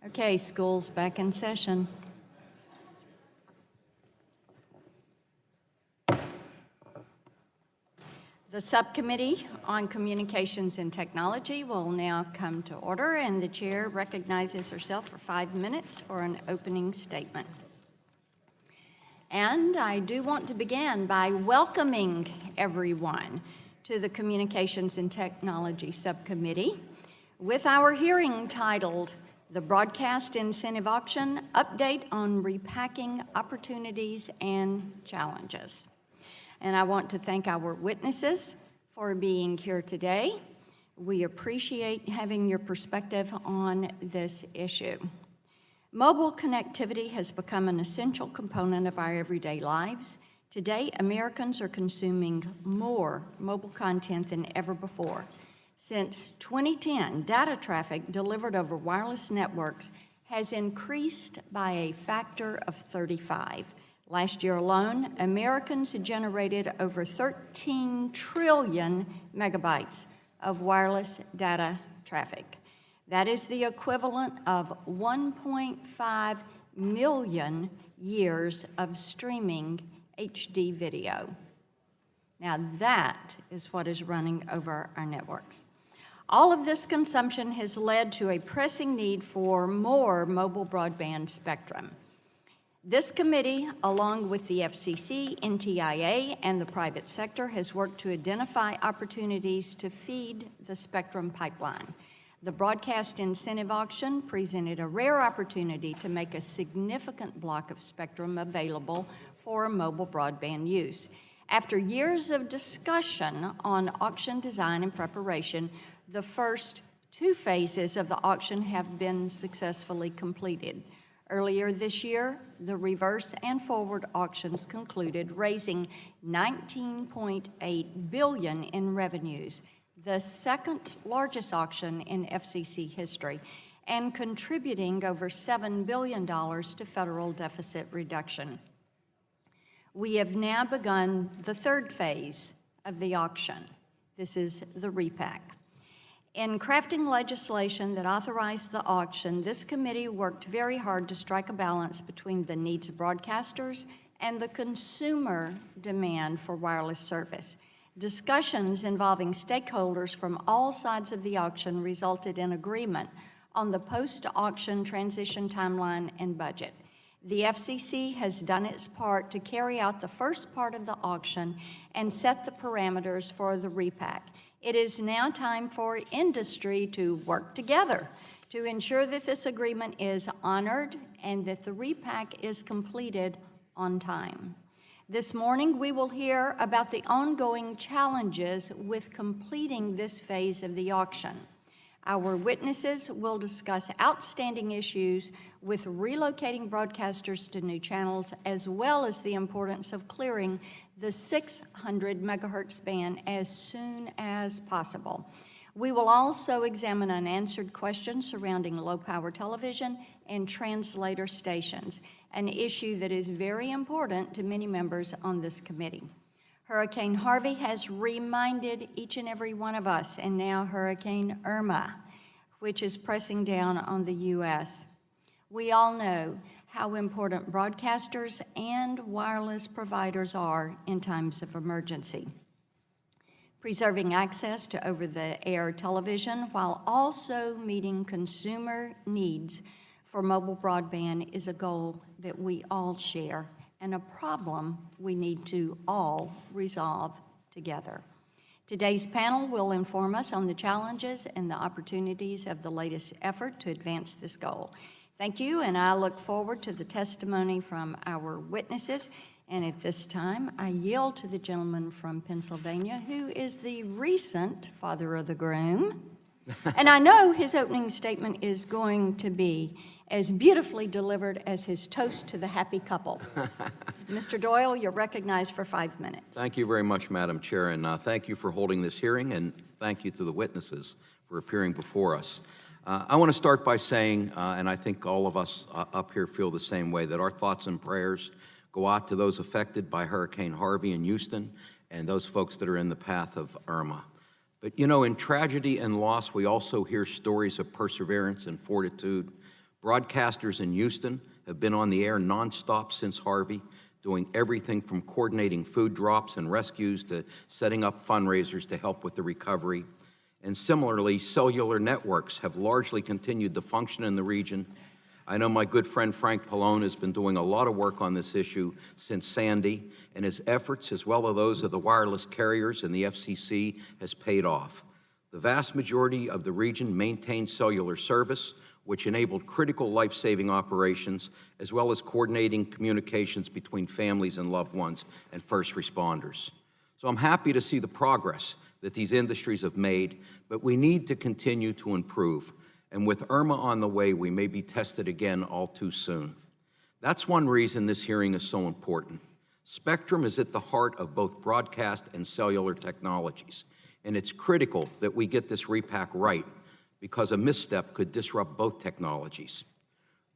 Okay, school's back in session. The Subcommittee on Communications and Technology will now come to order, and the chair recognizes herself for 5 minutes for an opening statement. And I do want to begin by welcoming everyone to the Communications and Technology Subcommittee with our hearing titled The Broadcast Incentive Auction Update on Repacking Opportunities and Challenges. And I want to thank our witnesses for being here today. We appreciate having your perspective on this issue. Mobile connectivity has become an essential component of our everyday lives. Today, Americans are consuming more mobile content than ever before. Since 2010, data traffic delivered over wireless networks has increased by a factor of 35. Last year alone, Americans generated over 13 trillion megabytes of wireless data traffic. That is the equivalent of 1.5 million years of streaming HD video. Now that is what is running over our networks. All of this consumption has led to a pressing need for more mobile broadband spectrum. This committee, along with the FCC, NTIA, and the private sector, has worked to identify opportunities to feed the spectrum pipeline. The broadcast incentive auction presented a rare opportunity to make a significant block of spectrum available for mobile broadband use. After years of discussion on auction design and preparation, the first 2 phases of the auction have been successfully completed. Earlier this year, the reverse and forward auctions concluded, raising $19.8 billion in revenues, the second largest auction in FCC history, and contributing over $7 billion to federal deficit reduction. We have now begun the 3rd phase of the auction. This is the repack. In crafting legislation that authorized the auction, this committee worked very hard to strike a balance between the needs of broadcasters and the consumer demand for wireless service. Discussions involving stakeholders from all sides of the auction resulted in agreement on the post-auction transition timeline and budget. The FCC has done its part to carry out the first part of the auction and set the parameters for the repack. It is now time for industry to work together to ensure that this agreement is honored and that the repack is completed on time. This morning, we will hear about the ongoing challenges with completing this phase of the auction. Our witnesses will discuss outstanding issues with relocating broadcasters to new channels, as well as the importance of clearing the 600 megahertz band as soon as possible. We will also examine unanswered questions surrounding low-power television and translator stations, an issue that is very important to many members on this committee. Hurricane Harvey has reminded each and every one of us, and now Hurricane Irma, which is pressing down on the U.S. We all know how important broadcasters and wireless providers are in times of emergency. Preserving access to over-the-air television while also meeting consumer needs for mobile broadband is a goal that we all share and a problem we need to all resolve together. Today's panel will inform us on the challenges and the opportunities of the latest effort to advance this goal. Thank you, and I look forward to the testimony from our witnesses. And at this time, I yield to the gentleman from Pennsylvania, who is the recent father of the groom. And I know his opening statement is going to be as beautifully delivered as his toast to the happy couple. Mr. Doyle, you're recognized for 5 minutes. Thank you very much, Madam Chair, and thank you for holding this hearing, and thank you to the witnesses for appearing before us. I want to start by saying, and I think all of us up here feel the same way, that our thoughts and prayers go out to those affected by Hurricane Harvey in Houston and those folks that are in the path of Irma. But you know, in tragedy and loss, we also hear stories of perseverance and fortitude, Broadcasters in Houston have been on the air nonstop since Harvey, doing everything from coordinating food drops and rescues to setting up fundraisers to help with the recovery. And similarly, cellular networks have largely continued to function in the region. I know my good friend Frank Pallone has been doing a lot of work on this issue since Sandy, and his efforts, as well as those of the wireless carriers and the FCC, has paid off. The vast majority of the region maintained cellular service, which enabled critical life-saving operations, as well as coordinating communications between families and loved ones and first responders. So I'm happy to see the progress that these industries have made, but we need to continue to improve. And with Irma on the way, we may be tested again all too soon. That's one reason this hearing is so important. Spectrum is at the heart of both broadcast and cellular technologies, and it's critical that we get this repack right, because a misstep could disrupt both technologies.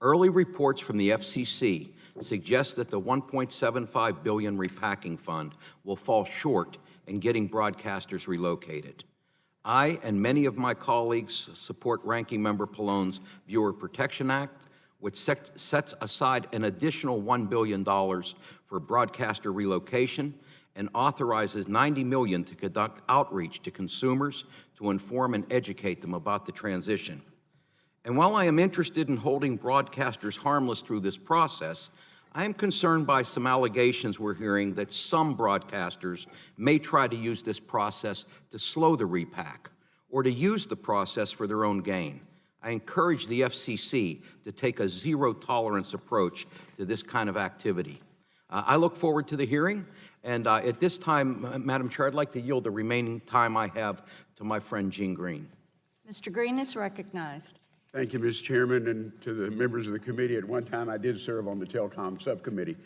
Early reports from the FCC suggest that the $1.75 billion repacking fund will fall short in getting broadcasters relocated. I and many of my colleagues support Ranking Member Pallone's Viewer Protection Act, which sets aside an additional $1 billion for broadcaster relocation and authorizes $90 million to conduct outreach to consumers to inform and educate them about the transition. And while I am interested in holding broadcasters harmless through this process, I am concerned by some allegations we're hearing that some broadcasters may try to use this process to slow the repack or to use the process for their own gain. I encourage the FCC to take a zero-tolerance approach to this kind of activity. I look forward to the hearing, and at this time, Madam Chair, I'd like to yield the remaining time I have to my friend Gene Green. Mr. Green is recognized. Thank you, Mr. Chairman, and to the members of the committee. At one time, I did serve on the Telecom Subcommittee,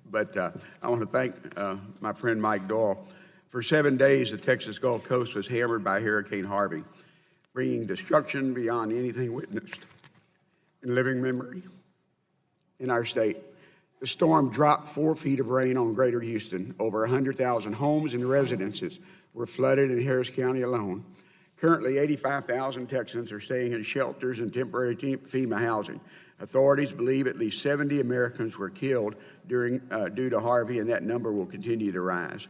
but I want to thank my friend Mike Doyle. For 7 days, the Texas Gulf Coast was hammered by Hurricane Harvey, bringing destruction beyond anything witnessed in living memory in our state. The storm dropped 4 feet of rain on Greater Houston. Over 100,000 homes and residences were flooded in Harris County alone. Currently, 85,000 Texans are staying in shelters and temporary FEMA housing. Authorities believe at least 70 Americans were killed due to Harvey, and that number will continue to rise.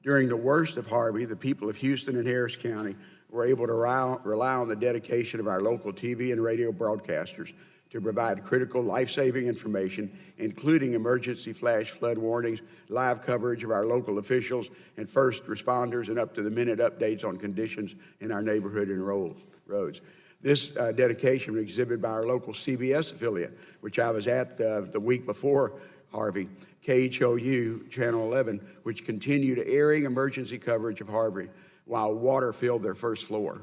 During the worst of Harvey, the people of Houston and Harris County were able to rely on the dedication of our local TV and radio broadcasters to provide critical life-saving information, including emergency flash flood warnings, live coverage of our local officials and first responders, and up-to-the-minute updates on conditions in our neighborhood and roads. This dedication was exhibited by our local CBS affiliate, which I was at the week before Harvey, KHOU Channel 11, which continued airing emergency coverage of Harvey while water filled their first floor.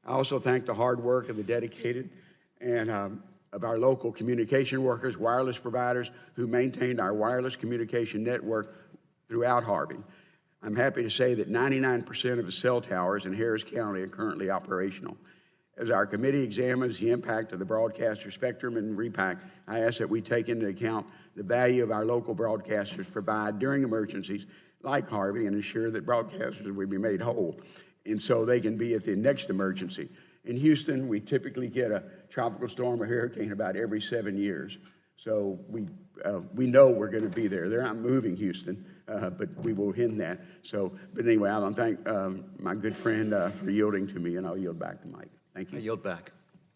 I also thank the hard work of the dedicated and of our local communication workers, wireless providers who maintained our wireless communication network throughout Harvey. I'm happy to say that 99% of the cell towers in Harris County are currently operational. As our committee examines the impact of the broadcaster spectrum and repack, I ask that we take into account the value of our local broadcasters provide during emergencies like Harvey and ensure that broadcasters will be made whole, and so they can be at the next emergency. In Houston, we typically get a tropical storm or hurricane about every 7 years. So we know we're going to be there. They're not moving Houston, but we will hit that. So, but anyway, I want to thank my good friend for yielding to me, and I'll yield back to Mike. Thank you. I yield back.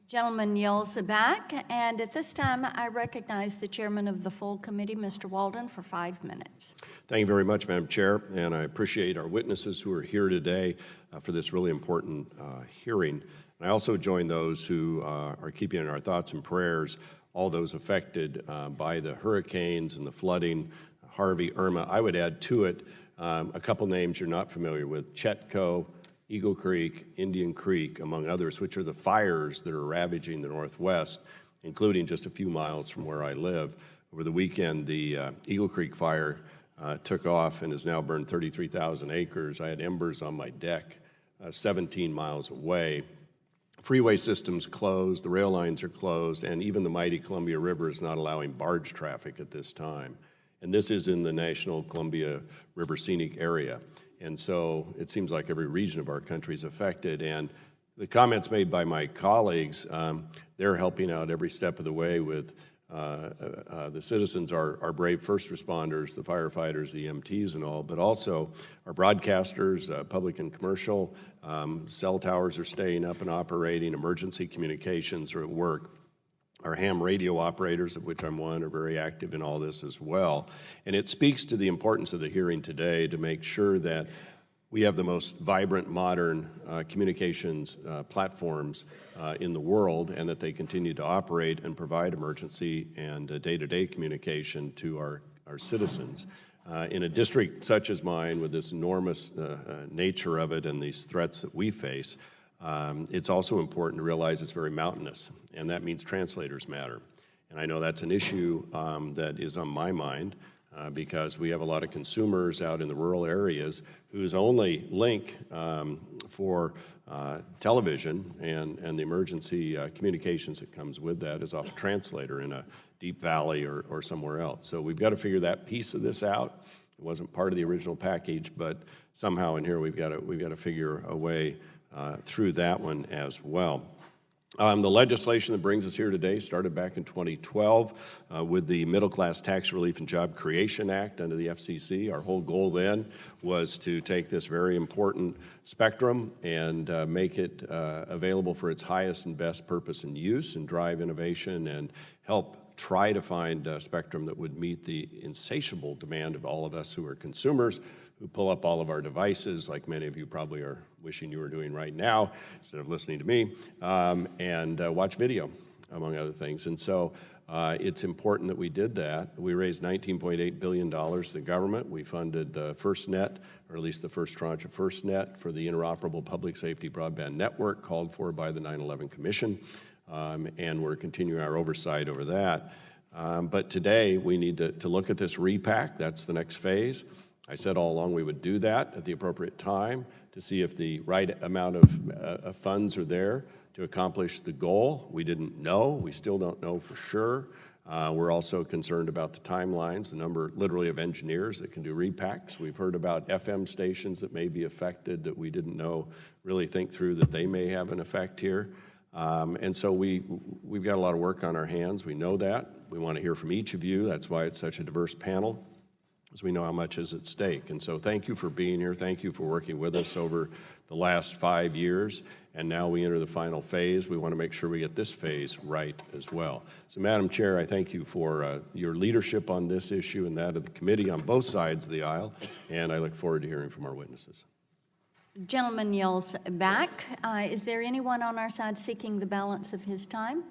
Gentleman yields back, and at this time, I recognize the chairman of the full committee, Mr. Walden, for 5 minutes. Thank you very much, Madam Chair, and I appreciate our witnesses who are here today for this really important hearing. And I also join those who are keeping in our thoughts and prayers all those affected by the hurricanes and the flooding, Harvey, Irma. I would add to it a couple names you're not familiar with, Chetco, Eagle Creek, Indian Creek, among others, which are the fires that are ravaging the Northwest, including just a few miles from where I live. Over the weekend, the Eagle Creek fire took off and has now burned 33,000 acres. I had embers on my deck 17 miles away. Freeway systems closed, the rail lines are closed, and even the mighty Columbia River is not allowing barge traffic at this time. And this is in the National Columbia River Scenic Area. And so it seems like every region of our country is affected. And the comments made by my colleagues, they're helping out every step of the way with the citizens, our brave first responders, the firefighters, the EMTs and all, but also our broadcasters, public and commercial, cell towers are staying up and operating, emergency communications are at work. Our ham radio operators, of which I'm one, are very active in all this as well. And it speaks to the importance of the hearing today to make sure that we have the most vibrant, modern communications platforms in the world, and that they continue to operate and provide emergency and day-to-day communication to our citizens. In a district such as mine, with this enormous nature of it and these threats that we face, it's also important to realize it's very mountainous, and that means translators matter. And I know that's an issue that is on my mind, because we have a lot of consumers out in the rural areas whose only link for television and the emergency communications that comes with that is off a translator in a deep valley or somewhere else. So we've got to figure that piece of this out. It wasn't part of the original package, but somehow in here we've got to figure a way through that one as well. The legislation that brings us here today started back in 2012 with the Middle Class Tax Relief and Job Creation Act under the FCC. Our whole goal then was to take this very important spectrum and make it available for its highest and best purpose and use, and drive innovation and help try to find a spectrum that would meet the insatiable demand of all of us who are consumers, who pull up all of our devices, like many of you probably are wishing you were doing right now, instead of listening to me, and watch video, among other things. And so it's important that we did that. We raised $19.8 billion to the government. We funded FirstNet, or at least the first tranche of FirstNet, for the interoperable public safety broadband network called for by the 9/11 Commission, and we're continuing our oversight over that. But today, we need to look at this repack. That's the next phase. I said all along we would do that at the appropriate time to see if the right amount of funds are there to accomplish the goal. We didn't know. We still don't know for sure. We're also concerned about the timelines, the number literally of engineers that can do repacks. We've heard about FM stations that may be affected that we didn't know, really think through that they may have an effect here. And so we've got a lot of work on our hands. We know that. We want to hear from each of you. That's why it's such a diverse panel, as we know how much is at stake. And so thank you for being here. Thank you for working with us over the last 5 years. And now we enter the final phase. We want to make sure we get this phase right as well. So, Madam Chair, I thank you for your leadership on this issue and that of the committee on both sides of the aisle. And I look forward to hearing from our witnesses. Gentleman yells back. Is there anyone on our side seeking the balance of his time?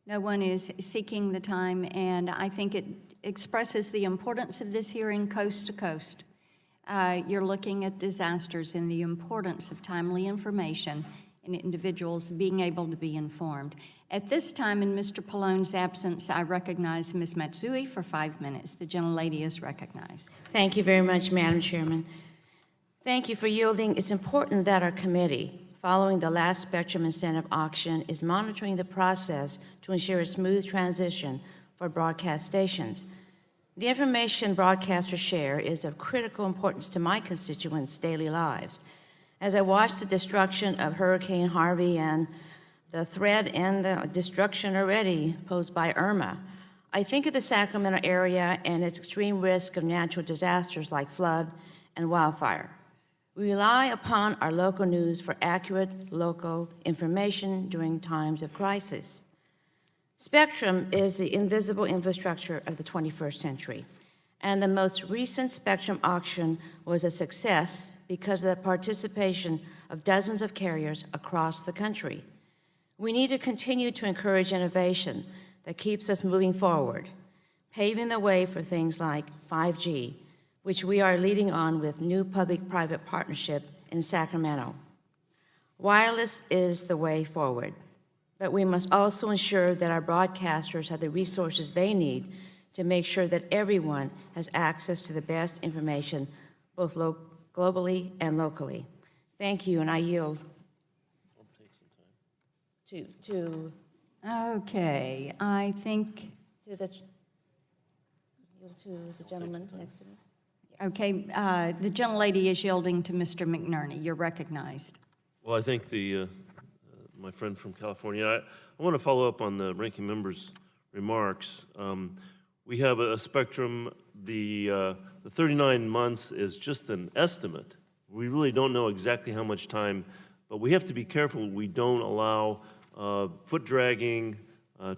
No one is seeking the time, and I think it expresses the importance of this hearing coast to coast. You're looking at disasters and the importance of timely information and individuals being able to be informed. At this time, in Mr. Pallone's absence, I recognize Ms. Matsui for 5 minutes. The gentlelady is recognized. Thank you very much, Madam Chairman. Thank you for yielding. It's important that our committee, following the last spectrum incentive auction, is monitoring the process to ensure a smooth transition for broadcast stations. The information broadcasters share is of critical importance to my constituents' daily lives. As I watch the destruction of Hurricane Harvey and the threat and the destruction already posed by Irma, I think of the Sacramento area and its extreme risk of natural disasters like flood and wildfire. We rely upon our local news for accurate local information during times of crisis. Spectrum is the invisible infrastructure of the 21st century, and the most recent spectrum auction was a success because of the participation of dozens of carriers across the country. We need to continue to encourage innovation that keeps us moving forward, paving the way for things like 5G, which we are leading on with new public-private partnership in Sacramento. Wireless is the way forward, but we must also ensure that our broadcasters have the resources they need to make sure that everyone has access to the best information, both globally and locally. Thank you, and I yield to Okay, I think, the gentleman next to me. okay, the gentlelady is yielding to Mr. McNerney. You're recognized. Well, I thank my friend from California. I want to follow up on the ranking member's remarks. We have a spectrum. The 39 months is just an estimate. We really don't know exactly how much time, but we have to be careful we don't allow foot dragging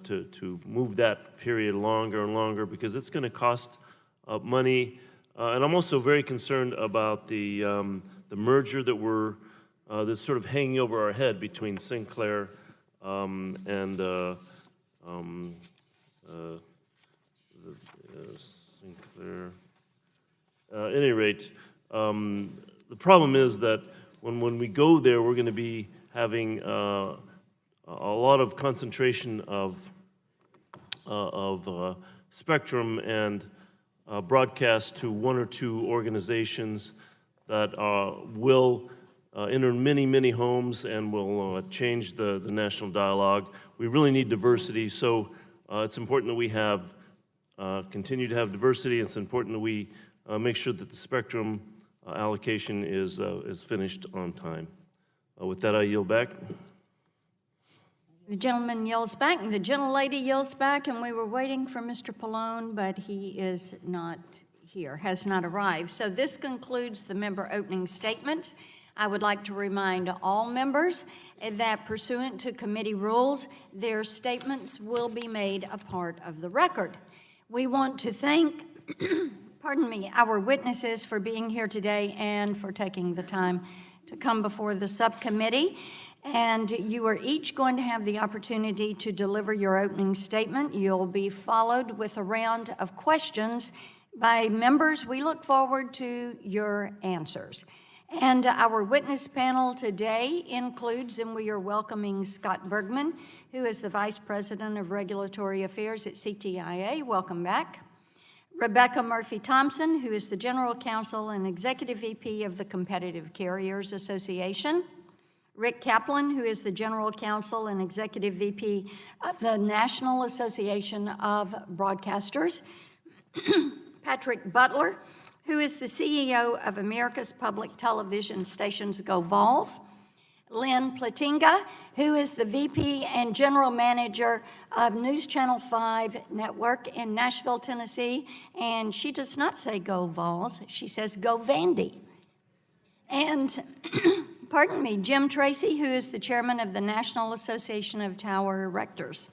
to move that period longer and longer, because it's going to cost money. And I'm also very concerned about the merger that's sort of hanging over our head between Sinclair and Sinclair. At any rate, the problem is that when we go there, we're going to be having a lot of concentration of spectrum and broadcast to one or two organizations that will enter many, many homes and will change the national dialogue. We really need diversity, so it's important that we have continue to have diversity. It's important that we make sure that the spectrum allocation is finished on time. With that, I yield back. The gentleman yields back, and the gentlelady yields back, and we were waiting for Mr. Pallone, but he is not here, has not arrived. So this concludes the member opening statements. I would like to remind all members that pursuant to committee rules, their statements will be made a part of the record. We want to thank, pardon me, our witnesses for being here today and for taking the time to come before the subcommittee. And you are each going to have the opportunity to deliver your opening statement. You'll be followed with a round of questions by members. We look forward to your answers. And our witness panel today includes, and we are welcoming Scott Bergman, who is the Vice President of Regulatory Affairs at CTIA. Welcome back. Rebecca Murphy-Thompson, who is the General Counsel and Executive VP of the Competitive Carriers Association. Rick Kaplan, who is the General Counsel and Executive VP of the National Association of Broadcasters. Patrick Butler, who is the CEO of America's Public Television Stations Go Vols. Lynn Platinga, who is the VP and General Manager of News Channel 5 Network in Nashville, Tennessee. And she does not say Go Vols, she says Go Vandy. And pardon me, Jim Tracy, who is the chairman of the National Association of Tower Erectors.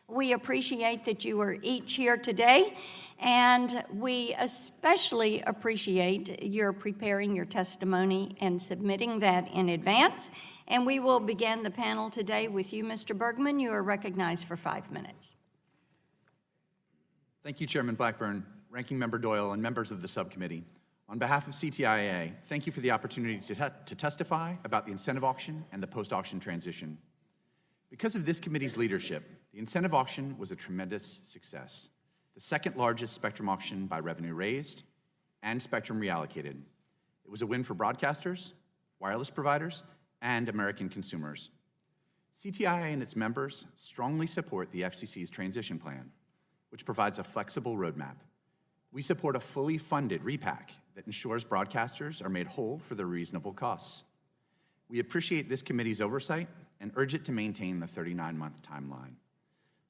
We appreciate that you are each here today, and we especially appreciate your preparing your testimony and submitting that in advance. And we will begin the panel today with you, Mr. Bergman. You are recognized for 5 minutes. Thank you, Chairman Blackburn, Ranking Member Doyle, and members of the subcommittee. On behalf of CTIA, thank you for the opportunity to testify about the incentive auction and the post-auction transition. Because of this committee's leadership, the incentive auction was a tremendous success, the second largest spectrum auction by revenue raised and spectrum reallocated. It was a win for broadcasters, wireless providers, and American consumers. CTIA and its members strongly support the FCC's transition plan, which provides a flexible roadmap. We support a fully funded repack that ensures broadcasters are made whole for their reasonable costs. We appreciate this committee's oversight and urge it to maintain the 39-month timeline.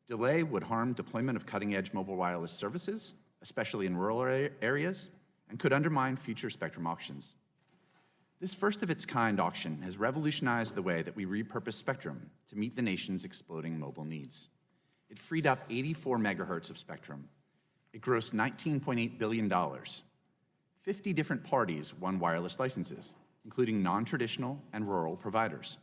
Delay would harm deployment of cutting-edge mobile wireless services, especially in rural areas, and could undermine future spectrum auctions. This first-of-its-kind auction has revolutionized the way that we repurpose spectrum to meet the nation's exploding mobile needs. It freed up 84 megahertz of spectrum. It grossed $19.8 billion. 50 different parties won wireless licenses, including non-traditional and rural providers.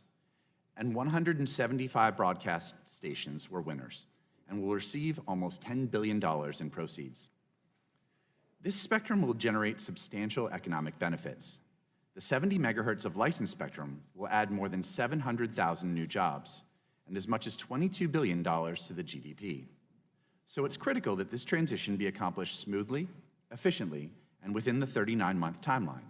And 175 broadcast stations were winners and will receive almost $10 billion in proceeds. This spectrum will generate substantial economic benefits. The 70 megahertz of licensed spectrum will add more than 700,000 new jobs and as much as $22 billion to the GDP. So it's critical that this transition be accomplished smoothly, efficiently, and within the 39-month timeline.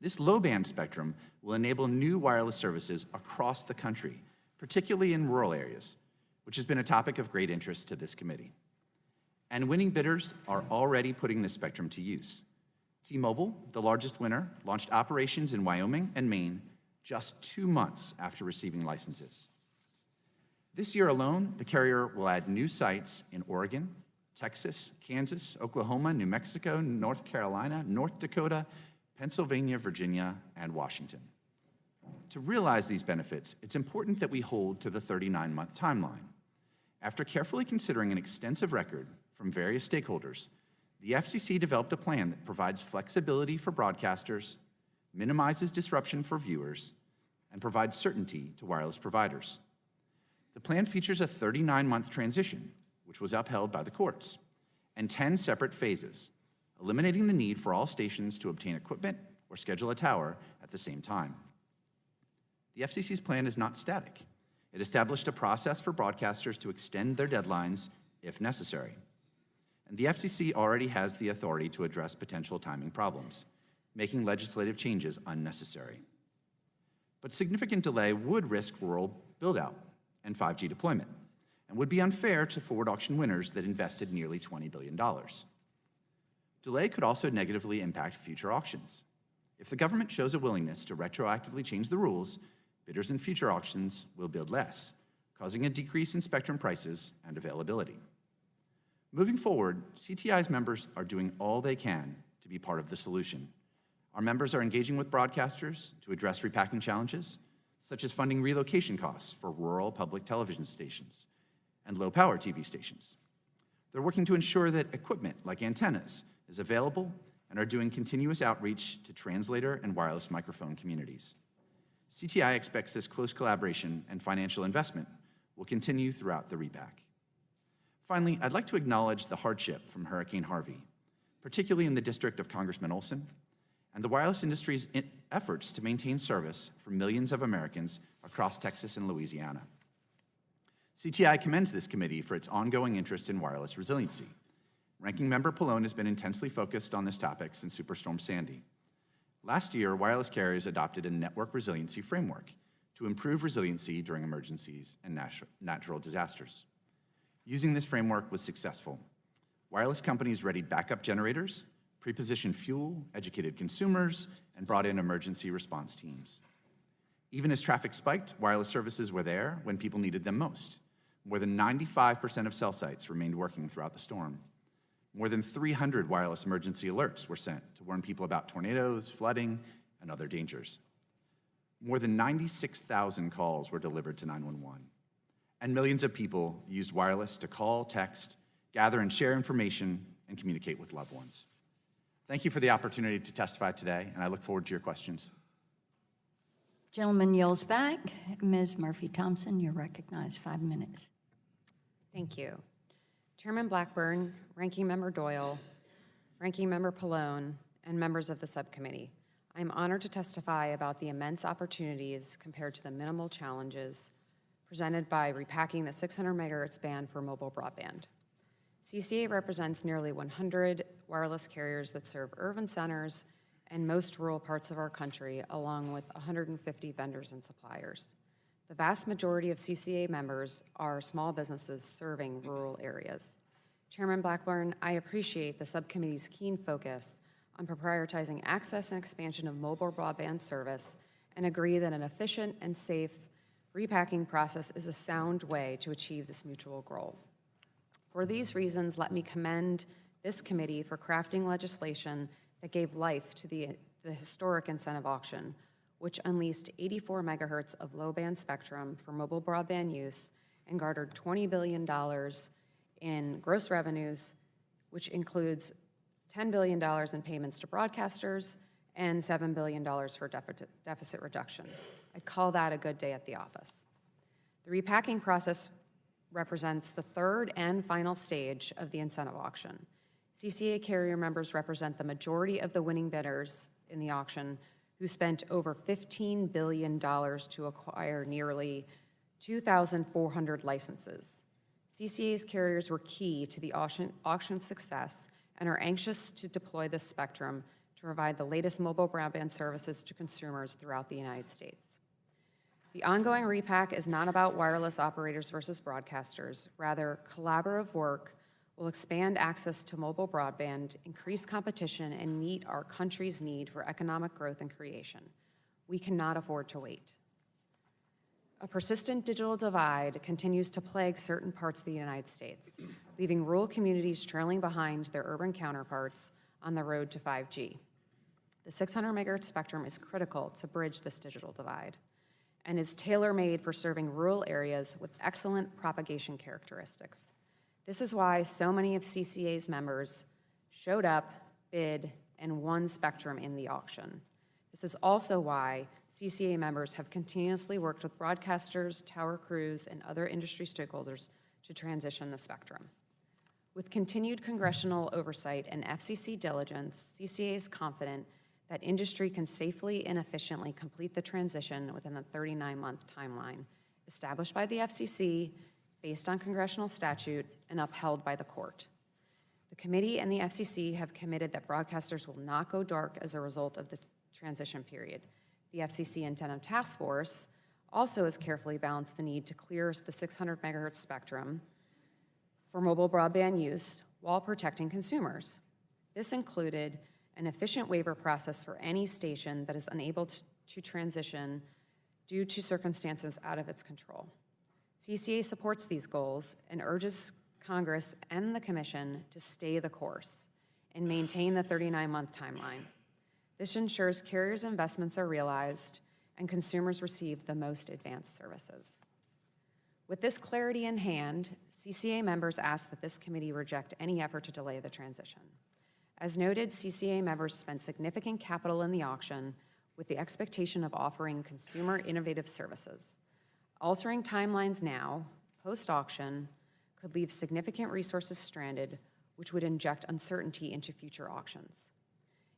This low-band spectrum will enable new wireless services across the country, particularly in rural areas, which has been a topic of great interest to this committee. And winning bidders are already putting this spectrum to use. T-Mobile, the largest winner, launched operations in Wyoming and Maine just 2 months after receiving licenses. This year alone, the carrier will add new sites in Oregon, Texas, Kansas, Oklahoma, New Mexico, North Carolina, North Dakota, Pennsylvania, Virginia, and Washington. To realize these benefits, it's important that we hold to the 39-month timeline. After carefully considering an extensive record from various stakeholders, the FCC developed a plan that provides flexibility for broadcasters, minimizes disruption for viewers, and provides certainty to wireless providers. The plan features a 39-month transition, which was upheld by the courts, and 10 separate phases, eliminating the need for all stations to obtain equipment or schedule a tower at the same time. The FCC's plan is not static. It established a process for broadcasters to extend their deadlines if necessary. And the FCC already has the authority to address potential timing problems, making legislative changes unnecessary. But significant delay would risk rural build-out and 5G deployment, and would be unfair to forward auction winners that invested nearly $20 billion. Delay could also negatively impact future auctions. If the government shows a willingness to retroactively change the rules, bidders in future auctions will bid less, causing a decrease in spectrum prices and availability. Moving forward, CTI's members are doing all they can to be part of the solution. Our members are engaging with broadcasters to address repacking challenges, such as funding relocation costs for rural public television stations and low-power TV stations. They're working to ensure that equipment like antennas is available and are doing continuous outreach to translator and wireless microphone communities. CTI expects this close collaboration and financial investment will continue throughout the repack. Finally, I'd like to acknowledge the hardship from Hurricane Harvey, particularly in the district of Congressman Olson, and the wireless industry's efforts to maintain service for millions of Americans across Texas and Louisiana. CTI commends this committee for its ongoing interest in wireless resiliency. Ranking Member Pallone has been intensely focused on this topic since Superstorm Sandy. Last year, wireless carriers adopted a network resiliency framework to improve resiliency during emergencies and natural disasters. Using this framework was successful. Wireless companies readied backup generators, pre-positioned fuel, educated consumers, and brought in emergency response teams. Even as traffic spiked, wireless services were there when people needed them most. More than 95% of cell sites remained working throughout the storm. More than 300 wireless emergency alerts were sent to warn people about tornadoes, flooding, and other dangers. More than 96,000 calls were delivered to 911. And millions of people used wireless to call, text, gather and share information, and communicate with loved ones. Thank you for the opportunity to testify today, and I look forward to your questions. Gentleman yields back. Ms. Murphy-Thompson, you're recognized 5 minutes. Thank you. Chairman Blackburn, Ranking Member Doyle, Ranking Member Pallone, and members of the subcommittee. I am honored to testify about the immense opportunities compared to the minimal challenges presented by repacking the 600 megahertz band for mobile broadband. CCA represents nearly 100 wireless carriers that serve urban centers and most rural parts of our country, along with 150 vendors and suppliers. The vast majority of CCA members are small businesses serving rural areas. Chairman Blackburn, I appreciate the subcommittee's keen focus on prioritizing access and expansion of mobile broadband service and agree that an efficient and safe repacking process is a sound way to achieve this mutual goal. For these reasons, let me commend this committee for crafting legislation that gave life to the historic incentive auction, which unleashed 84 megahertz of low-band spectrum for mobile broadband use and garnered $20 billion in gross revenues, which includes $10 billion in payments to broadcasters and $7 billion for deficit reduction. I call that a good day at the office. The repacking process represents the third and final stage of the incentive auction. CCA carrier members represent the majority of the winning bidders in the auction, who spent over $15 billion to acquire nearly 2,400 licenses. CCA's carriers were key to the auction success and are anxious to deploy this spectrum to provide the latest mobile broadband services to consumers throughout the United States. The ongoing repack is not about wireless operators versus broadcasters, rather collaborative work will expand access to mobile broadband, increase competition, and meet our country's need for economic growth and creation. We cannot afford to wait. A persistent digital divide continues to plague certain parts of the United States, leaving rural communities trailing behind their urban counterparts on the road to 5G. The 600 megahertz spectrum is critical to bridge this digital divide and is tailor-made for serving rural areas with excellent propagation characteristics. This is why so many of CCA's members showed up, bid, and won spectrum in the auction. This is also why CCA members have continuously worked with broadcasters, tower crews, and other industry stakeholders to transition the spectrum. With continued congressional oversight and FCC diligence, CCA is confident that industry can safely and efficiently complete the transition within the 39-month timeline established by the FCC, based on congressional statute, and upheld by the court. The committee and the FCC have committed that broadcasters will not go dark as a result of the transition period. The FCC Antenna Task Force also has carefully balanced the need to clear the 600 megahertz spectrum for mobile broadband use while protecting consumers. This included an efficient waiver process for any station that is unable to transition due to circumstances out of its control. CCA supports these goals and urges Congress and the Commission to stay the course and maintain the 39-month timeline. This ensures carriers' investments are realized and consumers receive the most advanced services. With this clarity in hand, CCA members ask that this committee reject any effort to delay the transition. As noted, CCA members spent significant capital in the auction with the expectation of offering consumer innovative services. Altering timelines now, post-auction, could leave significant resources stranded, which would inject uncertainty into future auctions.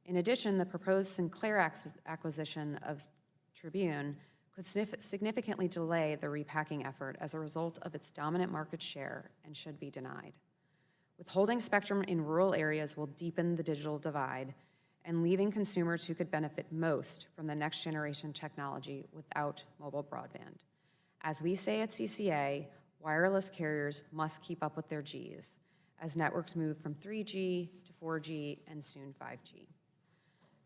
In addition, the proposed Sinclair acquisition of Tribune could significantly delay the repacking effort as a result of its dominant market share and should be denied. Withholding spectrum in rural areas will deepen the digital divide and leaving consumers who could benefit most from the next generation technology without mobile broadband. As we say at CCA, wireless carriers must keep up with their Gs as networks move from 3G to 4G and soon 5G.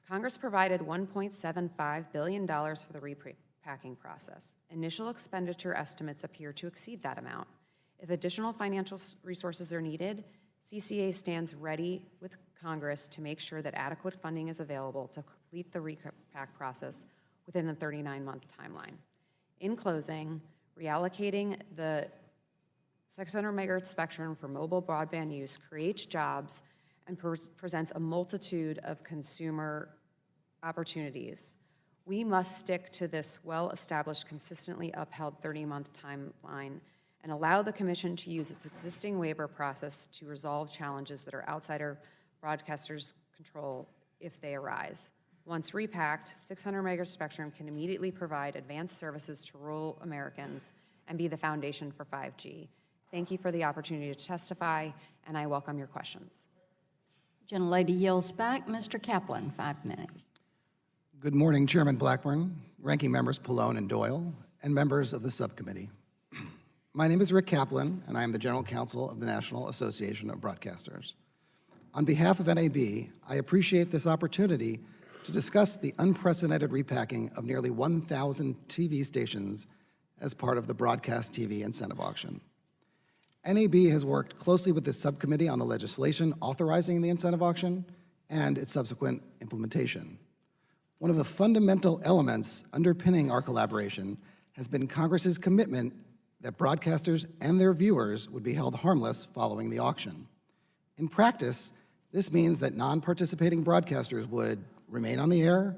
Congress provided $1.75 billion for the repacking process. Initial expenditure estimates appear to exceed that amount. If additional financial resources are needed, CCA stands ready with Congress to make sure that adequate funding is available to complete the repack process within the 39-month timeline. In closing, reallocating the 600 megahertz spectrum for mobile broadband use creates jobs and presents a multitude of consumer opportunities. We must stick to this well-established, consistently upheld 30-month timeline and allow the Commission to use its existing waiver process to resolve challenges that are outside our broadcasters' control if they arise. Once repacked, 600 megahertz spectrum can immediately provide advanced services to rural Americans and be the foundation for 5G. Thank you for the opportunity to testify, and I welcome your questions. Gentlelady yields back. Mr. Kaplan, 5 minutes. Good morning, Chairman Blackburn, Ranking Members Pallone and Doyle, and members of the subcommittee. My name is Rick Kaplan, and I am the General Counsel of the National Association of Broadcasters. On behalf of NAB, I appreciate this opportunity to discuss the unprecedented repacking of nearly 1,000 TV stations as part of the Broadcast TV Incentive Auction. NAB has worked closely with this subcommittee on the legislation authorizing the incentive auction and its subsequent implementation. One of the fundamental elements underpinning our collaboration has been Congress's commitment that broadcasters and their viewers would be held harmless following the auction. In practice, this means that non-participating broadcasters would remain on the air,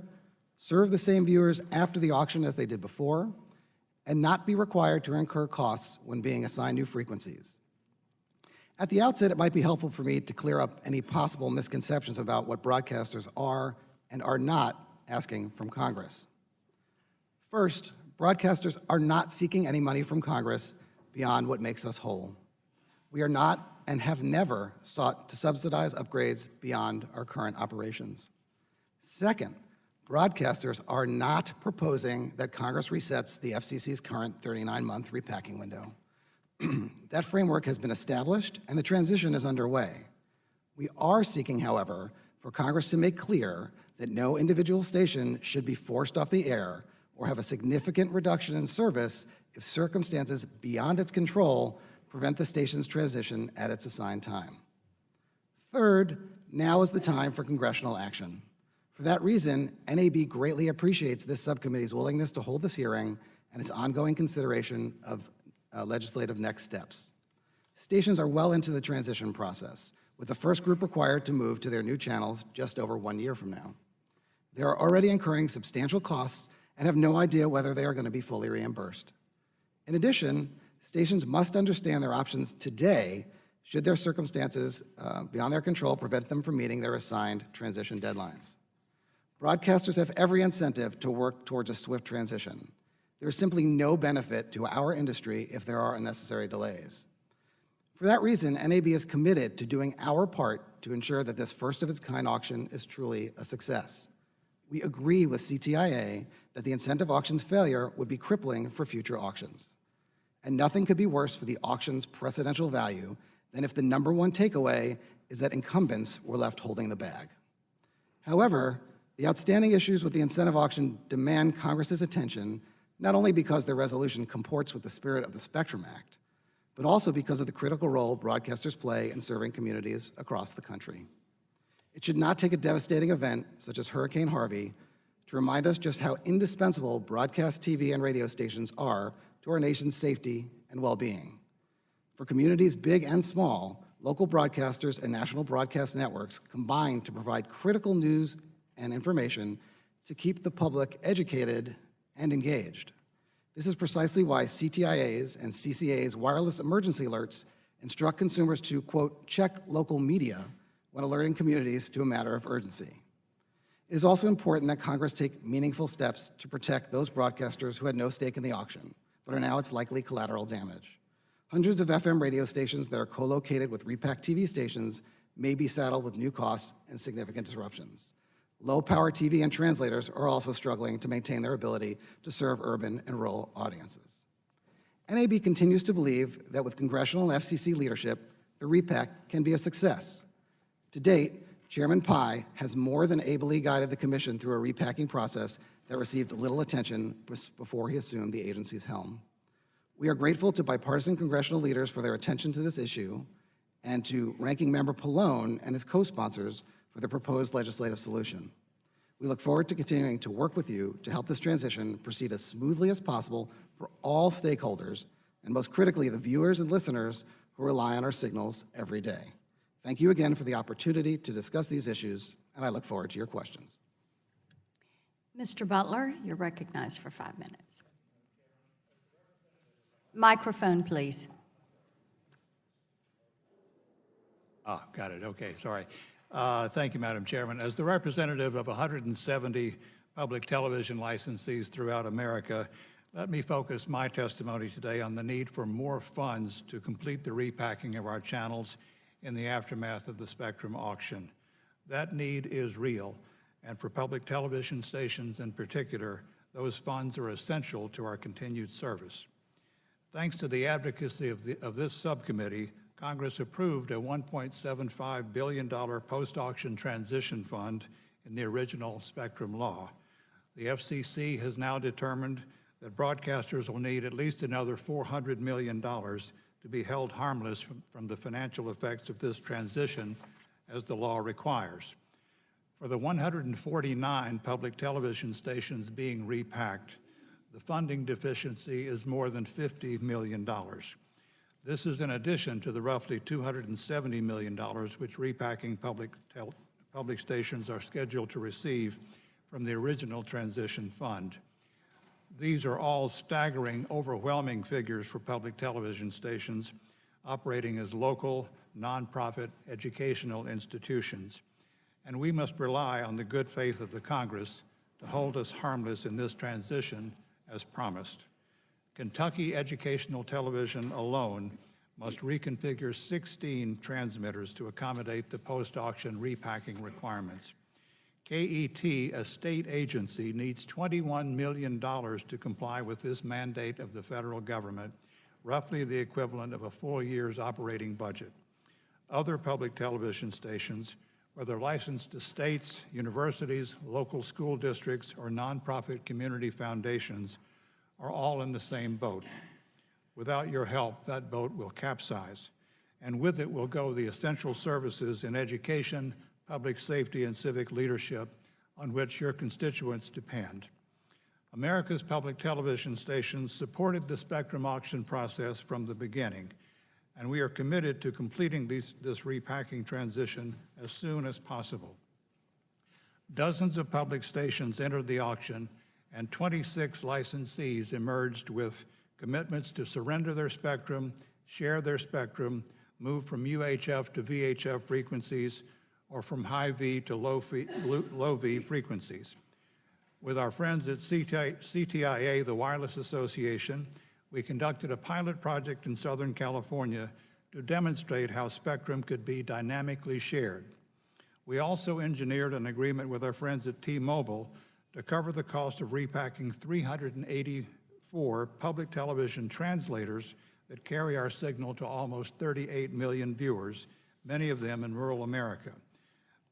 serve the same viewers after the auction as they did before, and not be required to incur costs when being assigned new frequencies. At the outset, it might be helpful for me to clear up any possible misconceptions about what broadcasters are and are not asking from Congress. First, broadcasters are not seeking any money from Congress beyond what makes us whole. We are not and have never sought to subsidize upgrades beyond our current operations. Second, broadcasters are not proposing that Congress resets the FCC's current 39-month repacking window. That framework has been established, and the transition is underway. We are seeking, however, for Congress to make clear that no individual station should be forced off the air or have a significant reduction in service if circumstances beyond its control prevent the station's transition at its assigned time. Third, now is the time for congressional action. For that reason, NAB greatly appreciates this subcommittee's willingness to hold this hearing and its ongoing consideration of legislative next steps. Stations are well into the transition process, with the first group required to move to their new channels just over 1 year from now. They are already incurring substantial costs and have no idea whether they are going to be fully reimbursed. In addition, stations must understand their options today should their circumstances beyond their control prevent them from meeting their assigned transition deadlines. Broadcasters have every incentive to work towards a swift transition. There is simply no benefit to our industry if there are unnecessary delays. For that reason, NAB is committed to doing our part to ensure that this first-of-its-kind auction is truly a success. We agree with CTIA that the incentive auction's failure would be crippling for future auctions. And nothing could be worse for the auction's precedential value than if the number one takeaway is that incumbents were left holding the bag. However, the outstanding issues with the incentive auction demand Congress's attention, not only because their resolution comports with the spirit of the Spectrum Act, but also because of the critical role broadcasters play in serving communities across the country. It should not take a devastating event, such as Hurricane Harvey, to remind us just how indispensable broadcast TV and radio stations are to our nation's safety and well-being. For communities big and small, local broadcasters and national broadcast networks combine to provide critical news and information to keep the public educated and engaged. This is precisely why CTIA's and CCA's wireless emergency alerts instruct consumers to, quote, check local media when alerting communities to a matter of urgency. It is also important that Congress take meaningful steps to protect those broadcasters who had no stake in the auction, but are now its likely collateral damage. Hundreds of FM radio stations that are co-located with repack TV stations may be saddled with new costs and significant disruptions. Low-power TV and translators are also struggling to maintain their ability to serve urban and rural audiences. NAB continues to believe that with congressional and FCC leadership, the repack can be a success. To date, Chairman Pai has more than ably guided the Commission through a repacking process that received little attention before he assumed the agency's helm. We are grateful to bipartisan congressional leaders for their attention to this issue and to Ranking Member Pallone and his co-sponsors for the proposed legislative solution. We look forward to continuing to work with you to help this transition proceed as smoothly as possible for all stakeholders, and most critically, the viewers and listeners who rely on our signals every day. Thank you again for the opportunity to discuss these issues, and I look forward to your questions. Mr. Butler, you're recognized for 5 minutes. Microphone, please. Got it. Okay, sorry. Thank you, Madam Chairman. As the representative of 170 public television licensees throughout America, let me focus my testimony today on the need for more funds to complete the repacking of our channels in the aftermath of the Spectrum auction. That need is real, and for public television stations in particular, those funds are essential to our continued service. Thanks to the advocacy of this subcommittee, Congress approved a $1.75 billion post-auction transition fund in the original Spectrum law. The FCC has now determined that broadcasters will need at least another $400 million to be held harmless from the financial effects of this transition, as the law requires. For the 149 public television stations being repacked, the funding deficiency is more than $50 million. This is in addition to the roughly $270 million which repacking public stations are scheduled to receive from the original transition fund. These are all staggering, overwhelming figures for public television stations operating as local, nonprofit educational institutions, and we must rely on the good faith of the Congress to hold us harmless in this transition as promised. Kentucky Educational Television alone must reconfigure 16 transmitters to accommodate the post-auction repacking requirements. KET, a state agency, needs $21 million to comply with this mandate of the federal government, roughly the equivalent of a full year's operating budget. Other public television stations, whether licensed to states, universities, local school districts, or nonprofit community foundations, are all in the same boat. Without your help, that boat will capsize, and with it will go the essential services in education, public safety, and civic leadership on which your constituents depend. America's public television stations supported the spectrum auction process from the beginning, and we are committed to completing this repacking transition as soon as possible. Dozens of public stations entered the auction, and 26 licensees emerged with commitments to surrender their spectrum, share their spectrum, move from UHF to VHF frequencies, or from high V to low V frequencies. With our friends at CTIA, the Wireless Association, we conducted a pilot project in Southern California to demonstrate how spectrum could be dynamically shared. We also engineered an agreement with our friends at T-Mobile to cover the cost of repacking 384 public television translators that carry our signal to almost 38 million viewers, many of them in rural America.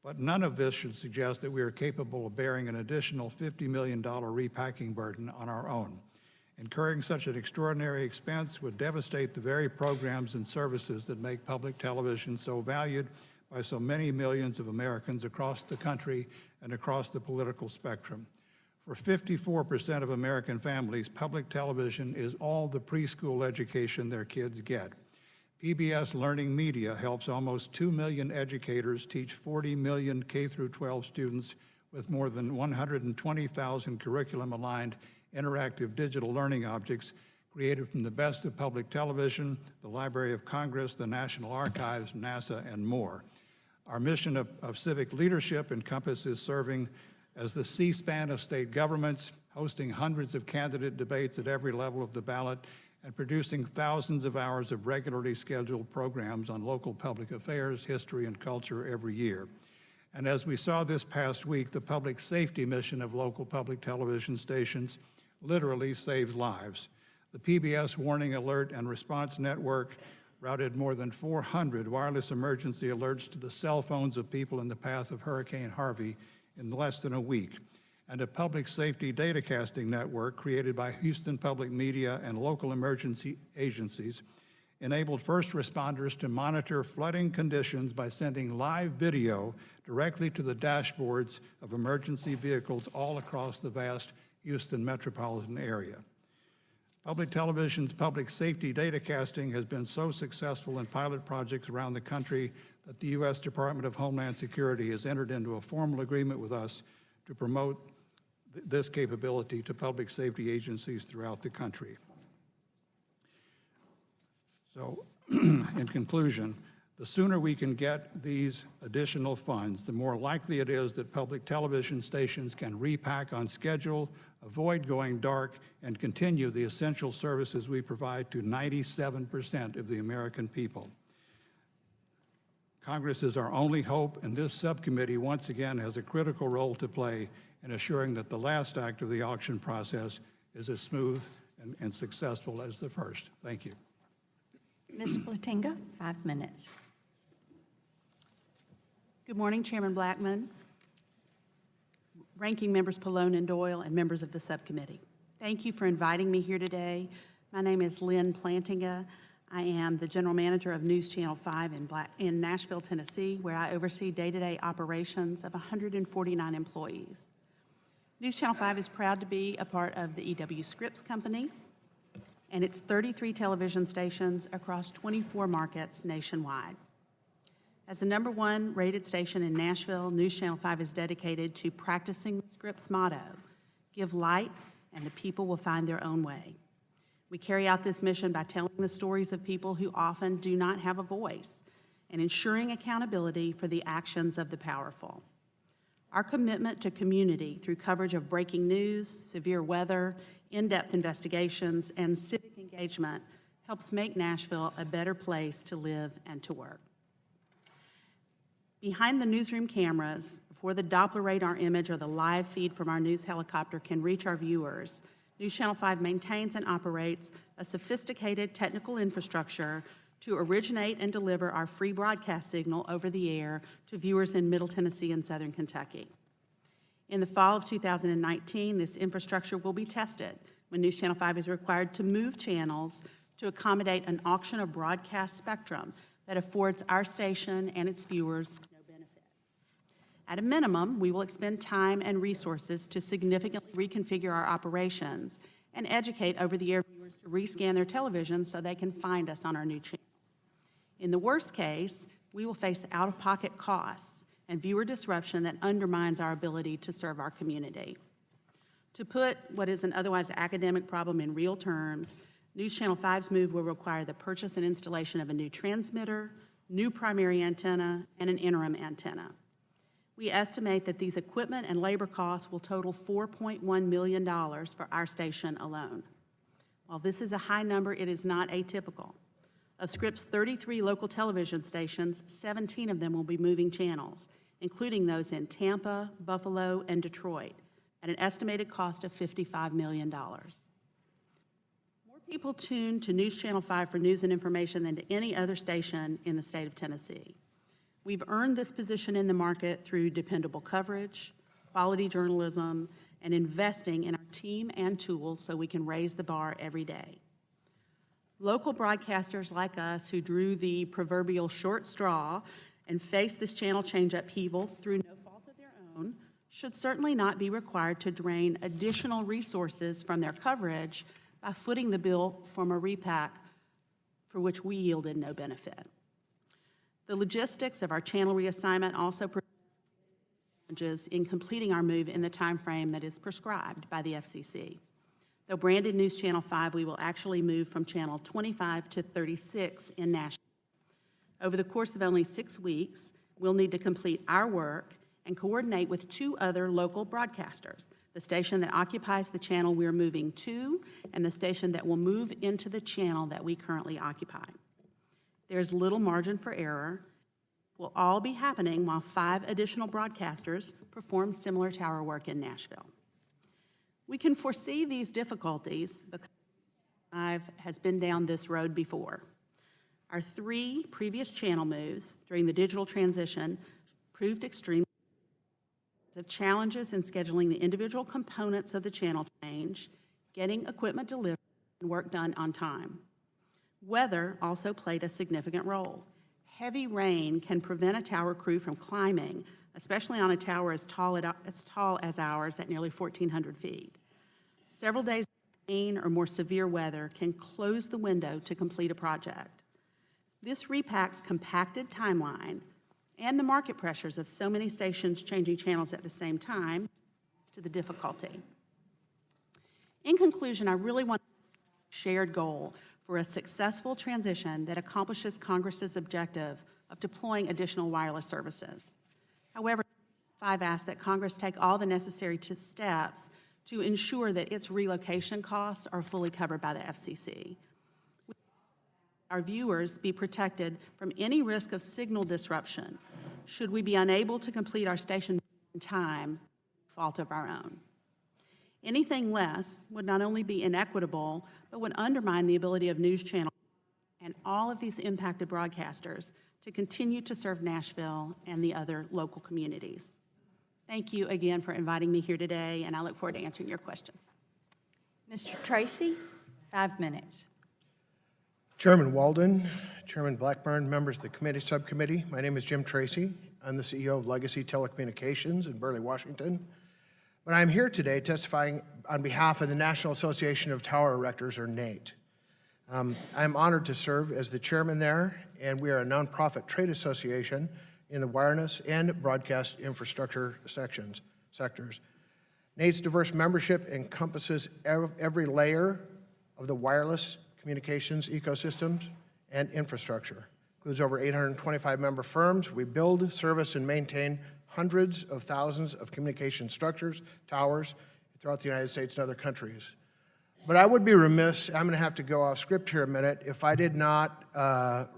But none of this should suggest that we are capable of bearing an additional $50 million repacking burden on our own. Incurring such an extraordinary expense would devastate the very programs and services that make public television so valued by so many millions of Americans across the country and across the political spectrum. For 54% of American families, public television is all the preschool education their kids get. PBS Learning Media helps almost 2 million educators teach 40 million K-12 students with more than 120,000 curriculum-aligned interactive digital learning objects created from the best of public television, the Library of Congress, the National Archives, NASA, and more. Our mission of civic leadership encompasses serving as the C-SPAN of state governments, hosting hundreds of candidate debates at every level of the ballot, and producing thousands of hours of regularly scheduled programs on local public affairs, history, and culture every year. And as we saw this past week, the public safety mission of local public television stations literally saves lives. The PBS Warning Alert and Response Network routed more than 400 wireless emergency alerts to the cell phones of people in the path of Hurricane Harvey in less than a week. And a public safety datacasting network created by Houston Public Media and local emergency agencies enabled first responders to monitor flooding conditions by sending live video directly to the dashboards of emergency vehicles all across the vast Houston metropolitan area. Public television's public safety datacasting has been so successful in pilot projects around the country that the U.S. Department of Homeland Security has entered into a formal agreement with us to promote this capability to public safety agencies throughout the country. So, in conclusion, the sooner we can get these additional funds, the more likely it is that public television stations can repack on schedule, avoid going dark, and continue the essential services we provide to 97% of the American people. Congress is our only hope, and this subcommittee once again has a critical role to play in assuring that the last act of the auction process is as smooth and successful as the first. Thank you. Ms. Platinga, 5 minutes. Good morning, Chairman Blackman, Ranking Members Pallone and Doyle, and members of the subcommittee. Thank you for inviting me here today. My name is Lynn Plantinga. I am the General Manager of News Channel 5 in Nashville, Tennessee, where I oversee day-to-day operations of 149 employees. News Channel 5 is proud to be a part of the EW Scripps Company and its 33 television stations across 24 markets nationwide. As the #1 rated station in Nashville, News Channel 5 is dedicated to practicing the Scripps motto, give light and the people will find their own way. We carry out this mission by telling the stories of people who often do not have a voice and ensuring accountability for the actions of the powerful. Our commitment to community through coverage of breaking news, severe weather, in-depth investigations, and civic engagement helps make Nashville a better place to live and to work. Behind the newsroom cameras, before the Doppler radar image or the live feed from our news helicopter can reach our viewers, News Channel 5 maintains and operates a sophisticated technical infrastructure to originate and deliver our free broadcast signal over the air to viewers in Middle Tennessee and Southern Kentucky. In the fall of 2019, this infrastructure will be tested when News Channel 5 is required to move channels to accommodate an auction of broadcast spectrum that affords our station and its viewers no benefit. At a minimum, we will expend time and resources to significantly reconfigure our operations and educate over-the-air viewers to rescan their television so they can find us on our new channel. In the worst case, we will face out-of-pocket costs and viewer disruption that undermines our ability to serve our community. To put what is an otherwise academic problem in real terms, News Channel 5's move will require the purchase and installation of a new transmitter, new primary antenna, and an interim antenna. We estimate that these equipment and labor costs will total $4.1 million for our station alone. While this is a high number, it is not atypical. Of Scripps' 33 local television stations, 17 of them will be moving channels, including those in Tampa, Buffalo, and Detroit, at an estimated cost of $55 million. More people tune to News Channel 5 for news and information than to any other station in the state of Tennessee. We've earned this position in the market through dependable coverage, quality journalism, and investing in our team and tools so we can raise the bar every day. Local broadcasters like us who drew the proverbial short straw and faced this channel change upheaval through no fault of their own should certainly not be required to drain additional resources from their coverage by footing the bill from a repack for which we yielded no benefit. The logistics of our channel reassignment also present challenges in completing our move in the time frame that is prescribed by the FCC. Though branded News Channel 5, we will actually move from Channel 25 to 36 in Nashville. Over the course of only 6 weeks, we'll need to complete our work and coordinate with 2 other local broadcasters, the station that occupies the channel we're moving to and the station that will move into the channel that we currently occupy. There's little margin for error. It will all be happening while 5 additional broadcasters perform similar tower work in Nashville. We can foresee these difficulties because I've has been down this road before. Our 3 previous channel moves during the digital transition proved extreme of challenges in scheduling the individual components of the channel change, getting equipment delivered, and work done on time. Weather also played a significant role. Heavy rain can prevent a tower crew from climbing, especially on a tower as tall as ours at nearly 1,400 feet. Several days of rain or more severe weather can close the window to complete a project. This repack's compacted timeline and the market pressures of so many stations changing channels at the same time adds to the difficulty. In conclusion, I really want a shared goal for a successful transition that accomplishes Congress's objective of deploying additional wireless services. However, 5 asks that Congress take all the necessary steps to ensure that its relocation costs are fully covered by the FCC. Our viewers be protected from any risk of signal disruption should we be unable to complete our station in time, fault of our own. Anything less would not only be inequitable, but would undermine the ability of News Channel and all of these impacted broadcasters to continue to serve Nashville and the other local communities. Thank you again for inviting me here today, and I look forward to answering your questions. Mr. Tracy, 5 minutes. Chairman Walden, Chairman Blackburn, members of the committee subcommittee, my name is Jim Tracy. I'm the CEO of Legacy Telecommunications in Burley, Washington. But I'm here today testifying on behalf of the National Association of Tower Erectors, or NATE. I'm honored to serve as the chairman there, and we are a nonprofit trade association in the wireless and broadcast infrastructure sectors. NATE's diverse membership encompasses every layer of the wireless communications ecosystems and infrastructure. Includes over 825 member firms. We build, service, and maintain hundreds of thousands of communication structures, towers, throughout the United States and other countries. But I would be remiss, I'm going to have to go off script here a minute, if I did not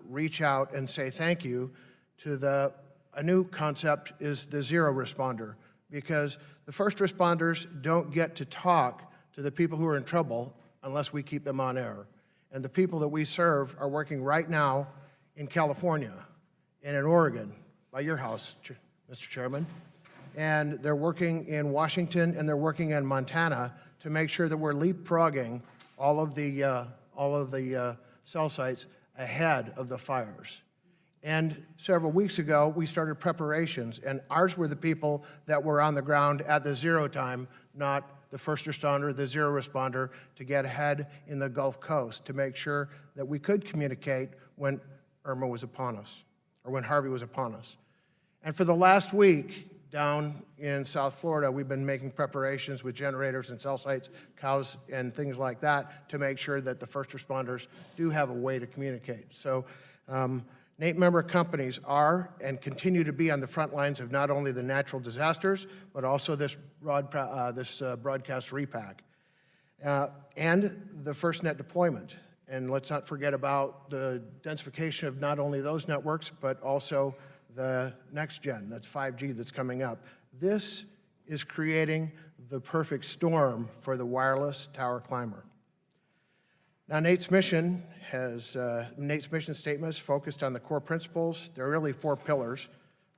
reach out and say thank you to a new concept is the zero responder, because the first responders don't get to talk to the people who are in trouble unless we keep them on air. And the people that we serve are working right now in California and in Oregon, by your house, Mr. Chairman. And they're working in Washington and they're working in Montana to make sure that we're leapfrogging all of the cell sites ahead of the fires. And several weeks ago, we started preparations, and ours were the people that were on the ground at the zero time, not the first responder, the zero responder, to get ahead in the Gulf Coast to make sure that we could communicate when Irma was upon us, or when Harvey was upon us. And for the last week, down in South Florida, we've been making preparations with generators and cell sites, cows, and things like that to make sure that the first responders do have a way to communicate. So NATE member companies are and continue to be on the front lines of not only the natural disasters, but also this broadcast repack, and the FirstNet deployment. And let's not forget about the densification of not only those networks, but also the next gen, that's 5G that's coming up. This is creating the perfect storm for the wireless tower climber. Now, Nate's mission statement is focused on the core principles. There are really 4 pillars: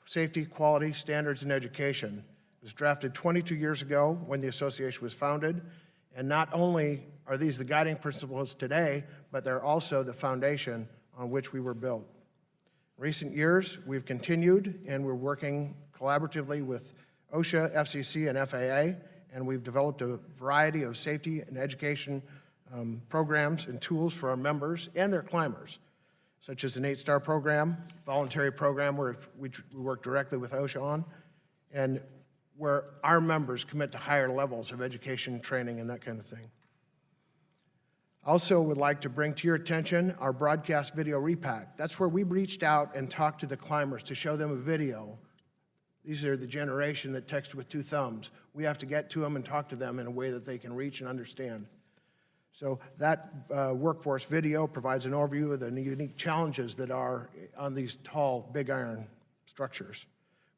safety, quality, standards, and education. It was drafted 22 years ago when the association was founded. And not only are these the guiding principles today, but they're also the foundation on which we were built. In recent years, we've continued, and we're working collaboratively with OSHA, FCC, and FAA, and we've developed a variety of safety and education programs and tools for our members and their climbers, such as the NATE Star program, voluntary program where we work directly with OSHA on, and where our members commit to higher levels of education, training, and that kind of thing. Also would like to bring to your attention our broadcast video repack. That's where we reached out and talked to the climbers to show them a video. These are the generation that text with 2 thumbs. We have to get to them and talk to them in a way that they can reach and understand. So that workforce video provides an overview of the unique challenges that are on these tall, big iron structures.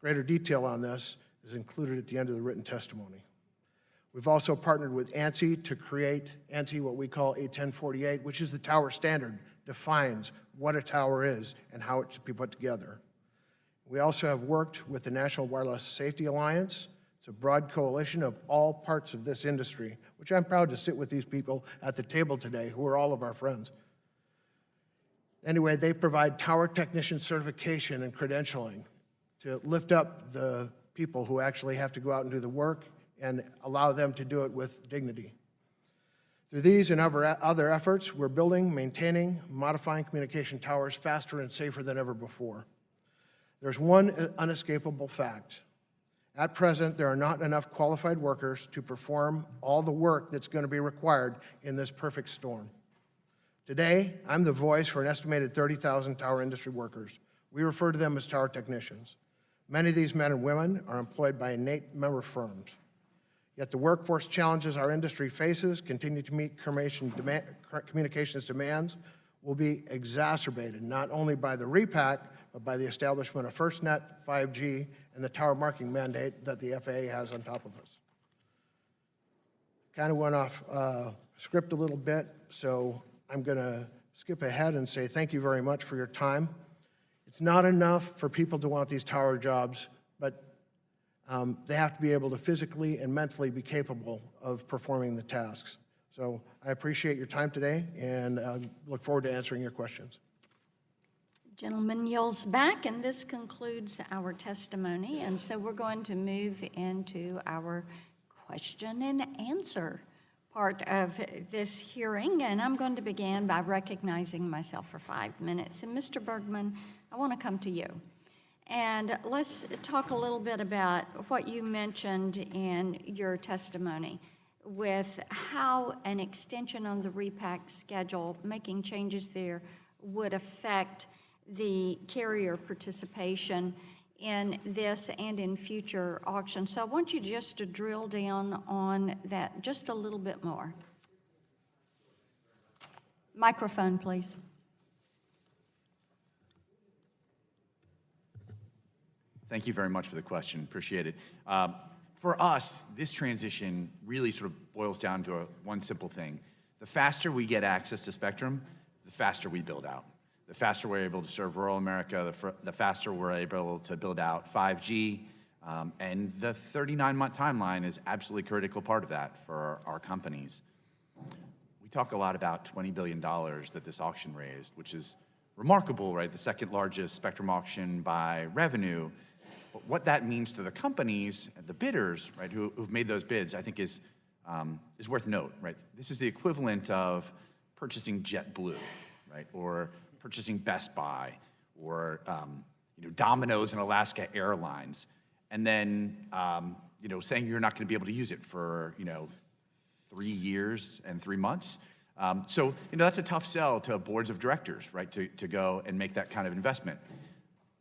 Greater detail on this is included at the end of the written testimony. We've also partnered with ANSI to create ANSI, what we call A1048, which is the tower standard, defines what a tower is and how it should be put together. We also have worked with the National Wireless Safety Alliance. It's a broad coalition of all parts of this industry, which I'm proud to sit with these people at the table today, who are all of our friends. Anyway, they provide tower technician certification and credentialing to lift up the people who actually have to go out and do the work and allow them to do it with dignity. Through these and other efforts, we're building, maintaining, modifying communication towers faster and safer than ever before. There's one unescapable fact. At present, there are not enough qualified workers to perform all the work that's going to be required in this perfect storm. Today, I'm the voice for an estimated 30,000 tower industry workers. We refer to them as tower technicians. Many of these men and women are employed by NATE member firms. Yet the workforce challenges our industry faces continue to meet communications demands will be exacerbated not only by the repack, but by the establishment of FirstNet, 5G, and the tower marking mandate that the FAA has on top of us. Kind of went off script a little bit, so I'm going to skip ahead and say thank you very much for your time. It's not enough for people to want these tower jobs, but they have to be able to physically and mentally be capable of performing the tasks. So I appreciate your time today and look forward to answering your questions. Gentleman yields back, and this concludes our testimony. And so we're going to move into our question and answer part of this hearing. And I'm going to begin by recognizing myself for 5 minutes. And Mr. Bergman, I want to come to you. And let's talk a little bit about what you mentioned in your testimony with how an extension on the repack schedule, making changes there, would affect the carrier participation in this and in future auctions. So I want you just to drill down on that just a little bit more. Microphone, please. Thank you very much for the question. Appreciate it. For us, this transition really sort of boils down to one simple thing. The faster we get access to spectrum, the faster we build out. The faster we're able to serve rural America, the faster we're able to build out 5G, and the 39-month timeline is absolutely critical part of that for our companies. We talk a lot about $20 billion that this auction raised, which is remarkable, right? The second largest spectrum auction by revenue. But what that means to the companies, the bidders, right, who've made those bids, I think is worth note, right? This is the equivalent of purchasing JetBlue, right, or purchasing Best Buy, or Domino's and Alaska Airlines, and then saying you're not going to be able to use it for 3 years and 3 months. So that's a tough sell to boards of directors, right, to go and make that kind of investment.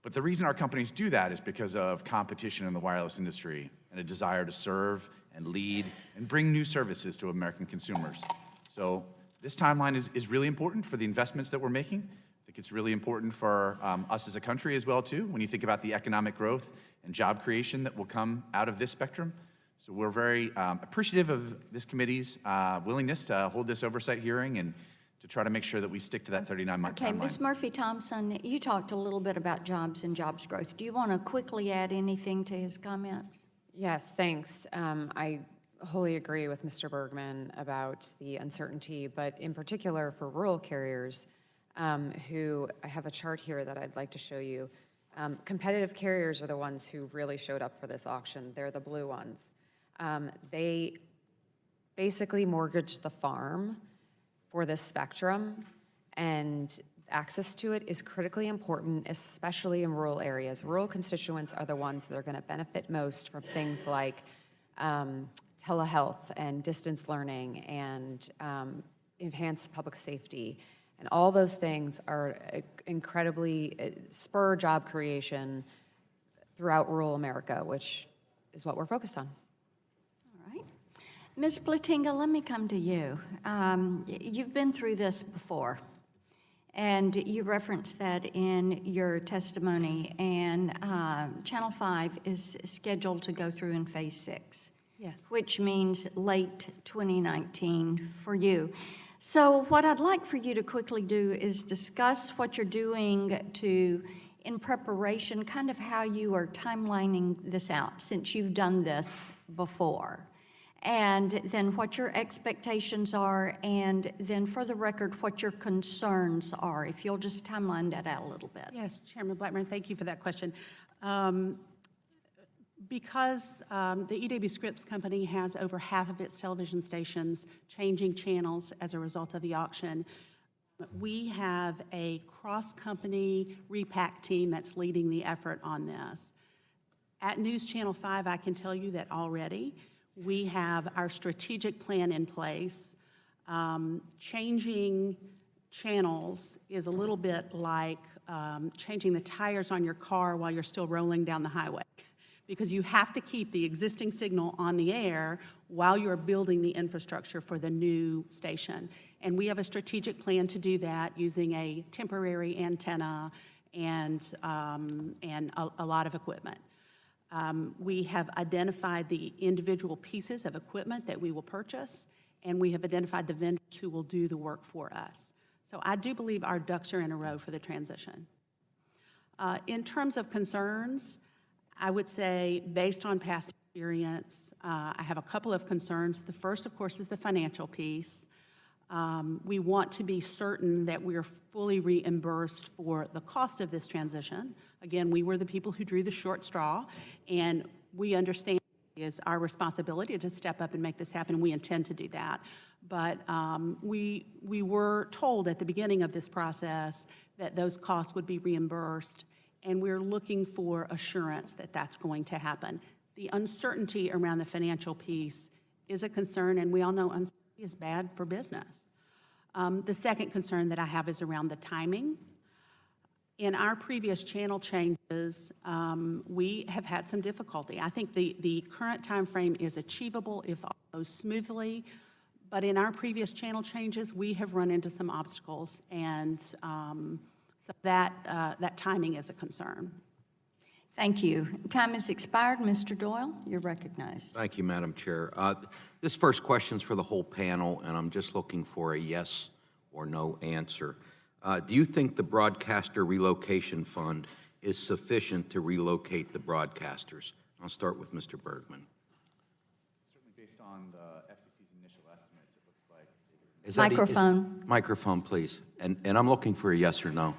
But the reason our companies do that is because of competition in the wireless industry and a desire to serve and lead and bring new services to American consumers. So this timeline is really important for the investments that we're making. I think it's really important for us as a country as well, too, when you think about the economic growth and job creation that will come out of this spectrum. So we're very appreciative of this committee's willingness to hold this oversight hearing and to try to make sure that we stick to that 39-month Okay, timeline. Ms. Murphy-Thompson, you talked a little bit about jobs and jobs growth. Do you want to quickly add anything to his comments? Yes, thanks. I wholly agree with Mr. Bergman about the uncertainty, but in particular for rural carriers, who I have a chart here that I'd like to show you. Competitive carriers are the ones who really showed up for this auction. They're the blue ones. They basically mortgaged the farm for this spectrum, and access to it is critically important, especially in rural areas. Rural constituents are the ones that are going to benefit most from things like telehealth and distance learning and enhanced public safety. And all those things are incredibly spur job creation throughout rural America, which is what we're focused on. All right. Ms. Platinga, let me come to you. You've been through this before, and you referenced that in your testimony, and Channel 5 is scheduled to go through in Phase 6. Yes. Which means late 2019 for you. So what I'd like for you to quickly do is discuss what you're doing in preparation, kind of how you are timelining this out, since you've done this before. And then what your expectations are, and then for the record, what your concerns are, if you'll just timeline that out a little bit. Yes, Chairman Blackburn, thank you for that question. Because the EW Scripps Company has over half of its television stations changing channels as a result of the auction, we have a cross-company repack team that's leading the effort on this. At News Channel 5, I can tell you that already we have our strategic plan in place. Changing channels is a little bit like changing the tires on your car while you're still rolling down the highway, because you have to keep the existing signal on the air while you're building the infrastructure for the new station. And we have a strategic plan to do that using a temporary antenna and a lot of equipment. We have identified the individual pieces of equipment that we will purchase, and we have identified the vendors who will do the work for us. So I do believe our ducks are in a row for the transition. In terms of concerns, I would say, based on past experience, I have a couple of concerns. The first, of course, is the financial piece. We want to be certain that we're fully reimbursed for the cost of this transition. Again, we were the people who drew the short straw, and we understand it is our responsibility to step up and make this happen. We intend to do that. But we were told at the beginning of this process that those costs would be reimbursed, and we're looking for assurance that that's going to happen. The uncertainty around the financial piece is a concern, and we all know uncertainty is bad for business. The second concern that I have is around the timing. In our previous channel changes, we have had some difficulty. I think the current time frame is achievable if all goes smoothly, but in our previous channel changes, we have run into some obstacles, and so that timing is a concern. Thank you. Time has expired. Mr. Doyle, you're recognized. Thank you, Madam Chair. This first question's for the whole panel, and I'm just looking for a yes or no answer. Do you think the Broadcaster Relocation Fund is sufficient to relocate the broadcasters? I'll start with Mr. Bergman. Certainly based on the FCC's initial estimates, it looks like it is. Is that- Microphone. Microphone, please. And I'm looking for a yes or no.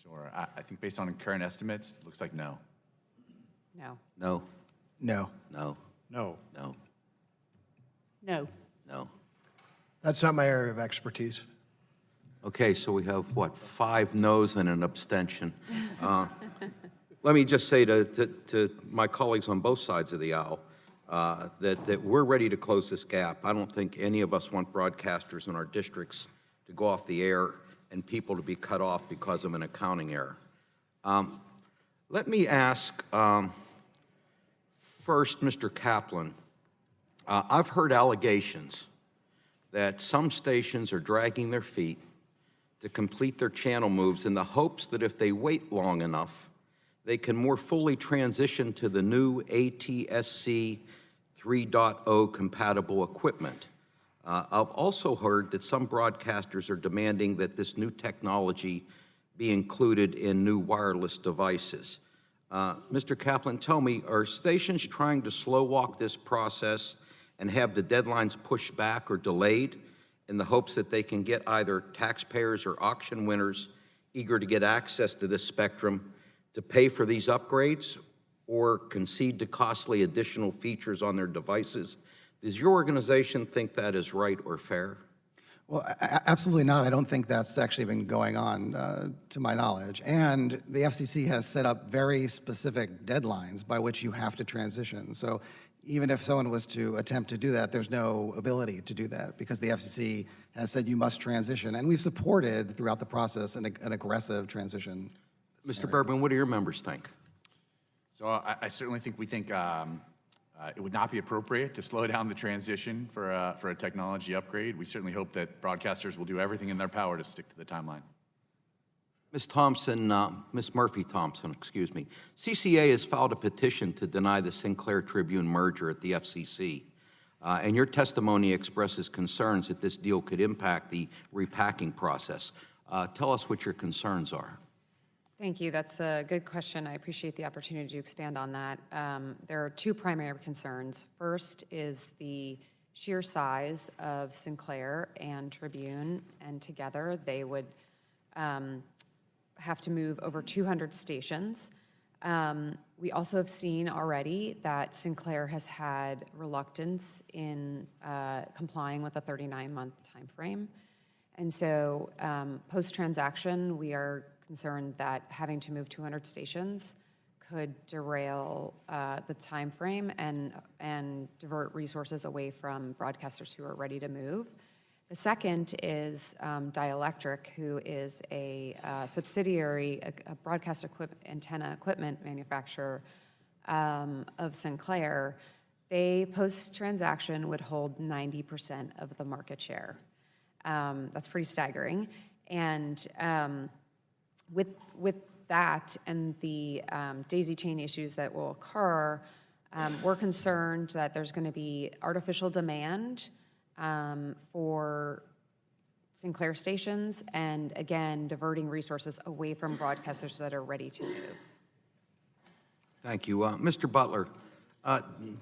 Sure. I think based on current estimates, it looks like no. No. No, No. no, No. no, No. no. That's not my area of expertise. Okay, so we have, what, 5 noes and an abstention. Let me just say to my colleagues on both sides of the aisle that we're ready to close this gap. I don't think any of us want broadcasters in our districts to go off the air and people to be cut off because of an accounting error. Let me ask first, Mr. Kaplan. I've heard allegations that some stations are dragging their feet to complete their channel moves in the hopes that if they wait long enough, they can more fully transition to the new ATSC 3.0 compatible equipment. I've also heard that some broadcasters are demanding that this new technology be included in new wireless devices. Mr. Kaplan, tell me, are stations trying to slow walk this process and have the deadlines pushed back or delayed in the hopes that they can get either taxpayers or auction winners eager to get access to this spectrum to pay for these upgrades or concede to costly additional features on their devices? Does your organization think that is right or fair? Well, absolutely not. I don't think that's actually been going on, to my knowledge. And the FCC has set up very specific deadlines by which you have to transition. So even if someone was to attempt to do that, there's no ability to do that because the FCC has said you must transition. And we've supported throughout the process an aggressive transition. Mr. Bergman, what do your members think? So I certainly think we think it would not be appropriate to slow down the transition for a technology upgrade. We certainly hope that broadcasters will do everything in their power to stick to the timeline. Ms. Thompson, Ms. Murphy Thompson, excuse me. CCA has filed a petition to deny the Sinclair Tribune merger at the FCC. And your testimony expresses concerns that this deal could impact the repacking process. Tell us what your concerns are. Thank you. That's a good question. I appreciate the opportunity to expand on that. There are 2 primary concerns. First is the sheer size of Sinclair and Tribune, and together they would have to move over 200 stations. We also have seen already that Sinclair has had reluctance in complying with a 39-month timeframe. And so post-transaction, we are concerned that having to move 200 stations could derail the timeframe and divert resources away from broadcasters who are ready to move. The second is Dielectric, who is a subsidiary, a broadcast antenna equipment manufacturer of Sinclair. They, post-transaction, would hold 90% of the market share. That's pretty staggering. And with that and the daisy chain issues that will occur, we're concerned that there's going to be artificial demand for Sinclair stations and, again, diverting resources away from broadcasters that are ready to move. Thank you. Mr. Butler,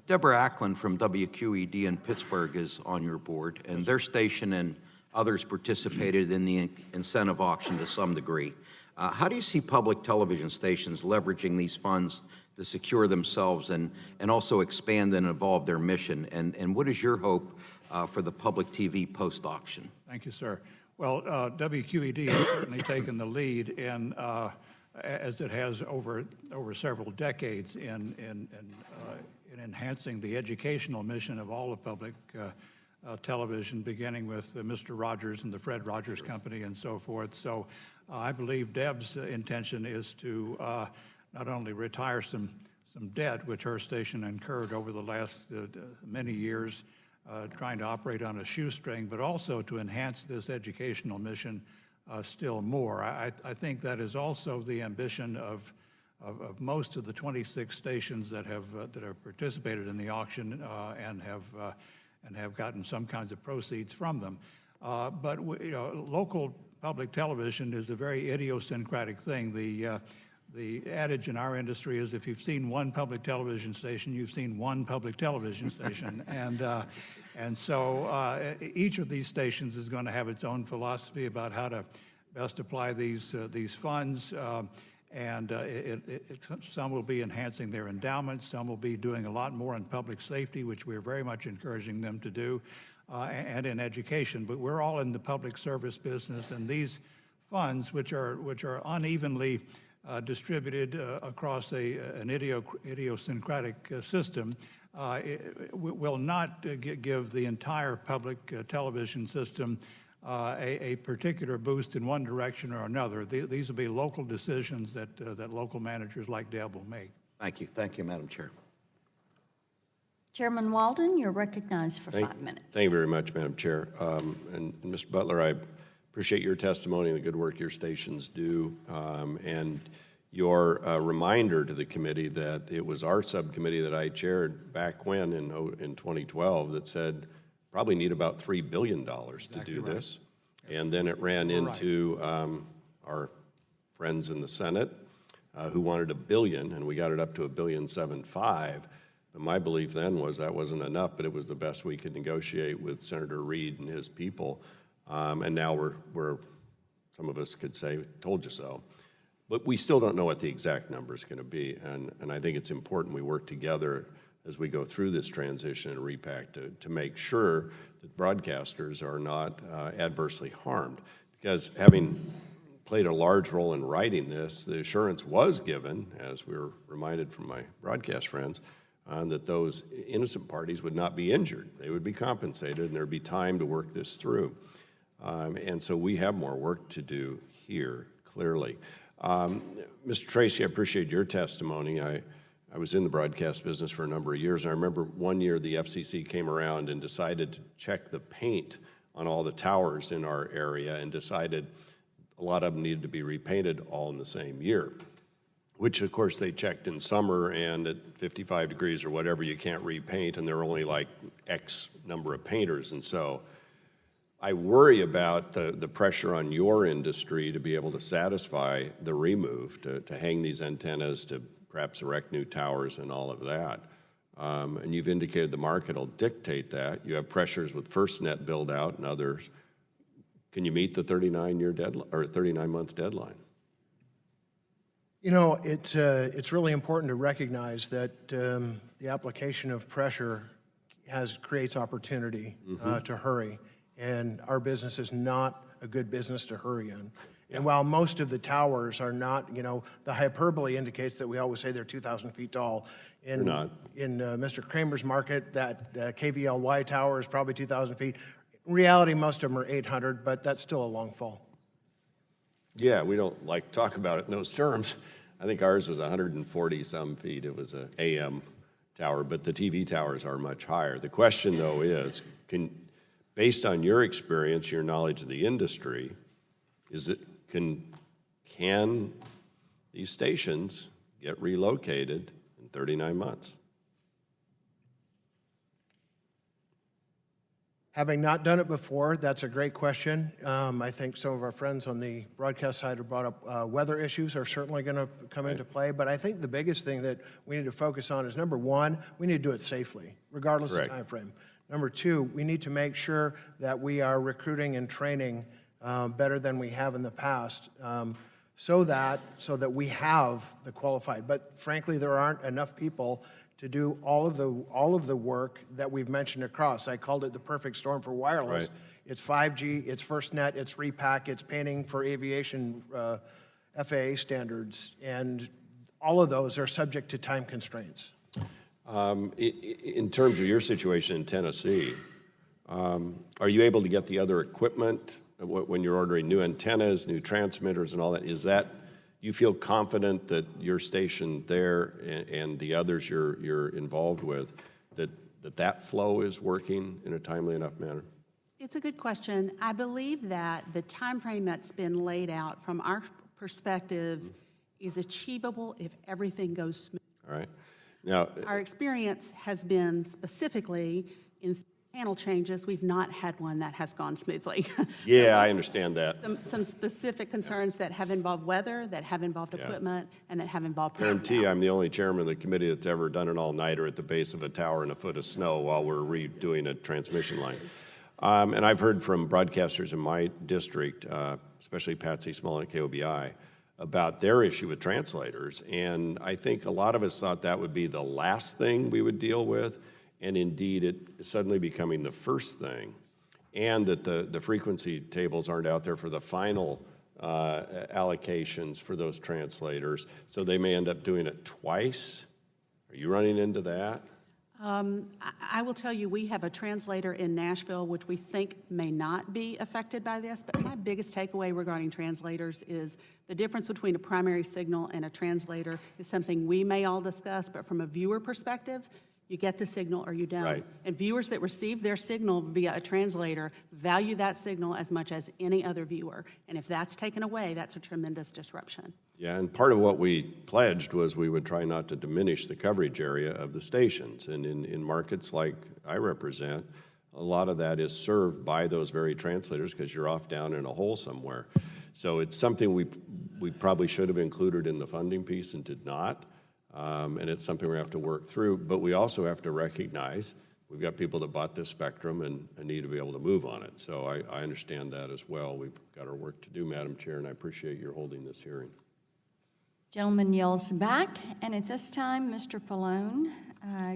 Deborah Ackland from WQED in Pittsburgh is on your board, and their station and others participated in the incentive auction to some degree. How do you see public television stations leveraging these funds to secure themselves and also expand and evolve their mission? And what is your hope for the public TV post-auction? Thank you, sir. Well, WQED has certainly taken the lead in, as it has over several decades, in enhancing the educational mission of all of public television, beginning with Mr. Rogers and the Fred Rogers Company and so forth. So I believe Deb's intention is to not only retire some debt, which her station incurred over the last many years, trying to operate on a shoestring, but also to enhance this educational mission still more. I think that is also the ambition of of most of the 26 stations that have participated in the auction and have gotten some kinds of proceeds from them. But local public television is a very idiosyncratic thing. The adage in our industry is if you've seen one public television station, you've seen one public television station. And so each of these stations is going to have its own philosophy about how to best apply these funds. Some will be enhancing their endowments. Some will be doing a lot more in public safety, which we're very much encouraging them to do, and in education. But we're all in the public service business, and these funds, which are unevenly distributed across an idiosyncratic system, will not give the entire public television system a particular boost in one direction or another. These will be local decisions that local managers like Deb will make. Thank you. Thank you, Madam Chair. Chairman Walden, you're recognized for 5 minutes. Thank you very much, Madam Chair. And Mr. Butler, I appreciate your testimony and the good work your stations do, and your reminder to the committee that it was our subcommittee that I chaired back when in 2012 that said probably need about $3 billion to do this. And then it ran into our friends in the Senate who wanted $1 billion, and we got it up to $1.75 billion. But my belief then was that wasn't enough, but it was the best we could negotiate with Senator Reid and his people. And now we're some of us could say, told you so. But we still don't know what the exact number is going to be, and I think it's important we work together as we go through this transition in Repack to make sure that broadcasters are not adversely harmed. Because having played a large role in writing this, the assurance was given, as we were reminded from my broadcast friends, that those innocent parties would not be injured. They would be compensated, and there would be time to work this through. And so we have more work to do here, clearly. Mr. Tracy, I appreciate your testimony. I was in the broadcast business for a number of years. I remember one year the FCC came around and decided to check the paint on all the towers in our area and decided a lot of them needed to be repainted all in the same year, which of course they checked in summer, and at 55 degrees or whatever you can't repaint, and there are only like X number of painters. And so I worry about the pressure on your industry to be able to satisfy the remove, to hang these antennas, to perhaps erect new towers and all of that. And you've indicated the market will dictate that. You have pressures with FirstNet build out and others. Can you meet the 39-year deadline or 39-month deadline? You know, it's really important to recognize that the application of pressure creates opportunity to hurry. And our business is not a good business to hurry in. Yeah. And while most of the towers are not, the hyperbole indicates that we always say they're 2,000 feet tall. In Mr. Kramer's market, that KVLY tower is probably 2,000 feet. In reality, most of them are 800, but that's still a long fall. Yeah, we don't like to talk about it in those terms. I think ours was 140-some feet. It was an AM tower, but the TV towers are much higher. The question, though, is based on your experience, your knowledge of the industry, can these stations get relocated in 39 months? Having not done it before, that's a great question. I think some of our friends on the broadcast side have brought up weather issues are certainly going to come into play, but I think the biggest thing that we need to focus on is, number one, we need to do it safely, regardless of time frame. Number two, we need to make sure that we are recruiting and training better than we have in the past, so that we have the qualified. But frankly, there aren't enough people to do all of the work that we've mentioned across. I called it the perfect storm for wireless. Right. It's 5G, it's FirstNet, it's Repack, it's painting for aviation FAA standards, and all of those are subject to time constraints. In terms of your situation in Tennessee, are you able to get the other equipment when you're ordering new antennas, new transmitters and all that? You feel confident that your station there and the others you're involved with, that flow is working in a timely enough manner? It's a good question. I believe that the time frame that's been laid out from our perspective is achievable if everything goes smooth. All right. Now, Our experience has been specifically in panel changes, we've not had one that has gone smoothly. yeah, I understand that. Some specific concerns that have involved weather, that have involved equipment, and that have involved personnel. Guarantee I'm the only chairman of the committee that's ever done an all-nighter at the base of a tower in a foot of snow while we're redoing a transmission line. And I've heard from broadcasters in my district, especially Patsy Small at KOBI, about their issue with translators. And I think a lot of us thought that would be the last thing we would deal with. And indeed, it is suddenly becoming the first thing. And that the frequency tables aren't out there for the final allocations for those translators. So they may end up doing it twice. Are you running into that? I will tell you, we have a translator in Nashville, which we think may not be affected by this, but my biggest takeaway regarding translators is the difference between a primary signal and a translator is something we may all discuss, but from a viewer perspective, you get the signal or you don't. Right. And viewers that receive their signal via a translator value that signal as much as any other viewer. And if that's taken away, that's a tremendous disruption. Yeah, and part of what we pledged was we would try not to diminish the coverage area of the stations. And in markets like I represent, a lot of that is served by those very translators because you're off down in a hole somewhere. So it's something we probably should have included in the funding piece and did not. And it's something we have to work through. But we also have to recognize we've got people that bought this spectrum and need to be able to move on it. So I understand that as well. We've got our work to do, Madam Chair, and I appreciate your holding this hearing. Gentleman yields back, and at this time, Mr. Pallone,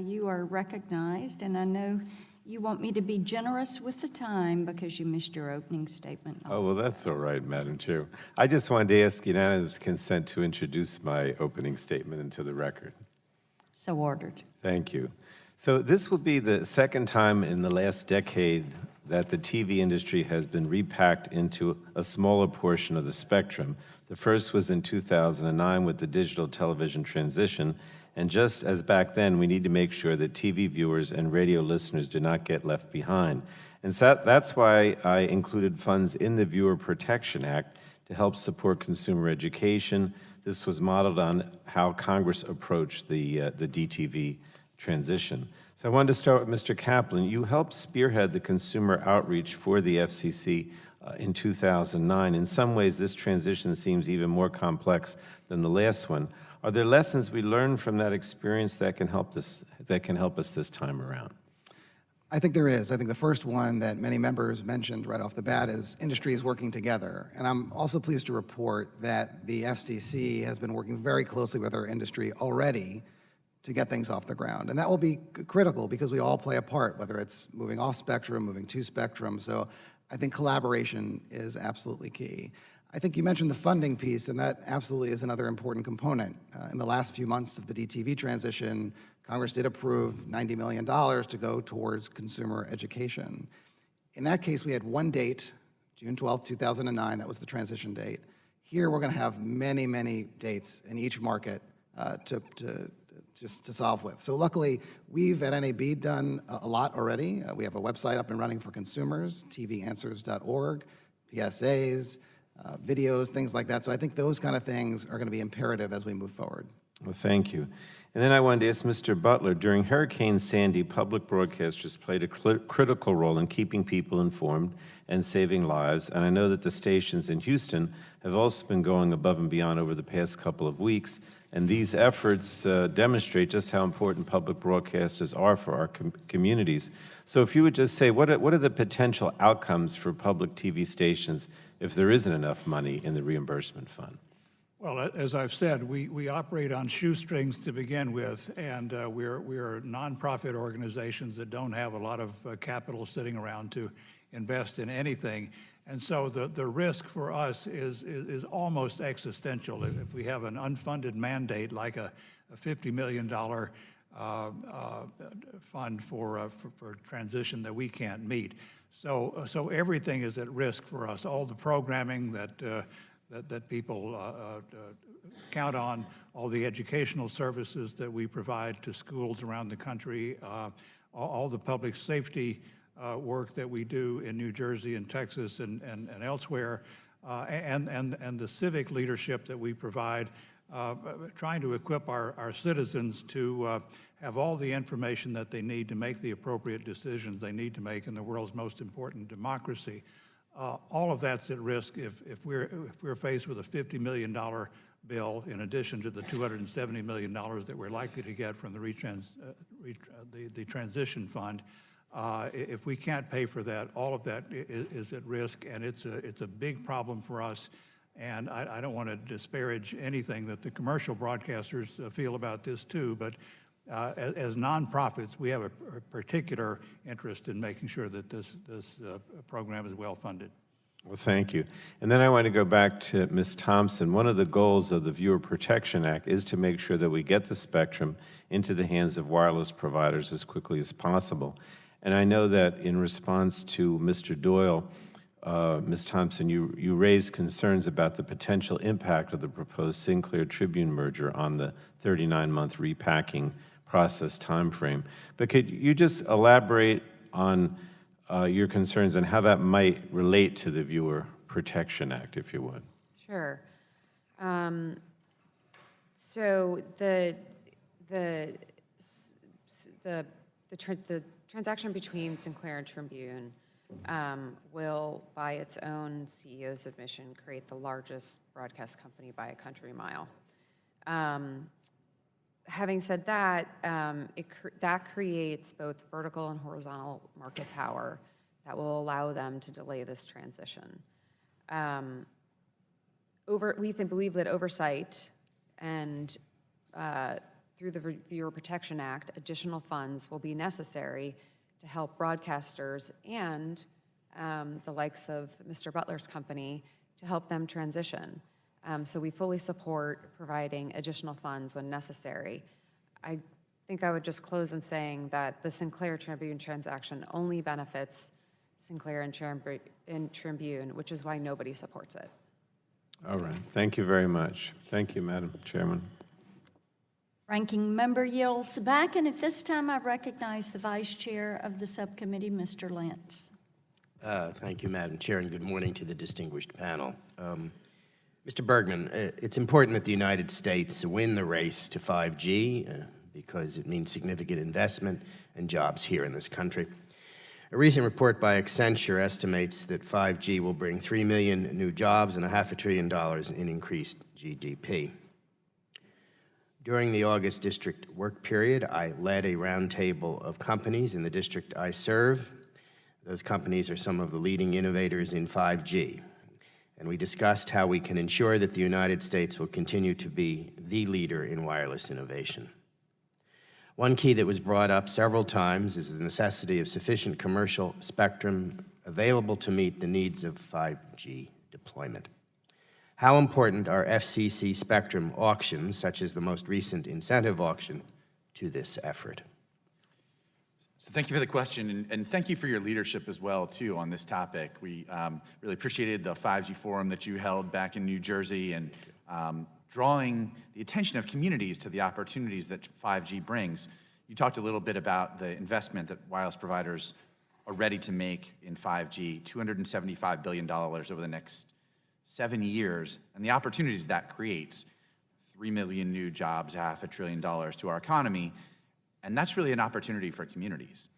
you are recognized, and I know you want me to be generous with the time because you missed your opening statement. Oh, well, that's all right, Madam Chair. I just wanted to ask unanimous consent to introduce my opening statement into the record. So ordered. Thank you. So this will be the second time in the last decade that the TV industry has been repacked into a smaller portion of the spectrum. The first was in 2009 with the digital television transition, and just as back then, we need to make sure that TV viewers and radio listeners do not get left behind. And so that's why I included funds in the Viewer Protection Act to help support consumer education. This was modeled on how Congress approached the DTV transition. So I wanted to start with Mr. Kaplan. You helped spearhead the consumer outreach for the FCC in 2009. In some ways, this transition seems even more complex than the last one. Are there lessons we learned from that experience that can help us this time around? I think there is. I think the first one that many members mentioned right off the bat is industry is working together. And I'm also pleased to report that the FCC has been working very closely with our industry already to get things off the ground. And that will be critical because we all play a part, whether it's moving off spectrum, moving to spectrum. So I think collaboration is absolutely key. I think you mentioned the funding piece, and that absolutely is another important component. In the last few months of the DTV transition, Congress did approve $90 million to go towards consumer education. In that case, we had one date, June 12, 2009, that was the transition date. Here, we're gonna have many, many dates in each market to solve with. So luckily, we've at NAB done a lot already. We have a website up and running for consumers, tvanswers.org, PSAs, videos, things like that. So I think those kind of things are going to be imperative as we move forward. Well, thank you. And then I wanted to ask Mr. Butler, during Hurricane Sandy, public broadcasters played a critical role in keeping people informed and saving lives. And I know that the stations in Houston have also been going above and beyond over the past couple of weeks. And these efforts demonstrate just how important public broadcasters are for our communities. So if you would just say, what are the potential outcomes for public TV stations if there isn't enough money in the reimbursement fund? Well, as I've said, we operate on shoestrings to begin with, and we're nonprofit organizations that don't have a lot of capital sitting around to invest in anything. And so the risk for us is almost existential. If we have an unfunded mandate like a $50 million fund for transition that we can't meet. So everything is at risk for us. All the programming that people count on, all the educational services that we provide to schools around the country, all the public safety work that we do in New Jersey and Texas and elsewhere, and the civic leadership that we provide trying to equip our citizens to have all the information that they need to make the appropriate decisions they need to make in the world's most important democracy. All of that's at risk if we're faced with a $50 million bill in addition to the $270 million that we're likely to get from the transition fund. If we can't pay for that, all of that is at risk, and it's a big problem for us. And I don't want to disparage anything that the commercial broadcasters feel about this too, but as nonprofits, we have a particular interest in making sure that this program is well funded. Well, thank you. And then I want to go back to Ms. Thompson. One of the goals of the Viewer Protection Act is to make sure that we get the spectrum into the hands of wireless providers as quickly as possible. And I know that in response to Mr. Doyle, Ms. Thompson, you raised concerns about the potential impact of the proposed Sinclair Tribune merger on the 39-month repacking process timeframe. But could you just elaborate on your concerns and how that might relate to the Viewer Protection Act, if you would? Sure. So the transaction between Sinclair and Tribune will, by its own CEO's admission, create the largest broadcast company by a country mile. Having said that, that creates both vertical and horizontal market power that will allow them to delay this transition. We believe that oversight and through the Viewer Protection Act, additional funds will be necessary to help broadcasters and the likes of Mr. Butler's company to help them transition. So we fully support providing additional funds when necessary. I think I would just close in saying that the Sinclair Tribune transaction only benefits Sinclair and Tribune, which is why nobody supports it. All right. Thank you very much. Thank you, Madam Chairman. Ranking member yields back, and at this time I recognize the Vice Chair of the Subcommittee, Mr. Lentz. Thank you, Madam Chair, and good morning to the distinguished panel. Mr. Bergman, it's important that the United States win the race to 5G because it means significant investment and jobs here in this country. A recent report by Accenture estimates that 5G will bring 3 million new jobs and $500 billion in increased GDP. During the August district work period, I led a roundtable of companies in the district I serve. Those companies are some of the leading innovators in 5G. And we discussed how we can ensure that the United States will continue to be the leader in wireless innovation. One key that was brought up several times is the necessity of sufficient commercial spectrum available to meet the needs of 5G deployment. How important are FCC spectrum auctions, such as the most recent incentive auction, to this effort? So thank you for the question, and thank you for your leadership as well, too, on this topic. We really appreciated the 5G forum that you held back in New Jersey and drawing the attention of communities to the opportunities that 5G brings. You talked a little bit about the investment that wireless providers are ready to make in 5G, $275 billion over the next 7 years, and the opportunities that creates, 3 million new jobs, $500 billion to our economy, and that's really an opportunity for communities.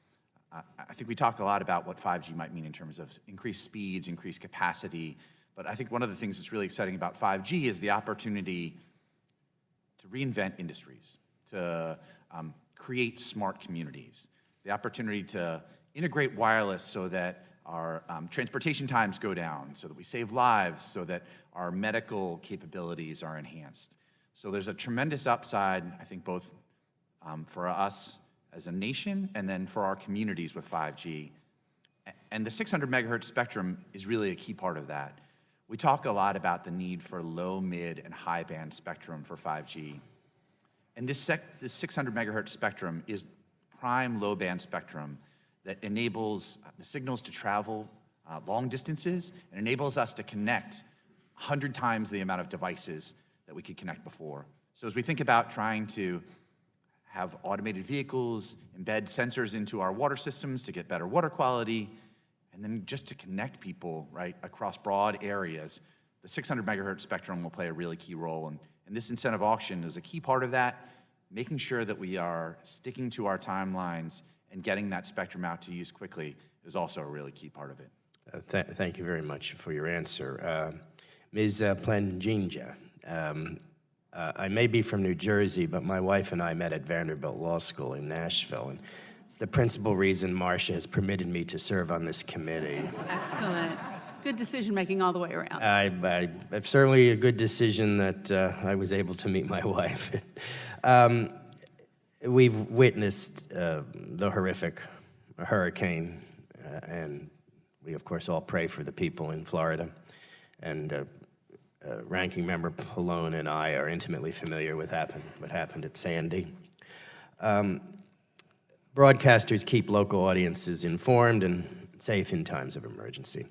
I think we talk a lot about what 5G might mean in terms of increased speeds, increased capacity, but I think one of the things that's really exciting about 5G is the opportunity to reinvent industries, to create smart communities, the opportunity to integrate wireless so that our transportation times go down, so that we save lives, so that our medical capabilities are enhanced. So there's a tremendous upside, I think, both for us as a nation and then for our communities with 5G. And the 600 megahertz spectrum is really a key part of that. We talk a lot about the need for low, mid, and high band spectrum for 5G. And this 600 megahertz spectrum is prime low band spectrum that enables the signals to travel long distances and enables us to connect 100 times the amount of devices that we could connect before. So as we think about trying to have automated vehicles, embed sensors into our water systems to get better water quality, and then just to connect people, right, across broad areas, the 600 megahertz spectrum will play a really key role And this incentive auction is a key part of that, making sure that we are sticking to our timelines and getting that spectrum out to use quickly is also a really key part of it. Thank you very much for your answer. Ms. Planginja, I may be from New Jersey, but my wife and I met at Vanderbilt Law School in Nashville, and it's the principal reason Marcia has permitted me to serve on this committee. Excellent. Good decision-making all the way around. I've certainly a good decision that I was able to meet my wife. We've witnessed the horrific hurricane, and we, of course, all pray for the people in Florida. And Ranking Member Pallone and I are intimately familiar with what happened at Sandy. Broadcasters keep local audiences informed and safe in times of emergency.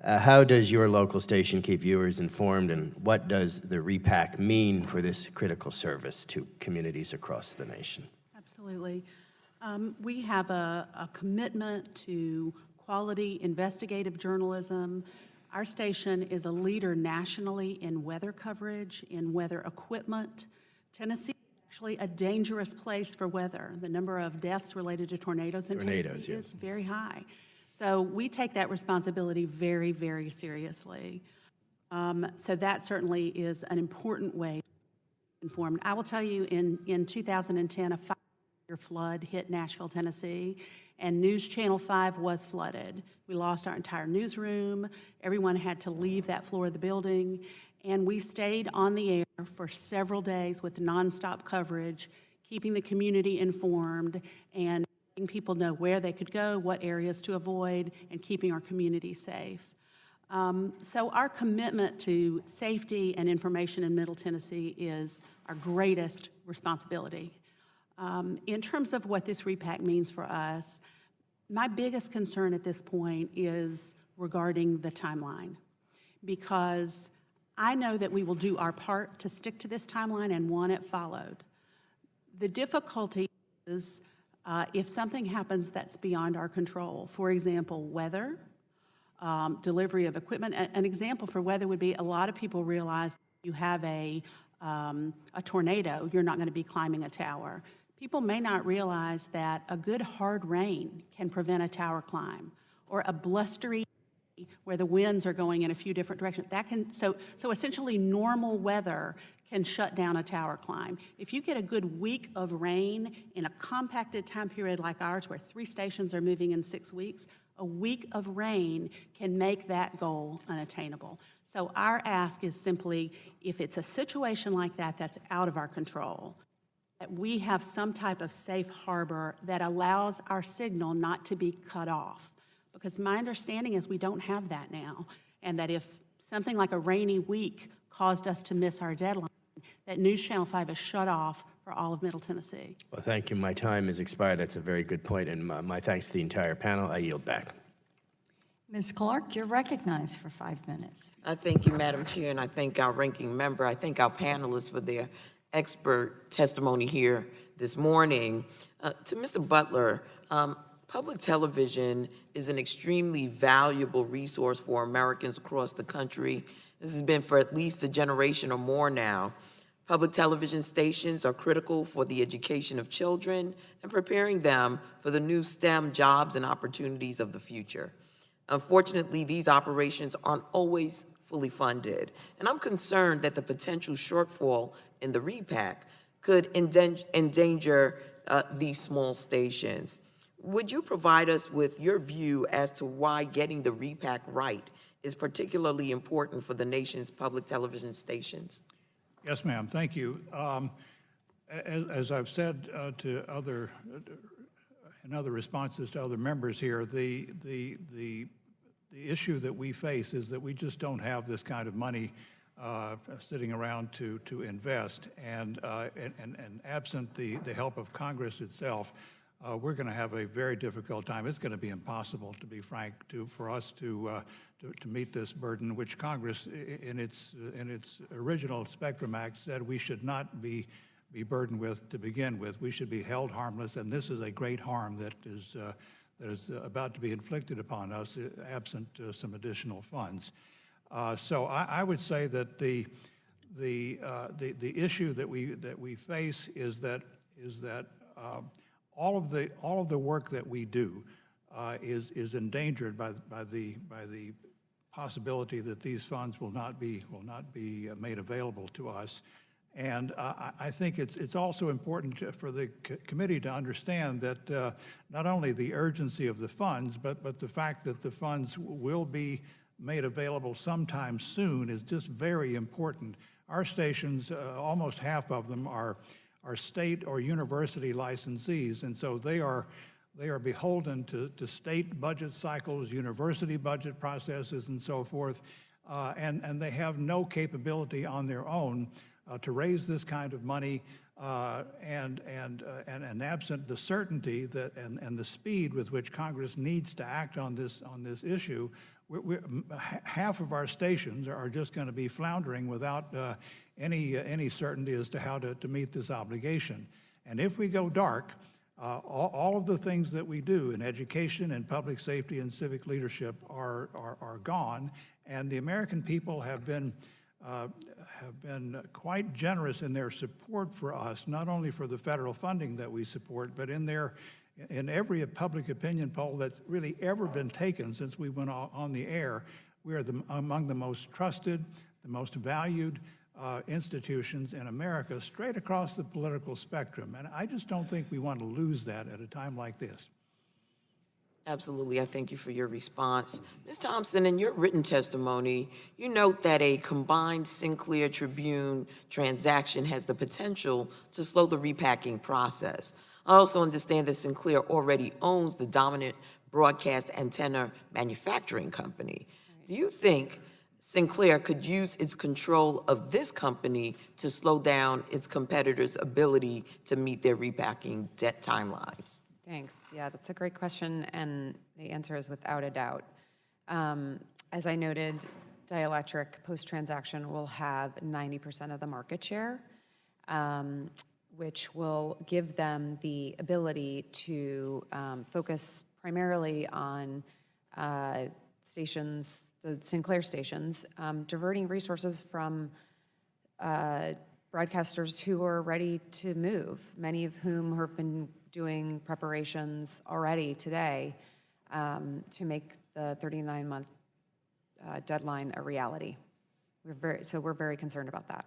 How does your local station keep viewers informed, and what does the repack mean for this critical service to communities across the nation? Absolutely. We have a commitment to quality investigative journalism. Our station is a leader nationally in weather coverage, in weather equipment. Tennessee is actually a dangerous place for weather. The number of deaths related to tornadoes in Tennessee is very high. So we take that responsibility very, very seriously. So that certainly is an important way to be informed. I will tell you, in 2010, a 5-year flood hit Nashville, Tennessee, and News Channel 5 was flooded. We lost our entire newsroom. Everyone had to leave that floor of the building, and we stayed on the air for several days with nonstop coverage, keeping the community informed and letting people know where they could go, what areas to avoid, and keeping our community safe. So our commitment to safety and information in Middle Tennessee is our greatest responsibility. In terms of what this repack means for us, my biggest concern at this point is regarding the timeline, because I know that we will do our part to stick to this timeline and want it followed. The difficulty is if something happens that's beyond our control. For example, weather, delivery of equipment. An example for weather would be a lot of people realize you have a tornado, you're not going to be climbing a tower. People may not realize that a good hard rain can prevent a tower climb, or a blustery where the winds are going in a few different directions. That can, so essentially normal weather can shut down a tower climb. If you get a good week of rain in a compacted time period like ours, where 3 stations are moving in 6 weeks, a week of rain can make that goal unattainable. So our ask is simply, if it's a situation like that that's out of our control, that we have some type of safe harbor that allows our signal not to be cut off. Because my understanding is we don't have that now, and that if something like a rainy week caused us to miss our deadline, that News Channel 5 is shut off for all of Middle Tennessee. Well, thank you. My time has expired. That's a very good point, and my thanks to the entire panel. I yield back. Ms. Clark, you're recognized for 5 minutes. I thank you, Madam Chair, and I thank our ranking member. I thank our panelists for their expert testimony here this morning. To Mr. Butler, public television is an extremely valuable resource for Americans across the country. This has been for at least a generation or more now. Public television stations are critical for the education of children and preparing them for the new STEM jobs and opportunities of the future. Unfortunately, these operations aren't always fully funded, and I'm concerned that the potential shortfall in the repack could endanger these small stations. Would you provide us with your view as to why getting the repack right is particularly important for the nation's public television stations? Yes, ma'am. Thank you. As I've said to in other responses to other members here, the issue that we face is that we just don't have this kind of money sitting around to invest, and absent the help of Congress itself, we're going to have a very difficult time. It's going to be impossible, to be frank, for us to meet this burden, which Congress, in its original Spectrum Act, said we should not be burdened with to begin with. We should be held harmless, and this is a great harm that is about to be inflicted upon us, absent some additional funds. So I would say that the the issue that we face is that all of the work that we do is endangered by the possibility that these funds will not be made available to us. And I think it's also important for the committee to understand that not only the urgency of the funds, but the fact that the funds will be made available sometime soon is just very important. Our stations, almost half of them are state or university licensees, and so they are beholden to state budget cycles, university budget processes, and so forth, and they have no capability on their own to raise this kind of money, and absent the certainty that and the speed with which Congress needs to act on this issue, half of our stations are just going to be floundering without any certainty as to how to meet this obligation. And if we go dark, all of the things that we do in education and public safety and civic leadership are gone, and the American people have been quite generous in their support for us, not only for the federal funding that we support, but in every public opinion poll that's really ever been taken since we went on the air. We are among the most trusted, the most valued institutions in America, straight across the political spectrum. And I just don't think we want to lose that at a time like this. Absolutely. I thank you for your response. Ms. Thompson, in your written testimony, you note that a combined Sinclair Tribune transaction has the potential to slow the repacking process. I also understand that Sinclair already owns the dominant broadcast antenna manufacturing company. Do you think Sinclair could use its control of this company to slow down its competitors' ability to meet their repacking debt timelines? Thanks. Yeah, that's a great question, and the answer is without a doubt. As I noted, Dielectric post-transaction will have 90% of the market share, which will give them the ability to focus primarily on stations, the Sinclair stations, diverting resources from broadcasters who are ready to move, many of whom have been doing preparations already today to make the 39-month deadline a reality. We're very concerned about that.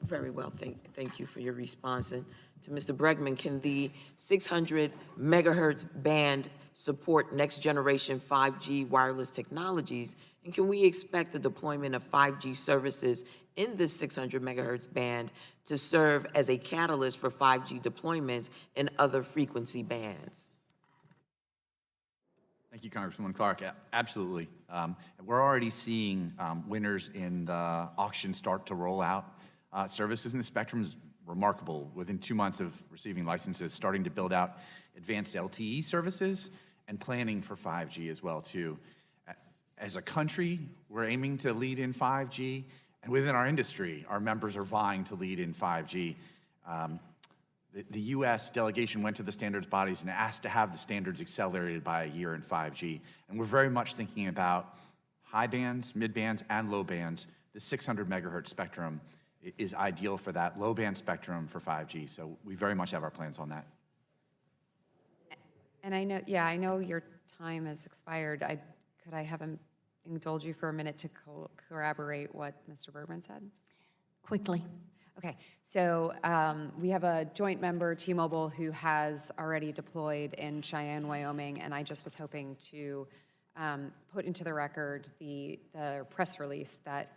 Very well. Thank you for your response. And to Mr. Bregman, can the 600 megahertz band support next generation 5G wireless technologies? And can we expect the deployment of 5G services in this 600 megahertz band to serve as a catalyst for 5G deployments in other frequency bands? Thank you, Congresswoman Clark. Absolutely. We're already seeing winners in the auction start to roll out services, and the spectrum is remarkable. Within 2 months of receiving licenses, starting to build out advanced LTE services and planning for 5G as well, too. As a country, we're aiming to lead in 5G, and within our industry, our members are vying to lead in 5G. The U.S. delegation went to the standards bodies and asked to have the standards accelerated by a year in 5G. And we're very much thinking about high bands, mid bands, and low bands. The 600 megahertz spectrum is ideal for that low band spectrum for 5G. So we very much have our plans on that. And I know your time has expired. Could I have him indulge you for a minute to corroborate what Mr. Bergman said? Quickly. Okay, so we have a joint member, T-Mobile, who has already deployed in Cheyenne, Wyoming, and I just was hoping to put into the record the press release that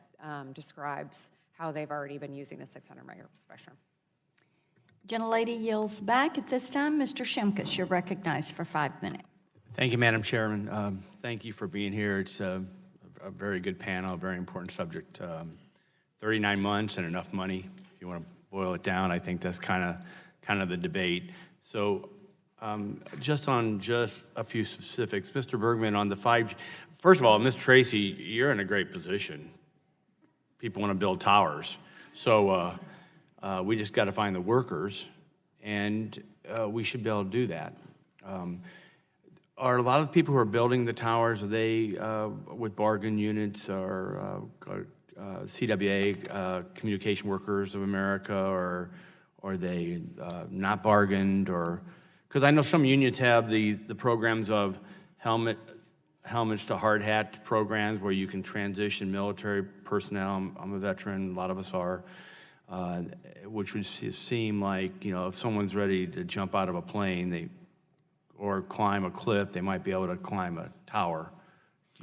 describes how they've already been using the 600 megahertz spectrum. Gentlelady yields back. At this time, Mr. Shimkus, you're recognized for 5 minutes. Thank you, Madam Chairman. Thank you for being here. It's a very good panel, a very important subject. 39 months and enough money. If you want to boil it down, I think that's kind of the debate. So just a few specifics. Mr. Bergman, on the 5G, first of all, Ms. Tracy, you're in a great position. People want to build towers. So we just got to find the workers, and we should be able to do that. Are a lot of the people who are building the towers, are they with bargain units or CWA, Communication Workers of America, or are they not bargained, or, because I know some unions have the programs of helmets to hard hat programs where you can transition military personnel. I'm a veteran, a lot of us are, which would seem like, you know, if someone's ready to jump out of a plane, or climb a cliff, they might be able to climb a tower.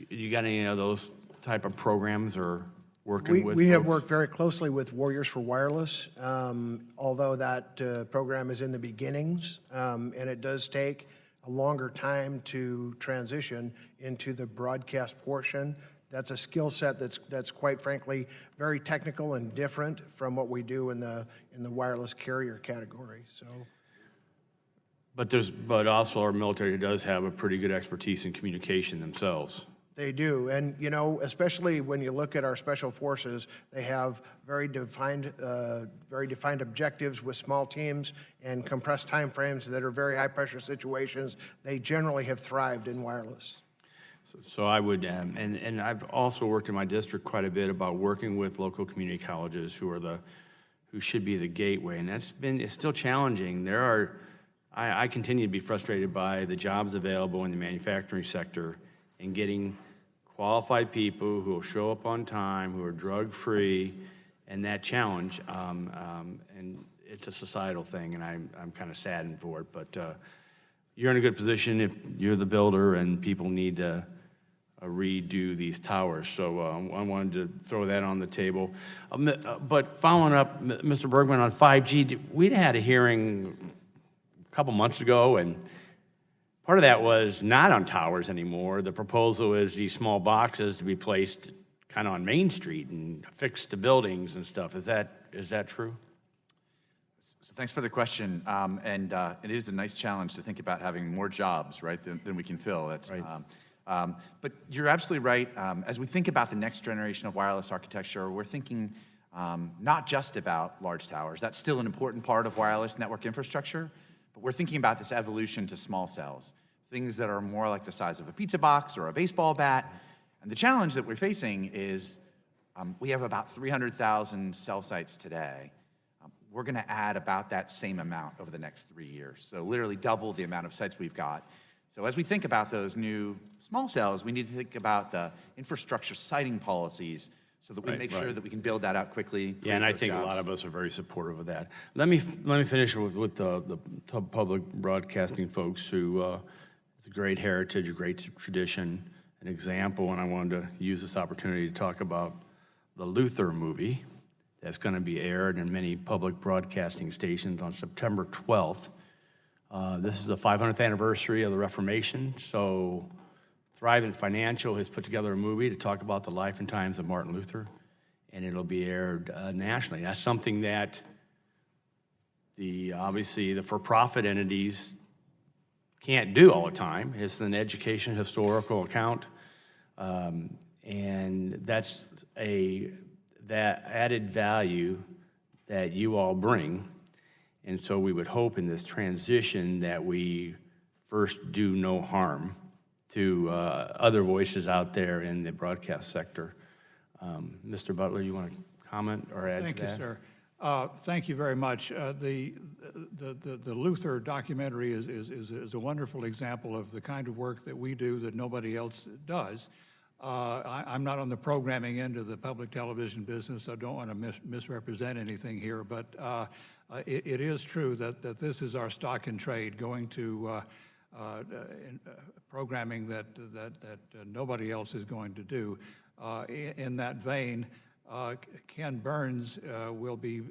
You got any of those type of programs or working with? We have folks? worked very closely with Warriors for Wireless, although that program is in the beginnings, and it does take a longer time to transition into the broadcast portion. That's a skill set that's quite frankly very technical and different from what we do in the wireless carrier category. So. But also our military does have a pretty good expertise in communication themselves. They do, and you know, especially when you look at our special forces, they have very defined objectives with small teams and compressed time frames that are very high pressure situations. They generally have thrived in wireless. So I would, and I've also worked in my district quite a bit about working with local community colleges who should be the gateway, and it's still challenging. I continue to be frustrated by the jobs available in the manufacturing sector and getting qualified people who will show up on time, who are drug-free, and that challenge. And it's a societal thing, and I'm kind of saddened for it. But you're in a good position if you're the builder and people need to redo these towers. So I wanted to throw that on the table. But following up, Mr. Bergman, on 5G, we'd had a hearing a couple months ago, and part of that was not on towers anymore. The proposal is these small boxes to be placed kind of on Main Street and affixed to buildings and stuff. Is that true? So thanks for the question. It is a nice challenge to think about having more jobs, right, than we can fill. That's right. But you're absolutely right. As we think about the next generation of wireless architecture, we're thinking not just about large towers. That's still an important part of wireless network infrastructure. But we're thinking about this evolution to small cells, things that are more like the size of a pizza box or a baseball bat. And the challenge that we're facing is we have about 300,000 cell sites today. We're going to add about that same amount over the next 3 years. So literally double the amount of sites we've got. So as we think about those new small cells, we need to think about the infrastructure siting policies so that we make sure that we can build that out quickly. Yeah, and I think a lot of us are very supportive of that. Let me finish with the public broadcasting folks who it's a great heritage, a great tradition, an example, and I wanted to use this opportunity to talk about the Luther movie that's going to be aired in many public broadcasting stations on September 12th. This is the 500th anniversary of the Reformation, so Thrivent Financial has put together a movie to talk about the life and times of Martin Luther, and it'll be aired nationally. That's something that obviously the for-profit entities can't do all the time. It's an education historical account, and that's that added value that you all bring. And so we would hope in this transition that we first do no harm to other voices out there in the broadcast sector. Mr. Butler, you want to comment or add to that? Thank you, sir. Thank you very much. The Luther documentary is a wonderful example of the kind of work that we do that nobody else does. I'm not on the programming end of the public television business, so I don't want to misrepresent anything here, but it is true that this is our stock in trade, going to programming that nobody else is going to do. In that vein, Ken Burns will be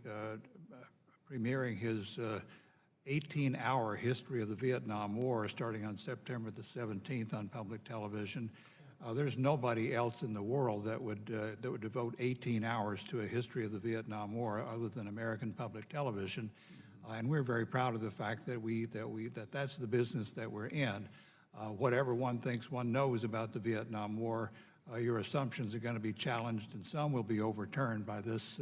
premiering his 18-hour history of the Vietnam War starting on September the 17th on public television. There's nobody else in the world that would devote 18 hours to a history of the Vietnam War other than American public television. And we're very proud of the fact that that's the business that we're in. Whatever one thinks one knows about the Vietnam War, your assumptions are going to be challenged, and some will be overturned by this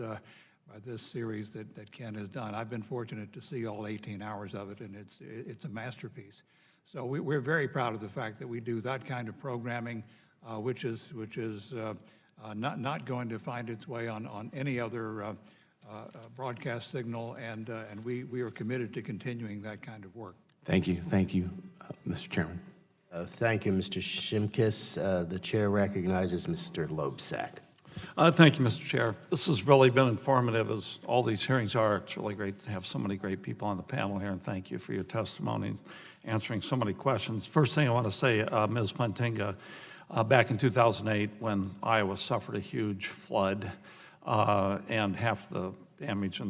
series that Ken has done. I've been fortunate to see all 18 hours of it, and it's a masterpiece. So we're very proud of the fact that we do that kind of programming, which is not going to find its way on any other broadcast signal, and we are committed to continuing that kind of work. Thank you, Mr. Chairman. Thank you, Mr. Shimkus. The chair recognizes Mr. Loebsack. Thank you, Mr. Chair. This has really been informative, as all these hearings are. It's really great to have so many great people on the panel here, and thank you for your testimony, answering so many questions. First thing I want to say, Ms. Plantinga, back in 2008, when Iowa suffered a huge flood, and half the damage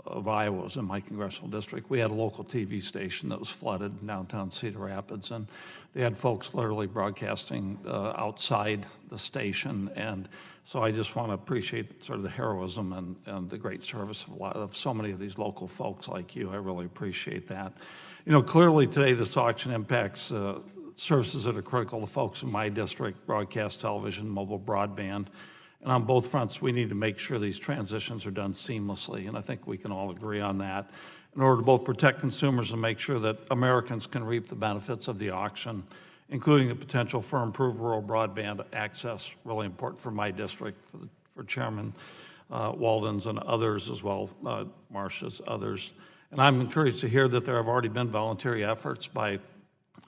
of Iowa was in my congressional district, we had a local TV station that was flooded in downtown Cedar Rapids, and they had folks literally broadcasting outside the station. And so I just want to appreciate sort of the heroism and the great service of so many of these local folks like you. I really appreciate that. You know, clearly today this auction impacts services that are critical to folks in my district: broadcast television, mobile broadband. And on both fronts, we need to make sure these transitions are done seamlessly, and I think we can all agree on that, in order to both protect consumers and make sure that Americans can reap the benefits of the auction, including the potential for improved rural broadband access, really important for my district, for Chairman Walden's and others as well, Marcia's, others. And I'm encouraged to hear that there have already been voluntary efforts by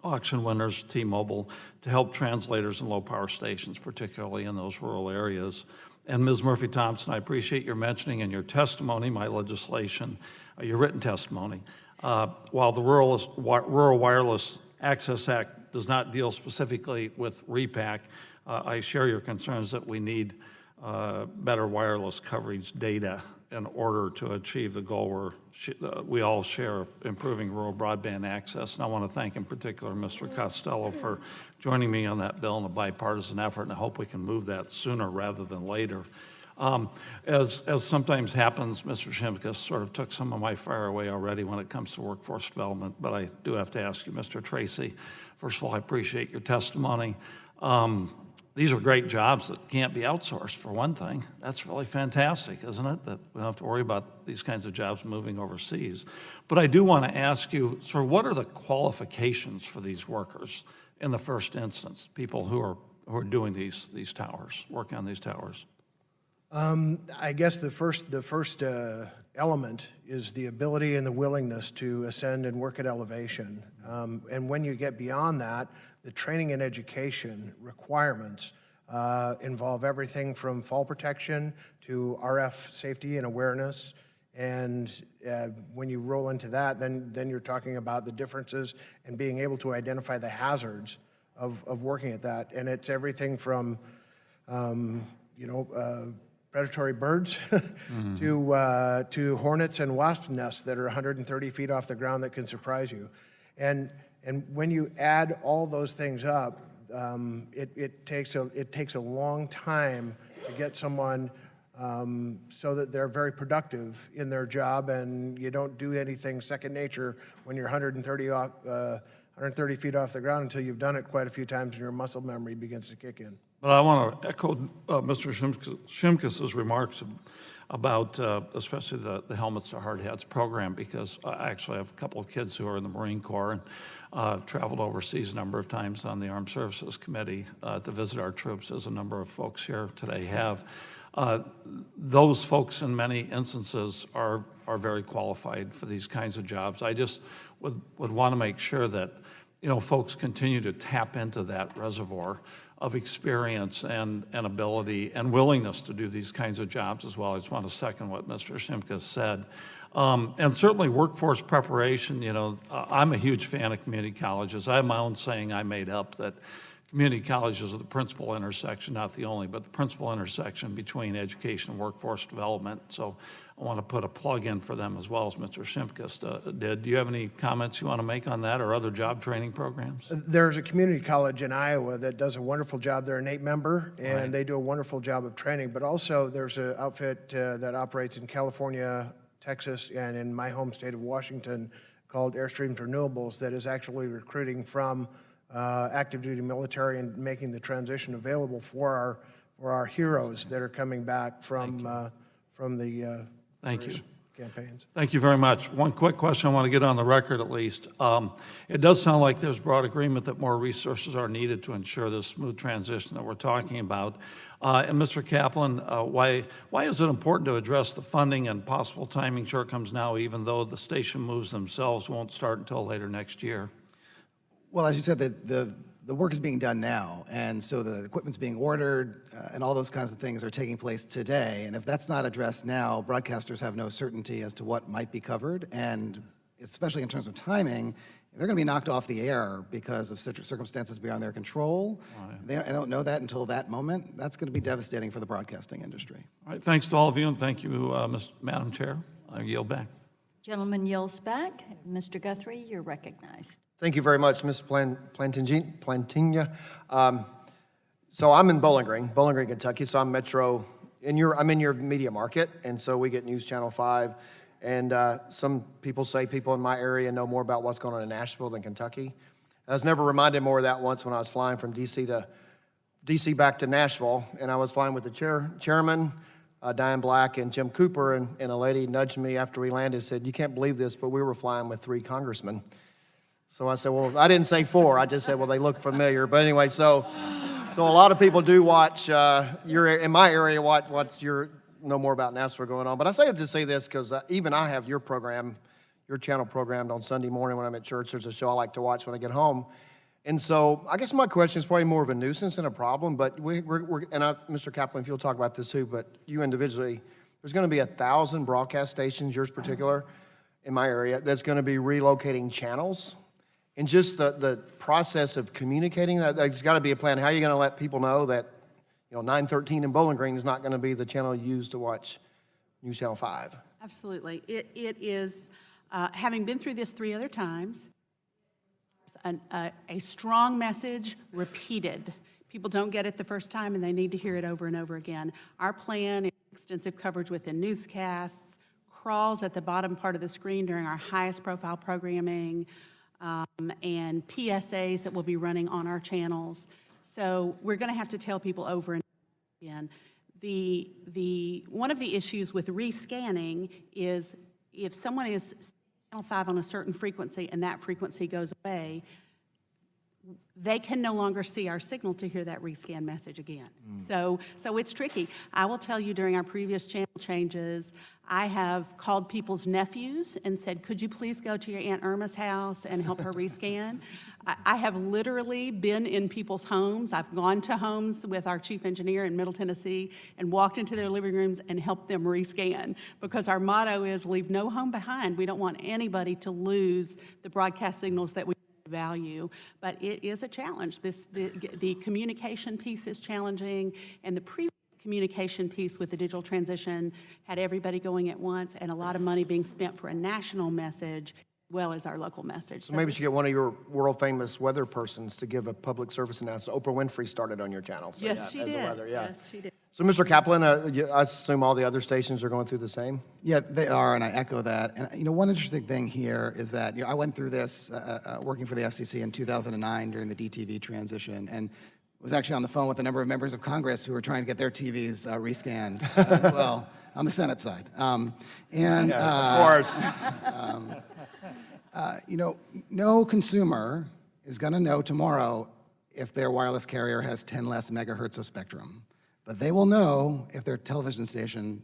auction winners, T-Mobile, to help translators in low-power stations, particularly in those rural areas. And Ms. Murphy-Thompson, I appreciate your mentioning in your testimony, my legislation, your written testimony. While the Rural Wireless Access Act does not deal specifically with Repack, I share your concerns that we need better wireless coverage data in order to achieve the goal we all share of improving rural broadband access. And I want to thank in particular Mr. Costello for joining me on that bill in a bipartisan effort, and I hope we can move that sooner rather than later. As sometimes happens, Mr. Shimkus sort of took some of my fire away already when it comes to workforce development, but I do have to ask you, Mr. Tracy, first of all, I appreciate your testimony. These are great jobs that can't be outsourced, for one thing. That's really fantastic, isn't it? That we don't have to worry about these kinds of jobs moving overseas. But I do want to ask you, sort of, what are the qualifications for these workers in the first instance, people who are doing these towers, working on these towers? I guess the first element is the ability and the willingness to ascend and work at elevation. And when you get beyond that, the training and education requirements involve everything from fall protection to RF safety and awareness. And when you roll into that, then you're talking about the differences and being able to identify the hazards of working at that. And it's everything from, predatory birds to hornets and wasp nests that are 130 feet off the ground that can surprise you. And when you add all those things up, it takes a long time to get someone so that they're very productive in their job, and you don't do anything second nature when you're 130 feet off the ground until you've done it quite a few times and your muscle memory begins to kick in. But I want to echo Mr. Shimkus's remarks about especially the Helmets to Hard Hats program, because I actually have a couple of kids who are in the Marine Corps, and I've traveled overseas a number of times on the Armed Services Committee to visit our troops, as a number of folks here today have. Those folks in many instances are very qualified for these kinds of jobs. I just would want to make sure that folks continue to tap into that reservoir of experience and ability and willingness to do these kinds of jobs as well. I just want to second what Mr. Shimkus said. And certainly workforce preparation, I'm a huge fan of community colleges. I have my own saying I made up that community colleges are the principal intersection, not the only, but the principal intersection between education and workforce development. So I want to put a plug in for them as well, as Mr. Shimkus did. Do you have any comments you want to make on that or other job training programs? There's a community college in Iowa that does a wonderful job. They're an 8 member, and they do a wonderful job of training. But also there's an outfit that operates in California, Texas, and in my home state of Washington called Airstreams Renewables that is actually recruiting from active duty military and making the transition available for our heroes that are coming back from the Thank you. campaigns. Thank you very much. One quick question I want to get on the record at least. It does sound like there's broad agreement that more resources are needed to ensure this smooth transition that we're talking about. And Mr. Kaplan, why is it important to address the funding and possible timing shortcomings now, even though the station moves themselves won't start until later next year? Well, as you said, the work is being done now, and so the equipment's being ordered, and all those kinds of things are taking place today. And if that's not addressed now, broadcasters have no certainty as to what might be covered, and especially in terms of timing, they're going to be knocked off the air because of circumstances beyond their control. They don't know that until that moment. That's going to be devastating for the broadcasting industry. All right, thanks to all of you, and thank you, Madam Chair. I yield back. Gentleman yields back. Mr. Guthrie, you're recognized. Thank you very much, Ms. Plantinga. So I'm in Bowling Green, Kentucky, so I'm metro, I'm in your media market, and so we get News Channel 5, and some people say people in my area know more about what's going on in Nashville than Kentucky. I was never reminded more of that once when I was flying from DC back to Nashville, and I was flying with the chairman, Diane Black, and Jim Cooper, and a lady nudged me after we landed and said, "You can't believe this, but we were flying with 3 congressmen." So I said, well, I didn't say 4. I just said, well, they look familiar. But anyway, so a lot of people do watch, in my area, know more about Nashville going on. But I say it to say this because even I have your channel programmed on Sunday morning when I'm at church. There's a show I like to watch when I get home. And so I guess my question is probably more of a nuisance than a problem. But Mr. Kaplan, if you'll talk about this too, but you individually, there's going to be 1,000 broadcast stations, yours particular, in my area, that's going to be relocating channels. And just the process of communicating that, there's got to be a plan. How are you going to let people know that, 913 in Bowling Green is not going to be the channel used to watch News Channel 5? Absolutely. It is, having been through this 3 other times, a strong message repeated. People don't get it the first time, and they need to hear it over and over again. Our plan is extensive coverage within newscasts, crawls at the bottom part of the screen during our highest profile programming, and PSAs that will be running on our channels. So we're going to have to tell people over and over again. One of the issues with rescanning is if someone is Channel 5 on a certain frequency and that frequency goes away, they can no longer see our signal to hear that rescan message again. So it's tricky. I will tell you, during our previous channel changes, I have called people's nephews and said, could you please go to your Aunt Irma's house and help her rescan? I have literally been in people's homes. I've gone to homes with our chief engineer in Middle Tennessee and walked into their living rooms and helped them rescan, because our motto is leave no home behind. We don't want anybody to lose the broadcast signals that we value, but it is a challenge. The communication piece is challenging, and the pre-communication piece with the digital transition had everybody going at once and a lot of money being spent for a national message as well as our local message. So maybe you should get one of your world-famous weather persons to give a public service announcement. Oprah Winfrey started on your channel. So yes, she as did. the weather, yeah. Yes, she did. So, Mr. Kaplan, I assume all the other stations are going through the same? Yeah, they are, and I echo that. And one interesting thing here is that I went through this working for the FCC in 2009 during the DTV transition, and was actually on the phone with a number of members of Congress who were trying to get their TVs rescanned as well, on the Senate side. Of course. No consumer is going to know tomorrow if their wireless carrier has 10 less megahertz of spectrum. But they will know if their television station,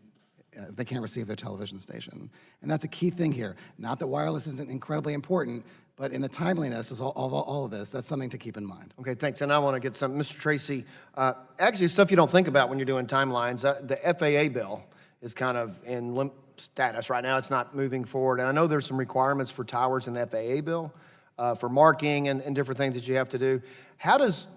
they can't receive their television station. And that's a key thing here. Not that wireless isn't incredibly important, but in the timeliness of all of this, that's something to keep in mind. Okay, thanks. And I want to get some, Mr. Tracy, actually stuff you don't think about when you're doing timelines. The FAA bill is kind of in limp status right now. It's not moving forward. And I know there's some requirements for towers in the FAA bill for marking and different things that you have to do. How does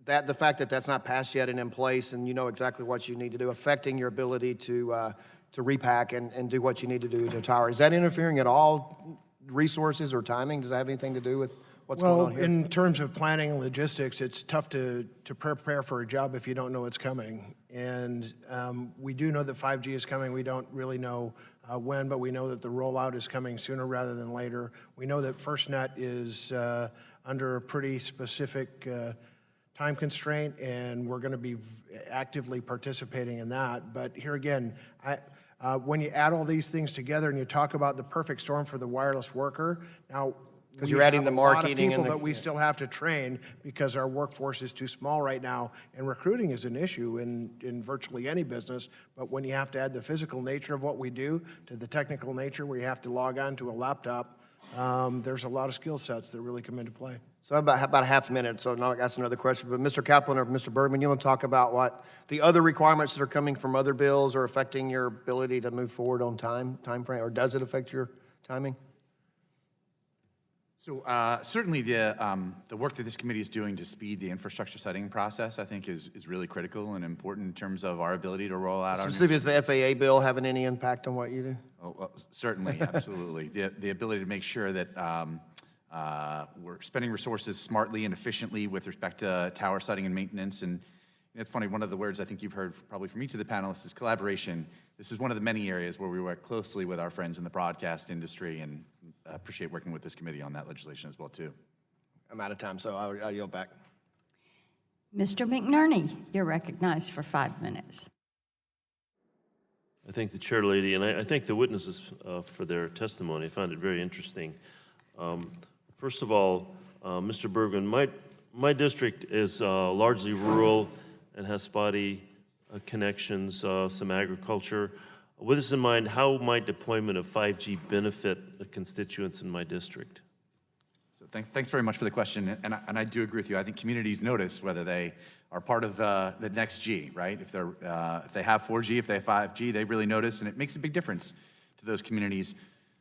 the fact that that's not passed yet and in place, and you know exactly what you need to do, affecting your ability to repack and do what you need to do to a tower? Is that interfering at all, resources or timing? Does that have anything to do with what's going on here? Well, in terms of planning and logistics, it's tough to prepare for a job if you don't know what's coming. And we do know that 5G is coming. We don't really know when, but we know that the rollout is coming sooner rather than later. We know that FirstNet is under a pretty specific time constraint, and we're going to be actively participating in that. But here again, When you add all these things together and you talk about the perfect storm for the wireless worker, now, 'Cause you're adding the we have a lot of marketing and people the- that we still have to train because our workforce is too small right now, and recruiting is an issue in virtually any business. But when you have to add the physical nature of what we do to the technical nature where you have to log on to a laptop, there's a lot of skill sets that really come into play. So about a half a minute, so now I'll ask another question. But Mr. Kaplan or Mr. Bergman, you want to talk about what the other requirements that are coming from other bills are affecting your ability to move forward on time frame, or does it affect your timing? So certainly the work that this committee is doing to speed the infrastructure setting process, I think, is really critical and important in terms of our ability to roll out our. Specifically, is the FAA bill having any impact on what you do? Oh, well, certainly, absolutely. The ability to make sure that we're spending resources smartly and efficiently with respect to tower setting and maintenance. And it's funny, one of the words I think you've heard probably from each of the panelists is collaboration. This is one of the many areas where we work closely with our friends in the broadcast industry, and appreciate working with this committee on that legislation as well, too. I'm out of time, so I'll yield back. Mr. McNerney, you're recognized for 5 minutes. I thank the chair lady, and I thank the witnesses for their testimony. I found it very interesting. First of all, Mr. Bergman, my district is largely rural and has spotty connections, some agriculture. With this in mind, how might deployment of 5G benefit the constituents in my district? So thanks very much for the question, and I do agree with you. I think communities notice whether they are part of the next G, right? If they have 4G, if they have 5G, they really notice, and it makes a big difference to those communities.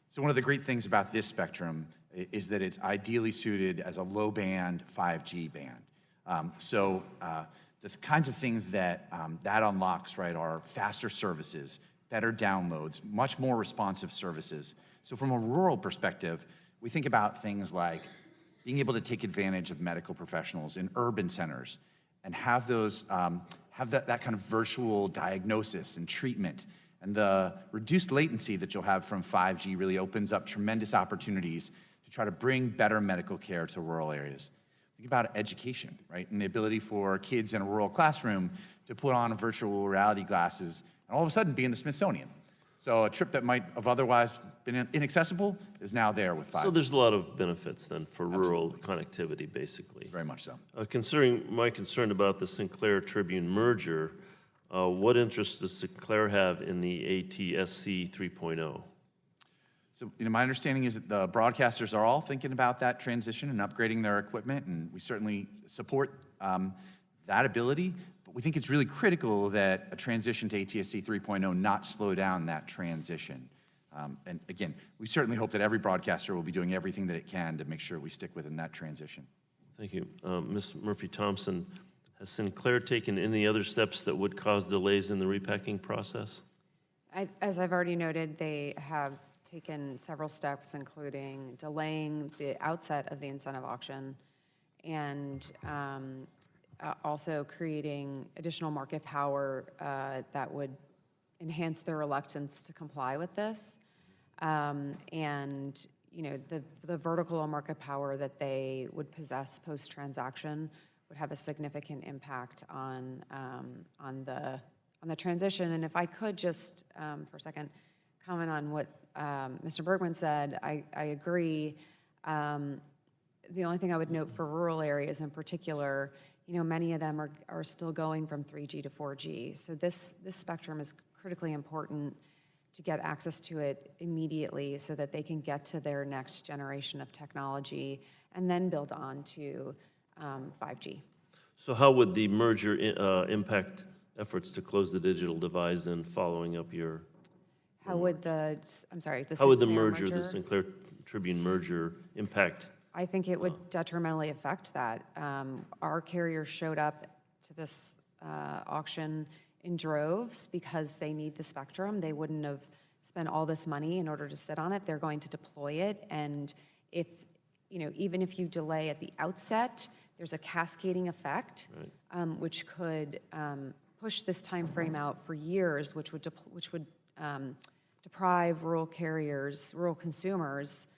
So one of the great things about this spectrum is that it's ideally suited as a low-band 5G band. The kinds of things that that unlocks, right, are faster services, better downloads, much more responsive services. So from a rural perspective, we think about things like being able to take advantage of medical professionals in urban centers and have those have that kind of virtual diagnosis and treatment. And the reduced latency that you'll have from 5G really opens up tremendous opportunities to try to bring better medical care to rural areas. Think about education, right? And the ability for kids in a rural classroom to put on virtual reality glasses and all of a sudden be in the Smithsonian. So a trip that might have otherwise been inaccessible is now there with 5G. So there's a lot of benefits then for rural connectivity, basically. Very much so. Considering my concern about the Sinclair Tribune merger, what interest does Sinclair have in the ATSC 3.0? So, my understanding is that the broadcasters are all thinking about that transition and upgrading their equipment, and we certainly support that ability. But we think it's really critical that a transition to ATSC 3.0 not slow down that transition. And again, we certainly hope that every broadcaster will be doing everything that it can to make sure we stick within that transition. Thank you. Ms. Murphy-Thompson, has Sinclair taken any other steps that would cause delays in the repacking process? As I've already noted, they have taken several steps, including delaying the outset of the incentive auction and also creating additional market power that would enhance their reluctance to comply with this. And the vertical market power that they would possess post-transaction would have a significant impact on the transition. And if I could just for a second comment on what Mr. Bergman said, I agree. The only thing I would note for rural areas in particular, many of them are still going from 3G to 4G. So this spectrum is critically important to get access to it immediately so that they can get to their next generation of technology and then build on to 5G. So how would the merger impact efforts to close the digital divide then, following up your... How would the merger, the Sinclair Tribune merger, impact? I think it would detrimentally affect that. Our carriers showed up to this auction in droves because they need the spectrum. They wouldn't have spent all this money in order to sit on it. They're going to deploy it. And if, even if you delay at the outset, there's a cascading effect, which could push this time frame out for years, which would deprive rural carriers, rural consumers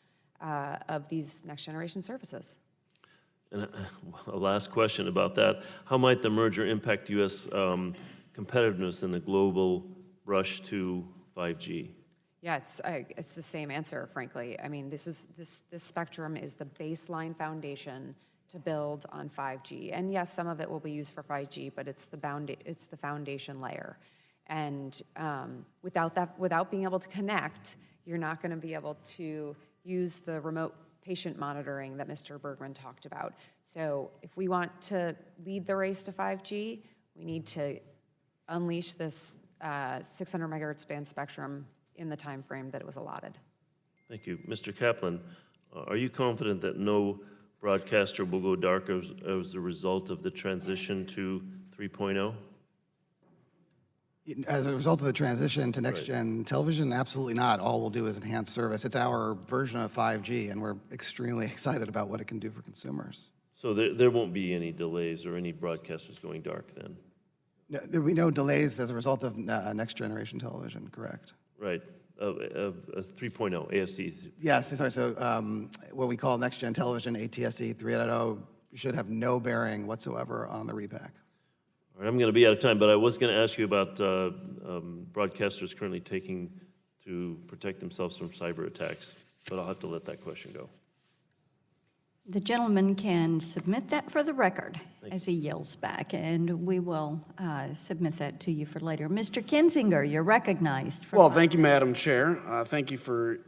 of these next generation services. And a last question about that. How might the merger impact U.S. competitiveness in the global rush to 5G? Yeah, it's the same answer, frankly. I mean, this spectrum is the baseline foundation to build on 5G. And yes, some of it will be used for 5G, but it's the foundation layer. And without being able to connect, you're not going to be able to use the remote patient monitoring that Mr. Bergman talked about. So if we want to lead the race to 5G, we need to unleash this 600 megahertz band spectrum in the time frame that it was allotted. Thank you. Mr. Kaplan, are you confident that no broadcaster will go dark as a result of the transition to 3.0? As a result of the transition to next-gen television, absolutely not. All we'll do is enhance service. It's our version of 5G, and we're extremely excited about what it can do for consumers. So there won't be any delays or any broadcasters going dark then? No, there will be no delays as a result of next-generation television, correct? Right, 3.0, ASD. Yes, sorry, so what we call next-gen television, ATSC 3.0, should have no bearing whatsoever on the repack. All right, I'm going to be out of time, but I was going to ask you about broadcasters currently taking to protect themselves from cyber attacks, but I'll have to let that question go. The gentleman can submit that for the record as he yields back, and we will submit that to you for later. Mr. Kinzinger, you're recognized. Well, thank you, Madam Chair. Thank you for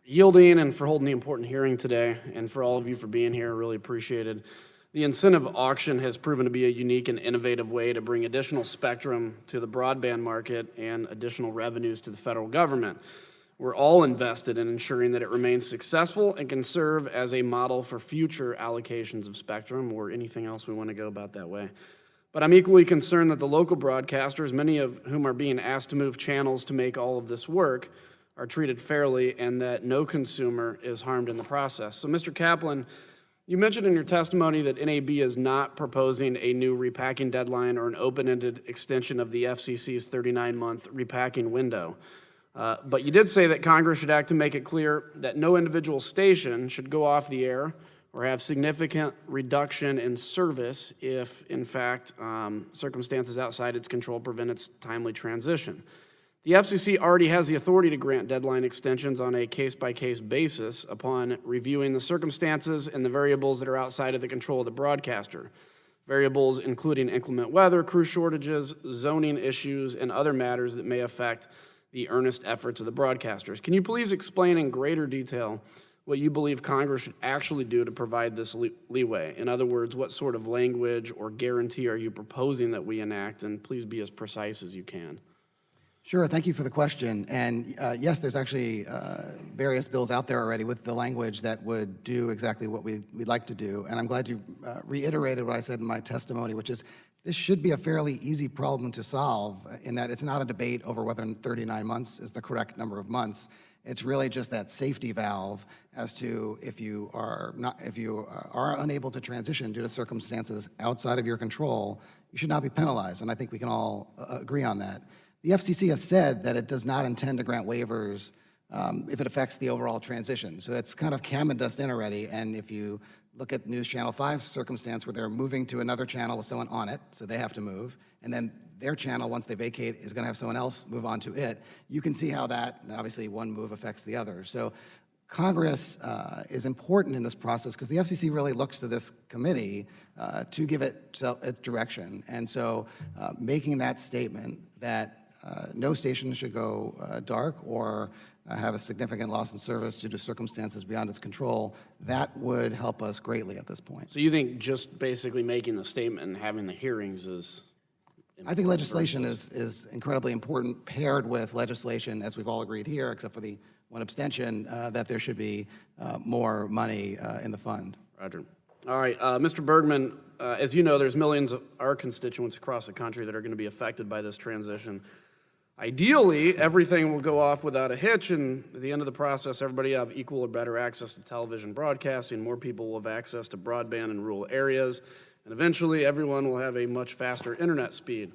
yielding and for holding the important hearing today, and for all of you for being here. Really appreciated. The incentive auction has proven to be a unique and innovative way to bring additional spectrum to the broadband market and additional revenues to the federal government. We're all invested in ensuring that it remains successful and can serve as a model for future allocations of spectrum or anything else we want to go about that way. But I'm equally concerned that the local broadcasters, many of whom are being asked to move channels to make all of this work, are treated fairly and that no consumer is harmed in the process. So, Mr. Kaplan, you mentioned in your testimony that NAB is not proposing a new repacking deadline or an open-ended extension of the FCC's 39-month repacking window. But you did say that Congress should act to make it clear that no individual station should go off the air or have significant reduction in service if, in fact, circumstances outside its control prevent its timely transition. The FCC already has the authority to grant deadline extensions on a case-by-case basis upon reviewing the circumstances and the variables that are outside of the control of the broadcaster. Variables including inclement weather, crew shortages, zoning issues, and other matters that may affect the earnest efforts of the broadcasters. Can you please explain in greater detail what you believe Congress should actually do to provide this leeway? In other words, what sort of language or guarantee are you proposing that we enact? And please be as precise as you can. Sure, thank you for the question. And yes, there's actually various bills out there already with the language that would do exactly what we'd like to do. And I'm glad you reiterated what I said in my testimony, which is this should be a fairly easy problem to solve in that it's not a debate over whether 39 months is the correct number of months. It's really just that safety valve as to if you are unable to transition due to circumstances outside of your control, you should not be penalized. And I think we can all agree on that. The FCC has said that it does not intend to grant waivers if it affects the overall transition. So that's kind of cammed us in already. And if you look at News Channel 5's circumstance where they're moving to another channel with someone on it, so they have to move, and then their channel, once they vacate, is going to have someone else move on to it, you can see how that, obviously, one move affects the other. So Congress is important in this process because the FCC really looks to this committee to give it its direction. And so making that statement that no station should go dark or have a significant loss in service due to circumstances beyond its control, that would help us greatly at this point. So you think just basically making the statement and having the hearings is I think legislation is incredibly important, paired with legislation, as we've all agreed here, except for the one abstention, that there should be more money in the fund. Roger. All right, Mr. Bergman, as you know, there's millions of our constituents across the country that are going to be affected by this transition. Ideally, everything will go off without a hitch, and at the end of the process, everybody will have equal or better access to television broadcasting. More people will have access to broadband in rural areas, and eventually everyone will have a much faster internet speed.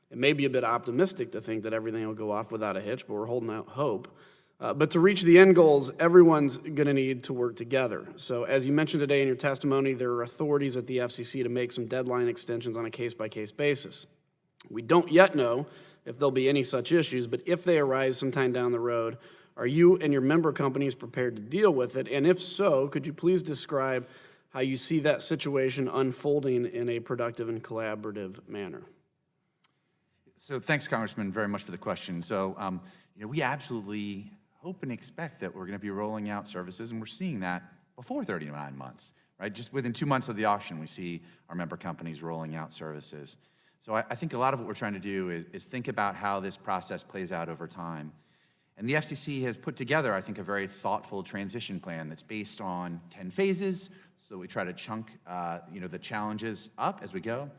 It may be a bit optimistic to think that everything will go off without a hitch, but we're holding out hope. But to reach the end goals, everyone's going to need to work together. So as you mentioned today in your testimony, there are authorities at the FCC to make some deadline extensions on a case-by-case basis. We don't yet know if there'll be any such issues, but if they arise sometime down the road, are you and your member companies prepared to deal with it? And if so, could you please describe how you see that situation unfolding in a productive and collaborative manner? So thanks, Congressman, very much for the question. So, we absolutely hope and expect that we're going to be rolling out services, and we're seeing that before 39 months, right? Just within 2 months of the auction, we see our member companies rolling out services. So I think a lot of what we're trying to do is think about how this process plays out over time. And the FCC has put together, I think, a very thoughtful transition plan that's based on 10 phases. So we try to chunk, the challenges up as we go.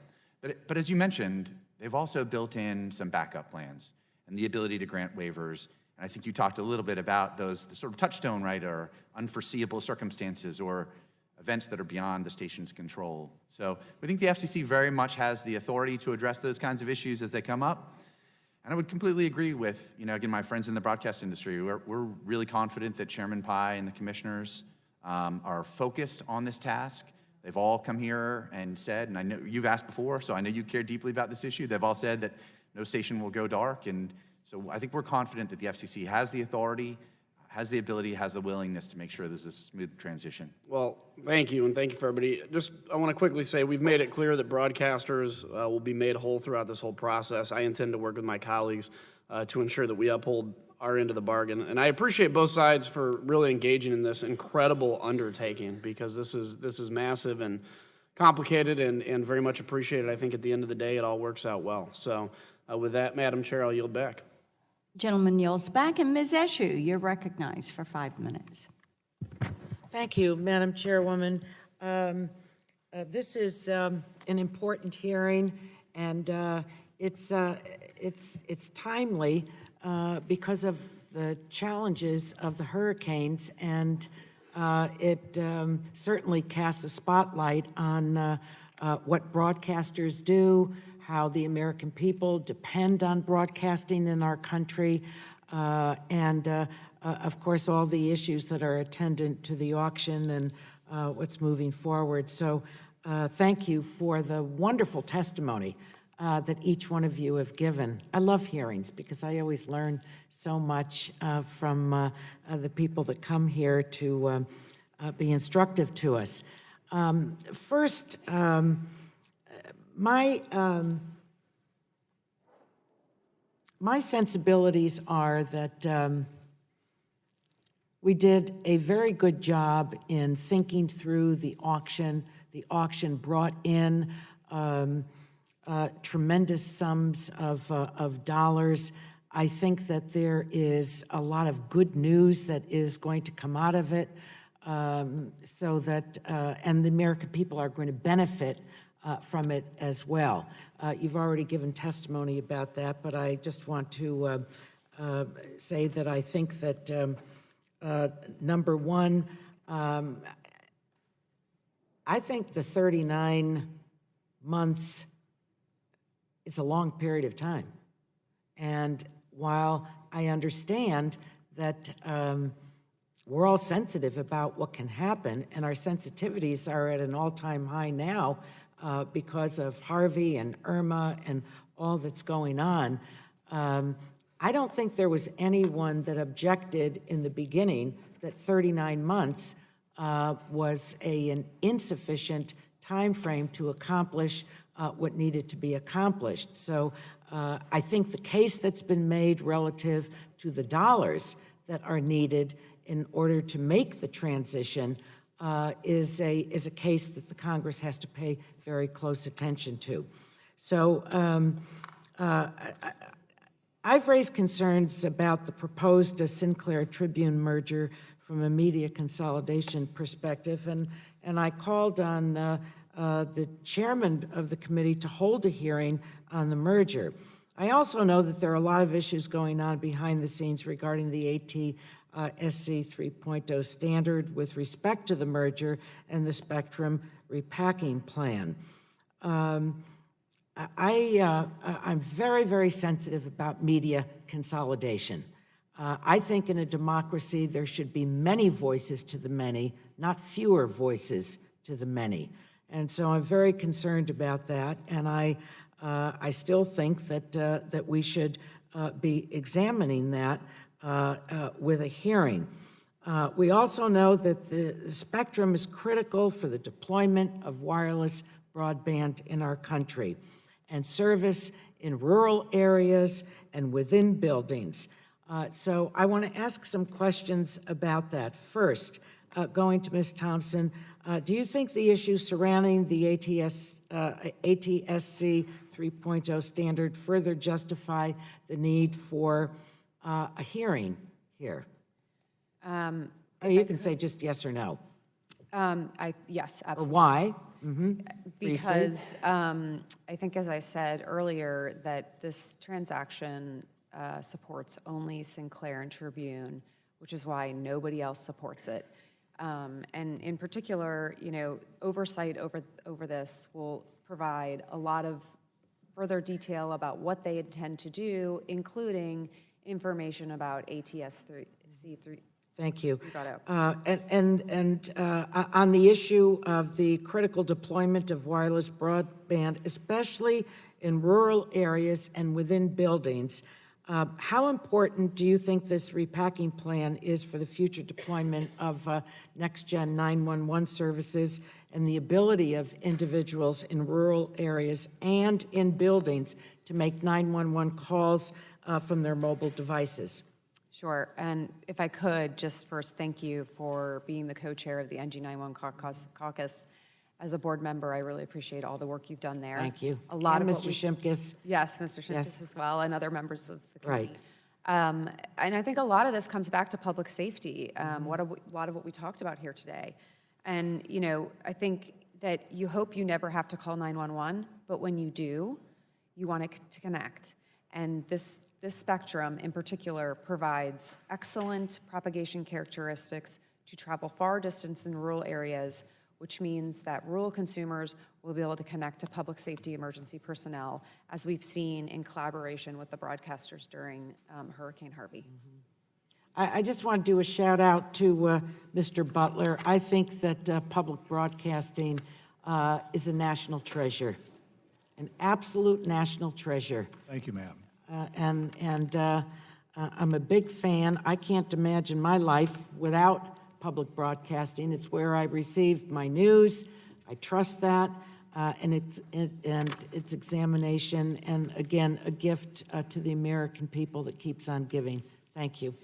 But as you mentioned, they've also built in some backup plans and the ability to grant waivers. And I think you talked a little bit about those the sort of touchstone, right, or unforeseeable circumstances or events that are beyond the station's control. So we think the FCC very much has the authority to address those kinds of issues as they come up. And I would completely agree with, again, my friends in the broadcast industry. We're really confident that Chairman Pai and the commissioners are focused on this task. They've all come here and said, and I know you've asked before, so I know you care deeply about this issue. They've all said that no station will go dark. And so I think we're confident that the FCC has the authority, has the ability, has the willingness to make sure there's a smooth transition. Well, thank you, and thank you for everybody. I want to quickly say we've made it clear that broadcasters will be made whole throughout this whole process. I intend to work with my colleagues to ensure that we uphold our end of the bargain. And I appreciate both sides for really engaging in this incredible undertaking, because this is massive and complicated and very much appreciated. I think at the end of the day, it all works out well. So with that, Madam Chair, I'll yield back. Gentleman yields back, and Ms. Eshu, you're recognized for 5 minutes. Thank you, Madam Chairwoman. This is an important hearing, and it's timely because of the challenges of the hurricanes, and it certainly casts a spotlight on what broadcasters do, how the American people depend on broadcasting in our country, and of course, all the issues that are attendant to the auction and what's moving forward. So thank you for the wonderful testimony that each one of you have given. I love hearings because I always learn so much from the people that come here to be instructive to us. First, my sensibilities are that we did a very good job in thinking through the auction. The auction brought in tremendous sums of dollars. I think that there is a lot of good news that is going to come out of it, so that, and the American people are going to benefit from it as well. You've already given testimony about that, but I just want to say that I think that number one, I think the 39 months is a long period of time. And while I understand that we're all sensitive about what can happen, and our sensitivities are at an all-time high now because of Harvey and Irma and all that's going on, I don't think there was anyone that objected in the beginning that 39 months was an insufficient time frame to accomplish what needed to be accomplished. So I think the case that's been made relative to the dollars that are needed in order to make the transition is a case that the Congress has to pay very close attention to. So I've raised concerns about the proposed Sinclair Tribune merger from a media consolidation perspective, and I called on the chairman of the committee to hold a hearing on the merger. I also know that there are a lot of issues going on behind the scenes regarding the ATSC 3.0 standard with respect to the merger and the Spectrum repacking plan. I'm very, very sensitive about media consolidation. I think in a democracy there should be many voices to the many, not fewer voices to the many. And so I'm very concerned about that, and I I still think that we should be examining that with a hearing. We also know that the spectrum is critical for the deployment of wireless broadband in our country and service in rural areas and within buildings. So I want to ask some questions about that. First, going to Ms. Thompson, do you think the issues surrounding the ATSC 3.0 standard further justify the need for a hearing here? Or you can say just yes or no. Yes, Or absolutely. why? Briefly. Because I think, as I said earlier, that this transaction supports only Sinclair and Tribune, which is why nobody else supports it. And in particular, oversight over this will provide a lot of further detail about what they intend to do, including information about ATSC3. Thank you. Brought out. On the issue of the critical deployment of wireless broadband, especially in rural areas and within buildings, how important do you think this repacking plan is for the future deployment of next-gen 911 services and the ability of individuals in rural areas and in buildings to make 911 calls from their mobile devices? Sure, and if I could, just first thank you for being the co-chair of the NG91 caucus. As a board member, I really appreciate all the work you've done there. Thank you. A lot And of Mr. what we- Shimkus. Yes, Mr. Shimkus Yes. as well, and other members of the Right. committee. And I think a lot of this comes back to public safety, a lot of what we talked about here today. And, I think that you hope you never have to call 911, but when you do, you want it to connect. And this spectrum in particular provides excellent propagation characteristics to travel far distance in rural areas, which means that rural consumers will be able to connect to public safety emergency personnel, as we've seen in collaboration with the broadcasters during Hurricane Harvey. I just want to do a shout out to Mr. Butler. I think that public broadcasting is a national treasure, an absolute national treasure. Thank you, ma'am. I'm a big fan. I can't imagine my life without public broadcasting. It's where I receive my news. I trust that, and its examination, and again, a gift to the American people that keeps on giving. Thank you.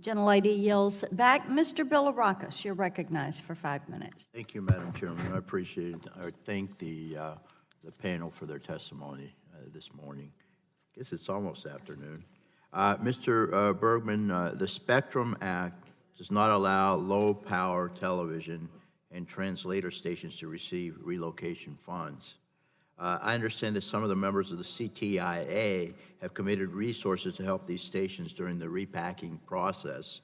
Gentlelady yields back. Mr. Bilirakis, you're recognized for 5 minutes. Thank you, Madam Chairman. I appreciate it. I thank the panel for their testimony this morning. I guess it's almost afternoon. Mr. Bergman, the Spectrum Act does not allow low-power television and translator stations to receive relocation funds. I understand that some of the members of the CTIA have committed resources to help these stations during the repacking process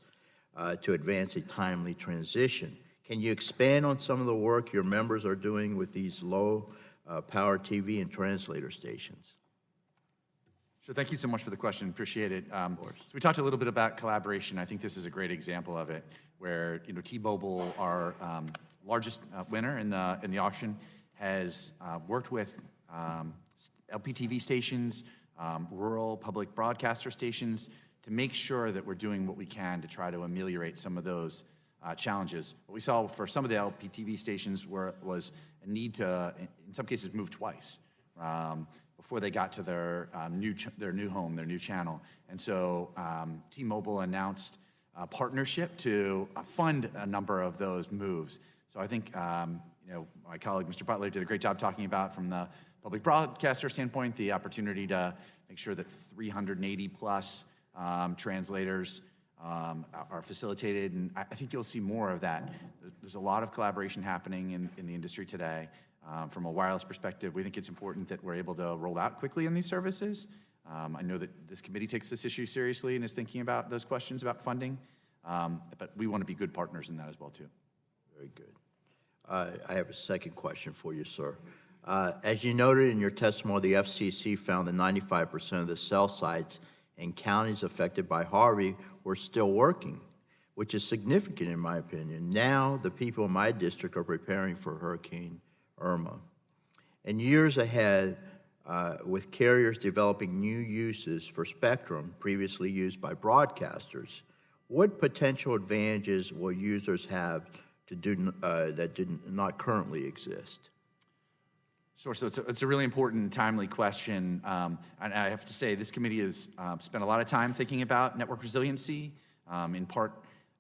to advance a timely transition. Can you expand on some of the work your members are doing with these low-power TV and translator stations? Sure, thank you so much for the question, appreciate it. So we talked a little bit about collaboration. I think this is a great example of it, where T-Mobile, our largest winner in the auction, has worked with LPTV stations, rural public broadcaster stations, to make sure that we're doing what we can to try to ameliorate some of those challenges. What we saw for some of the LPTV stations was a need to, in some cases, move twice. Before they got to their new home, their new channel. And so T-Mobile announced a partnership to fund a number of those moves. So I think my colleague, Mr. Butler, did a great job talking about, from the public broadcaster standpoint, the opportunity to make sure that 380 plus translators are facilitated, and I think you'll see more of that. There's a lot of collaboration happening in the industry today. From a wireless perspective, we think it's important that we're able to roll out quickly in these services. I know that this committee takes this issue seriously and is thinking about those questions about funding, but we want to be good partners in that as well, too. Very good. I have a second question for you, sir. As you noted in your testimony, the FCC found that 95% of the cell sites in counties affected by Harvey were still working, which is significant in my opinion. Now, the people in my district are preparing for Hurricane Irma. In years ahead, with carriers developing new uses for spectrum previously used by broadcasters, what potential advantages will users have to do that do not currently exist? Sure. So it's a really important and timely question. And I have to say, this committee has spent a lot of time thinking about network resiliency, in part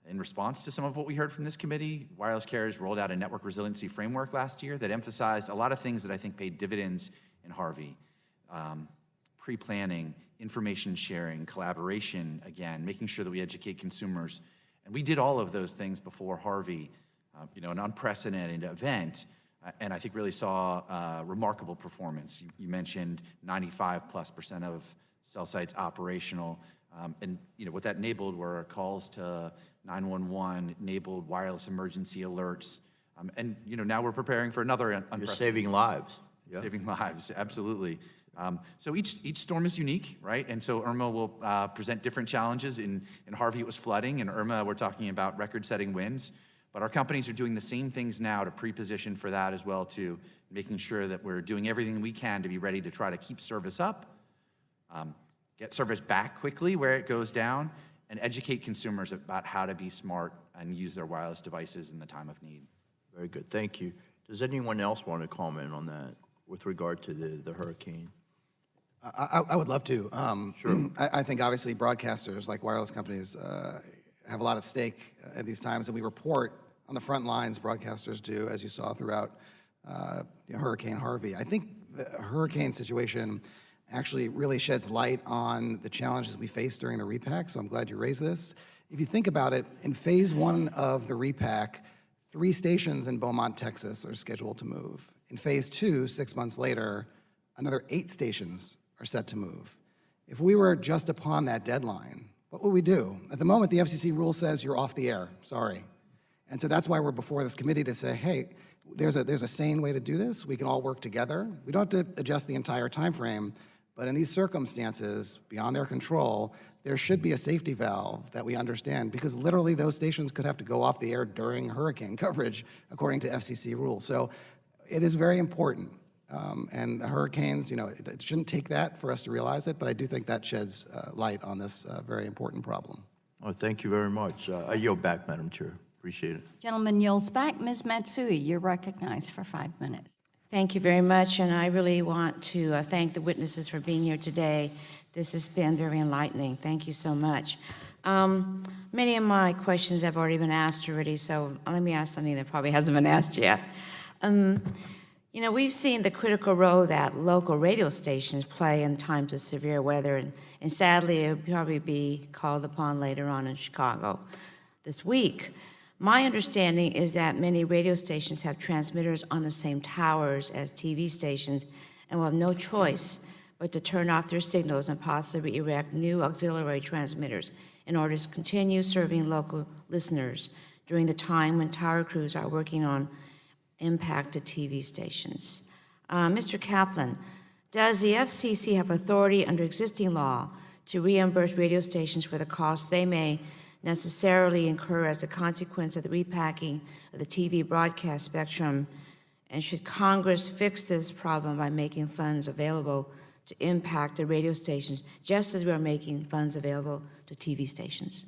in response to some of what we heard from this committee. Wireless carriers rolled out a network resiliency framework last year that emphasized a lot of things that I think paid dividends in Harvey. Pre-planning, information sharing, collaboration, again, making sure that we educate consumers. And we did all of those things before Harvey, an unprecedented event. And I think really saw remarkable performance. You mentioned 95+% of cell sites operational, and what that enabled were calls to 911, enabled wireless emergency alerts, and now we're preparing for another unprecedented. You're saving lives. Yeah. Saving lives, absolutely. So each storm is unique, right? And so Irma will present different challenges. In Harvey, it was flooding. In Irma, we're talking about record-setting winds. But our companies are doing the same things now to pre-position for that as well, too, making sure that we're doing everything we can to be ready to try to keep service up, get service back quickly where it goes down, and educate consumers about how to be smart and use their wireless devices in the time of need. Very good. Thank you. Does anyone else want to comment on that with regard to the hurricane? I would love to. Sure. I think obviously broadcasters like wireless companies have a lot at stake at these times, and we report on the front lines, broadcasters do, as you saw throughout Hurricane Harvey. I think the hurricane situation actually really sheds light on the challenges we faced during the repack, so I'm glad you raised this. If you think about it, in phase 1 of the repack, 3 stations in Beaumont, Texas are scheduled to move. In phase 2, 6 months later, another 8 stations are set to move. If we were just upon that deadline, what would we do? At the moment, the FCC rule says you're off the air, sorry. And so that's why we're before this committee to say, hey, there's a sane way to do this. We can all work together. We don't have to adjust the entire time frame, but in these circumstances, beyond their control, there should be a safety valve that we understand, because literally those stations could have to go off the air during hurricane coverage, according to FCC rules. So it is very important. And the hurricanes, it shouldn't take that for us to realize it, but I do think that sheds light on this very important problem. Oh, thank you very much. I yield back, Madam Chair. Appreciate it. Gentleman yields back. Ms. Matsui, you're recognized for 5 minutes. Thank you very much, and I really want to thank the witnesses for being here today. This has been very enlightening. Thank you so much. Many of my questions have already been asked already, so let me ask something that probably hasn't been asked yet. We've seen the critical role that local radio stations play in times of severe weather, and sadly, it'll probably be called upon later on in Chicago this week. My understanding is that many radio stations have transmitters on the same towers as TV stations and will have no choice but to turn off their signals and possibly erect new auxiliary transmitters in order to continue serving local listeners during the time when tower crews are working on impacted TV stations. Mr. Kaplan, does the FCC have authority under existing law to reimburse radio stations for the costs they may necessarily incur as a consequence of the repacking of the TV broadcast spectrum? And should Congress fix this problem by making funds available to impact the radio stations, just as we're making funds available to TV stations?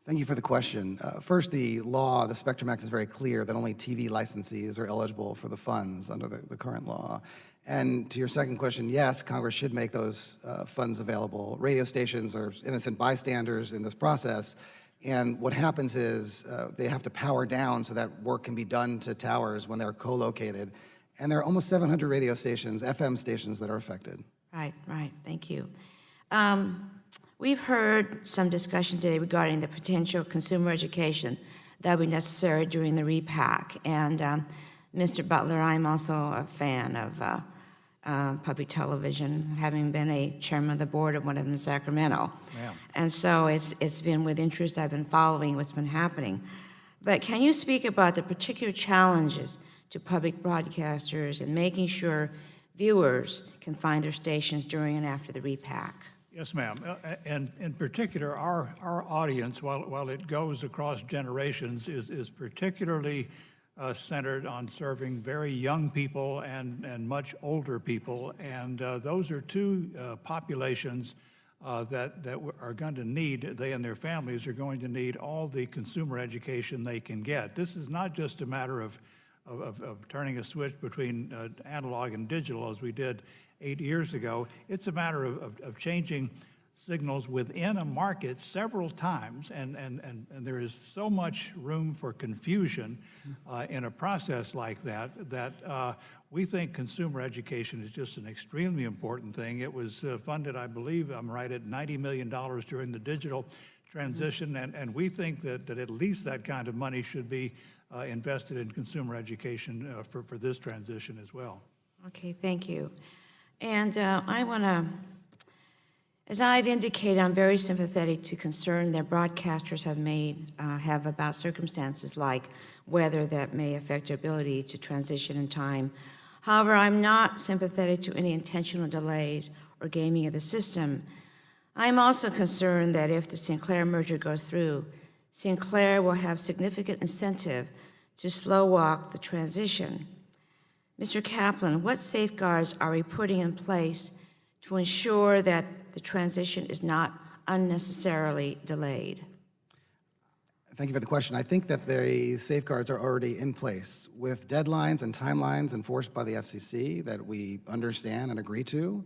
Thank you for the question. First, the law, the Spectrum Act, is very clear that only TV licensees are eligible for the funds under the current law. And to your second question, yes, Congress should make those funds available. Radio stations are innocent bystanders in this process. And what happens is they have to power down so that work can be done to towers when they're co-located. And there are almost 700 radio stations, FM stations, that are affected. Right, thank you. We've heard some discussion today regarding the potential consumer education that would be necessary during the repack. And Mr. Butler, I'm also a fan of public television, having been a chairman of the board of one of them in Sacramento. Yeah. And so it's been with interest I've been following what's been happening. But can you speak about the particular challenges to public broadcasters in making sure viewers can find their stations during and after the repack? Yes, ma'am. And in particular, our audience, while it goes across generations, is particularly centered on serving very young people and much older people. And those are two populations that are going to need, they and their families are going to need all the consumer education they can get. This is not just a matter of turning a switch between analog and digital as we did 8 years ago. It's a matter of changing signals within a market several times, and there is so much room for confusion in a process like that we think consumer education is just an extremely important thing. It was funded, I believe, I'm right, at $90 million during the digital transition, and we think that at least that kind of money should be invested in consumer education for this transition as well. Okay, thank you. And I want to, as I've indicated, I'm very sympathetic to concern that broadcasters have about circumstances like weather that may affect their ability to transition in time. However, I'm not sympathetic to any intentional delays or gaming of the system. I'm also concerned that if the Sinclair merger goes through, Sinclair will have significant incentive to slow walk the transition. Mr. Kaplan, what safeguards are we putting in place to ensure that the transition is not unnecessarily delayed? Thank you for the question. I think that the safeguards are already in place with deadlines and timelines enforced by the FCC that we understand and agree to.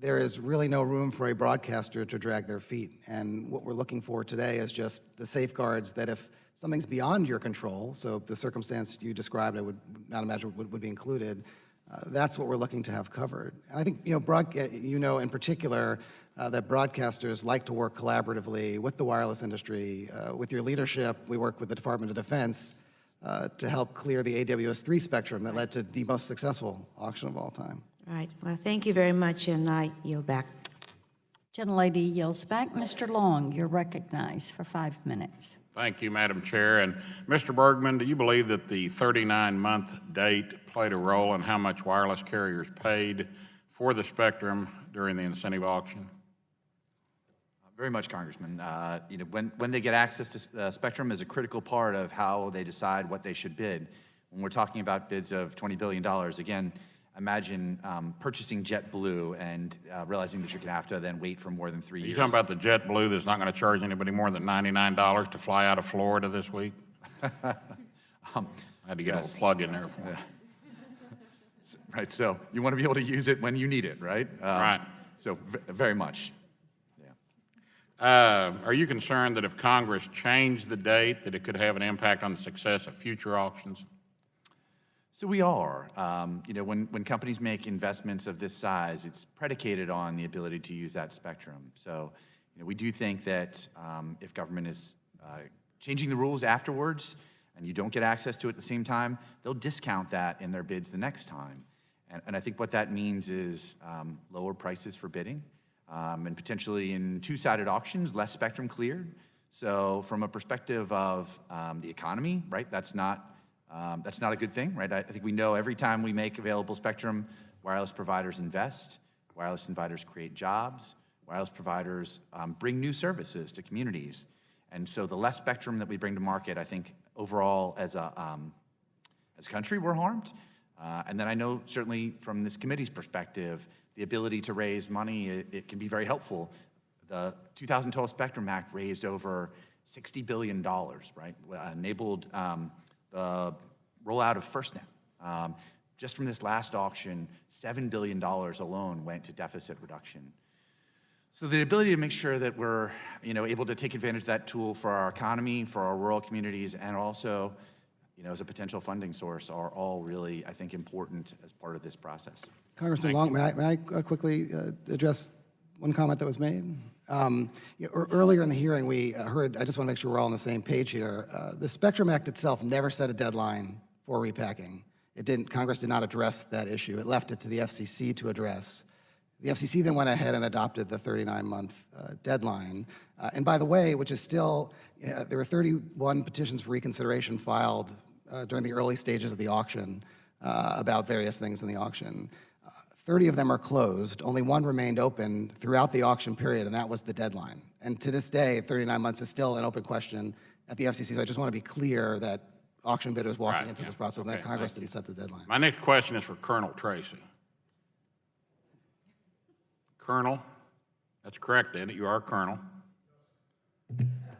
There is really no room for a broadcaster to drag their feet. And what we're looking for today is just the safeguards that if something's beyond your control, so the circumstance you described, I would not imagine would be included, that's what we're looking to have covered. And I think, in particular, that broadcasters like to work collaboratively with the wireless industry. With your leadership, we work with the Department of Defense to help clear the AWS-3 spectrum that led to the most successful auction of all time. All right, well, thank you very much, and I yield back. Gentlelady yields back. Mr. Long, you're recognized for 5 minutes. Thank you, Madam Chair. And Mr. Bergman, do you believe that the 39-month date played a role in how much wireless carriers paid for the spectrum during the incentive auction? Very much, Congressman. When they get access to spectrum is a critical part of how they decide what they should bid. When we're talking about bids of $20 billion, again, imagine purchasing JetBlue and realizing that you're going to have to then wait for more than 3 years. Are you talking about the JetBlue that's not going to charge anybody more than $99 to fly out of Florida this week? I had to get a little plug in there for you. Right, so you want to be able to use it when you need it, right? Right. So very much. Are you concerned that if Congress changed the date, that it could have an impact on the success of future auctions? So we are. When companies make investments of this size, it's predicated on the ability to use that spectrum. So we do think that if government is changing the rules afterwards and you don't get access to it at the same time, they'll discount that in their bids the next time. And I think what that means is lower prices for bidding and potentially in two-sided auctions, less spectrum cleared. So from a perspective of the economy, right, that's not a good thing, right? I think we know every time we make available spectrum, wireless providers invest, wireless providers create jobs, wireless providers bring new services to communities. And so the less spectrum that we bring to market, I think overall as a country, we're harmed. And then I know certainly from this committee's perspective, the ability to raise money, it can be very helpful. The 2012 Spectrum Act raised over $60 billion, right? Enabled the rollout of FirstNet. Just from this last auction, $7 billion alone went to deficit reduction. So the ability to make sure that we're able to take advantage of that tool for our economy, for our rural communities, and also as a potential funding source are all really, I think, important as part of this process. Congressman Long, may I quickly address one comment that was made? Earlier in the hearing, we heard, I just want to make sure we're all on the same page here. The Spectrum Act itself never set a deadline for repacking. Congress did not address that issue. It left it to the FCC to address. The FCC then went ahead and adopted the 39-month deadline. And by the way, which is still, there were 31 petitions for reconsideration filed during the early stages of the auction about various things in the auction. 30 of them are closed. Only one remained open throughout the auction period, and that was the deadline. And to this day, 39 months is still an open question at the FCC. So I just want to be clear that auction bidders walking Right, into yeah. this process, and Okay, that Congress thank didn't set the deadline. My next question is for Colonel Tracy. Colonel, that's correct, isn't it? You are a colonel.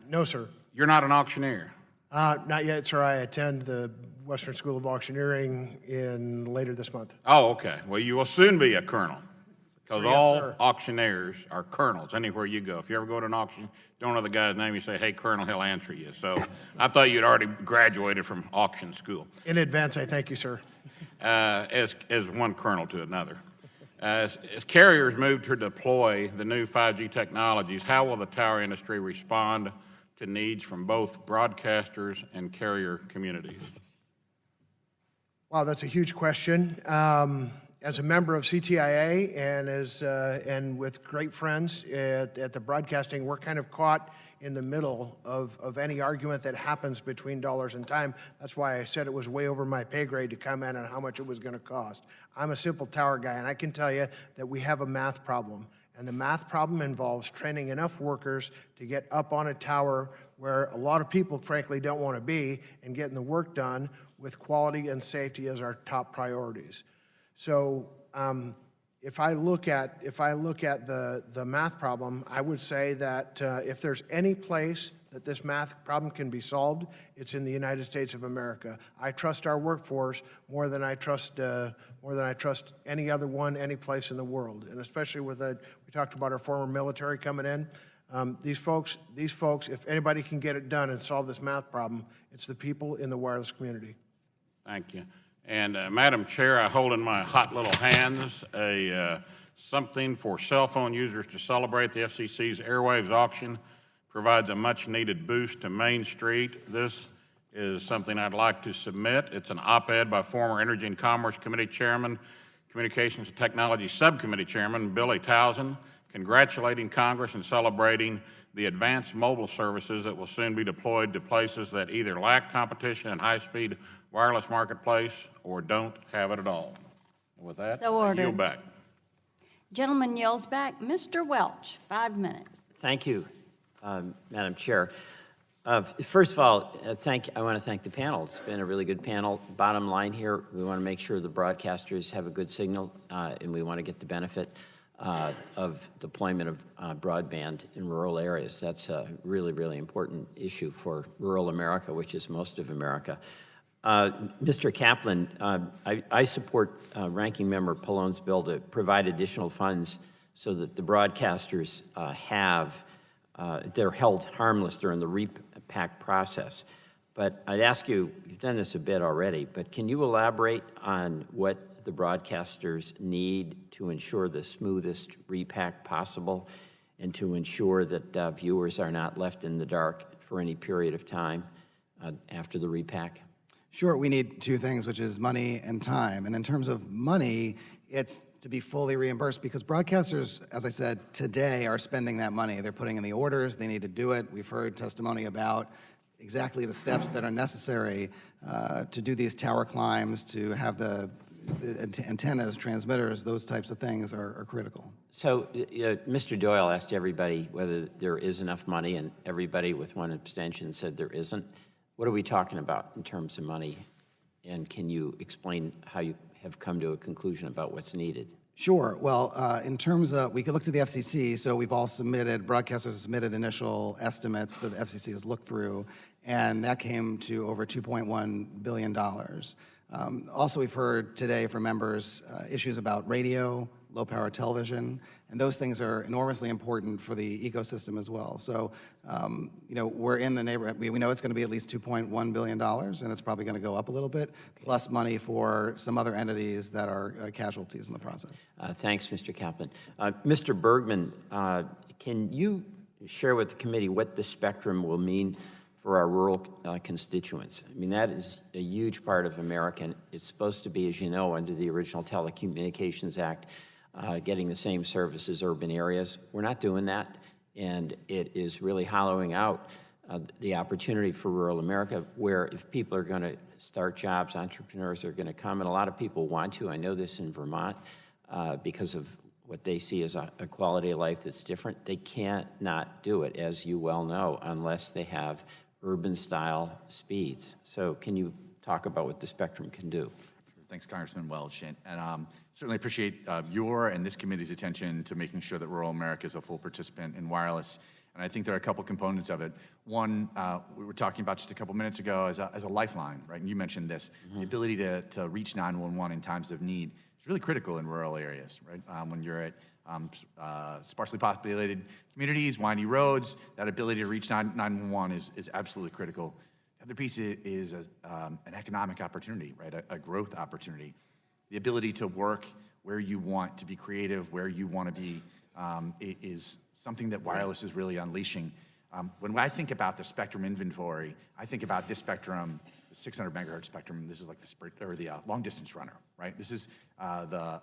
No, sir. You're not an auctioneer. Not yet, sir. I attend the Western School of Auctioneering later this month. Oh, okay. Well, you will soon be a colonel. Because Sir, yes, all sir. auctioneers are colonels anywhere you go. If you ever go to an auction, don't know the guy's name, you say, hey, Colonel, he'll answer you. So I thought you'd already graduated from auction school. In advance, I thank you, sir. As one colonel to another. As carriers move to deploy the new 5G technologies, how will the tower industry respond to needs from both broadcasters and carrier communities? Wow, that's a huge question. As a member of CTIA and with great friends at the broadcasting, we're kind of caught in the middle of any argument that happens between dollars and time. That's why I said it was way over my pay grade to comment on how much it was going to cost. I'm a simple tower guy, and I can tell you that we have a math problem. And the math problem involves training enough workers to get up on a tower where a lot of people, frankly, don't want to be, and getting the work done with quality and safety as our top priorities. So if I look at the math problem, I would say that if there's any place that this math problem can be solved, it's in the United States of America. I trust our workforce more than I trust any other one, any place in the world. And especially with we talked about our former military coming in. These folks, if anybody can get it done and solve this math problem, it's the people in the wireless community. Thank you. And Madam Chair, I hold in my hot little hands something for cell phone users to celebrate. The FCC's Airwaves auction provides a much-needed boost to Main Street. This is something I'd like to submit. It's an op-ed by former Energy and Commerce Committee Chairman, Communications and Technology Subcommittee Chairman Billy Towson, congratulating Congress and celebrating the advanced mobile services that will soon be deployed to places that either lack competition in high-speed wireless marketplace or don't have it at all. And with that, So I ordered. yield back. Gentleman yields back. Mr. Welch, 5 minutes. Thank you, Madam Chair. First of all, I want to thank the panel. It's been a really good panel. Bottom line here, we want to make sure the broadcasters have a good signal, and we want to get the benefit of deployment of broadband in rural areas. That's a really, really important issue for rural America, which is most of America. Mr. Kaplan, I support Ranking Member Pallone's bill to provide additional funds so that the broadcasters they're held harmless during the repack process. But I'd ask you, you've done this a bit already, but can you elaborate on what the broadcasters need to ensure the smoothest repack possible and to ensure that viewers are not left in the dark for any period of time after the repack? Sure, we need two things, which is money and time. And in terms of money, it's to be fully reimbursed because broadcasters, as I said, today are spending that money. They're putting in the orders, they need to do it. We've heard testimony about exactly the steps that are necessary to do these tower climbs, to have the antennas, transmitters, those types of things are critical. So Mr. Doyle asked everybody whether there is enough money, and everybody with one abstention said there isn't. What are we talking about in terms of money? And can you explain how you have come to a conclusion about what's needed? Sure. Well, in terms of, we could look to the FCC, so we've all submitted, broadcasters have submitted initial estimates that the FCC has looked through, and that came to over $2.1 billion. Also, we've heard today from members issues about radio, low-power television, and those things are enormously important for the ecosystem as well. So, we're in the neighborhood. We know it's going to be at least $2.1 billion, and it's probably going to go up a little bit, plus money for some other entities that are casualties in the process. Thanks, Mr. Kaplan. Mr. Bergman, can you share with the committee what the spectrum will mean for our rural constituents? I mean, that is a huge part of America, and it's supposed to be, as you know, under the original Telecommunications Act, getting the same service as urban areas. We're not doing that, and it is really hollowing out the opportunity for rural America, where if people are going to start jobs, entrepreneurs are going to come, and a lot of people want to. I know this in Vermont because of what they see as a quality of life that's different. They can't not do it, as you well know, unless they have urban-style speeds. So can you talk about what the spectrum can do? Thanks, Congressman Welch, and certainly appreciate your and this committee's attention to making sure that rural America is a full participant in wireless. And I think there are a couple components of it. One, we were talking about just a couple minutes ago as a lifeline, right? And you mentioned this, the ability to reach 911 in times of need is really critical in rural areas, right? When you're at sparsely populated communities, windy roads, that ability to reach 911 is absolutely critical. The other piece is an economic opportunity, right? A growth opportunity. The ability to work where you want, to be creative where you want to be, is something that wireless is really unleashing. When I think about the spectrum inventory, I think about this spectrum, the 600 megahertz spectrum. This is like the long distance runner, right? This is the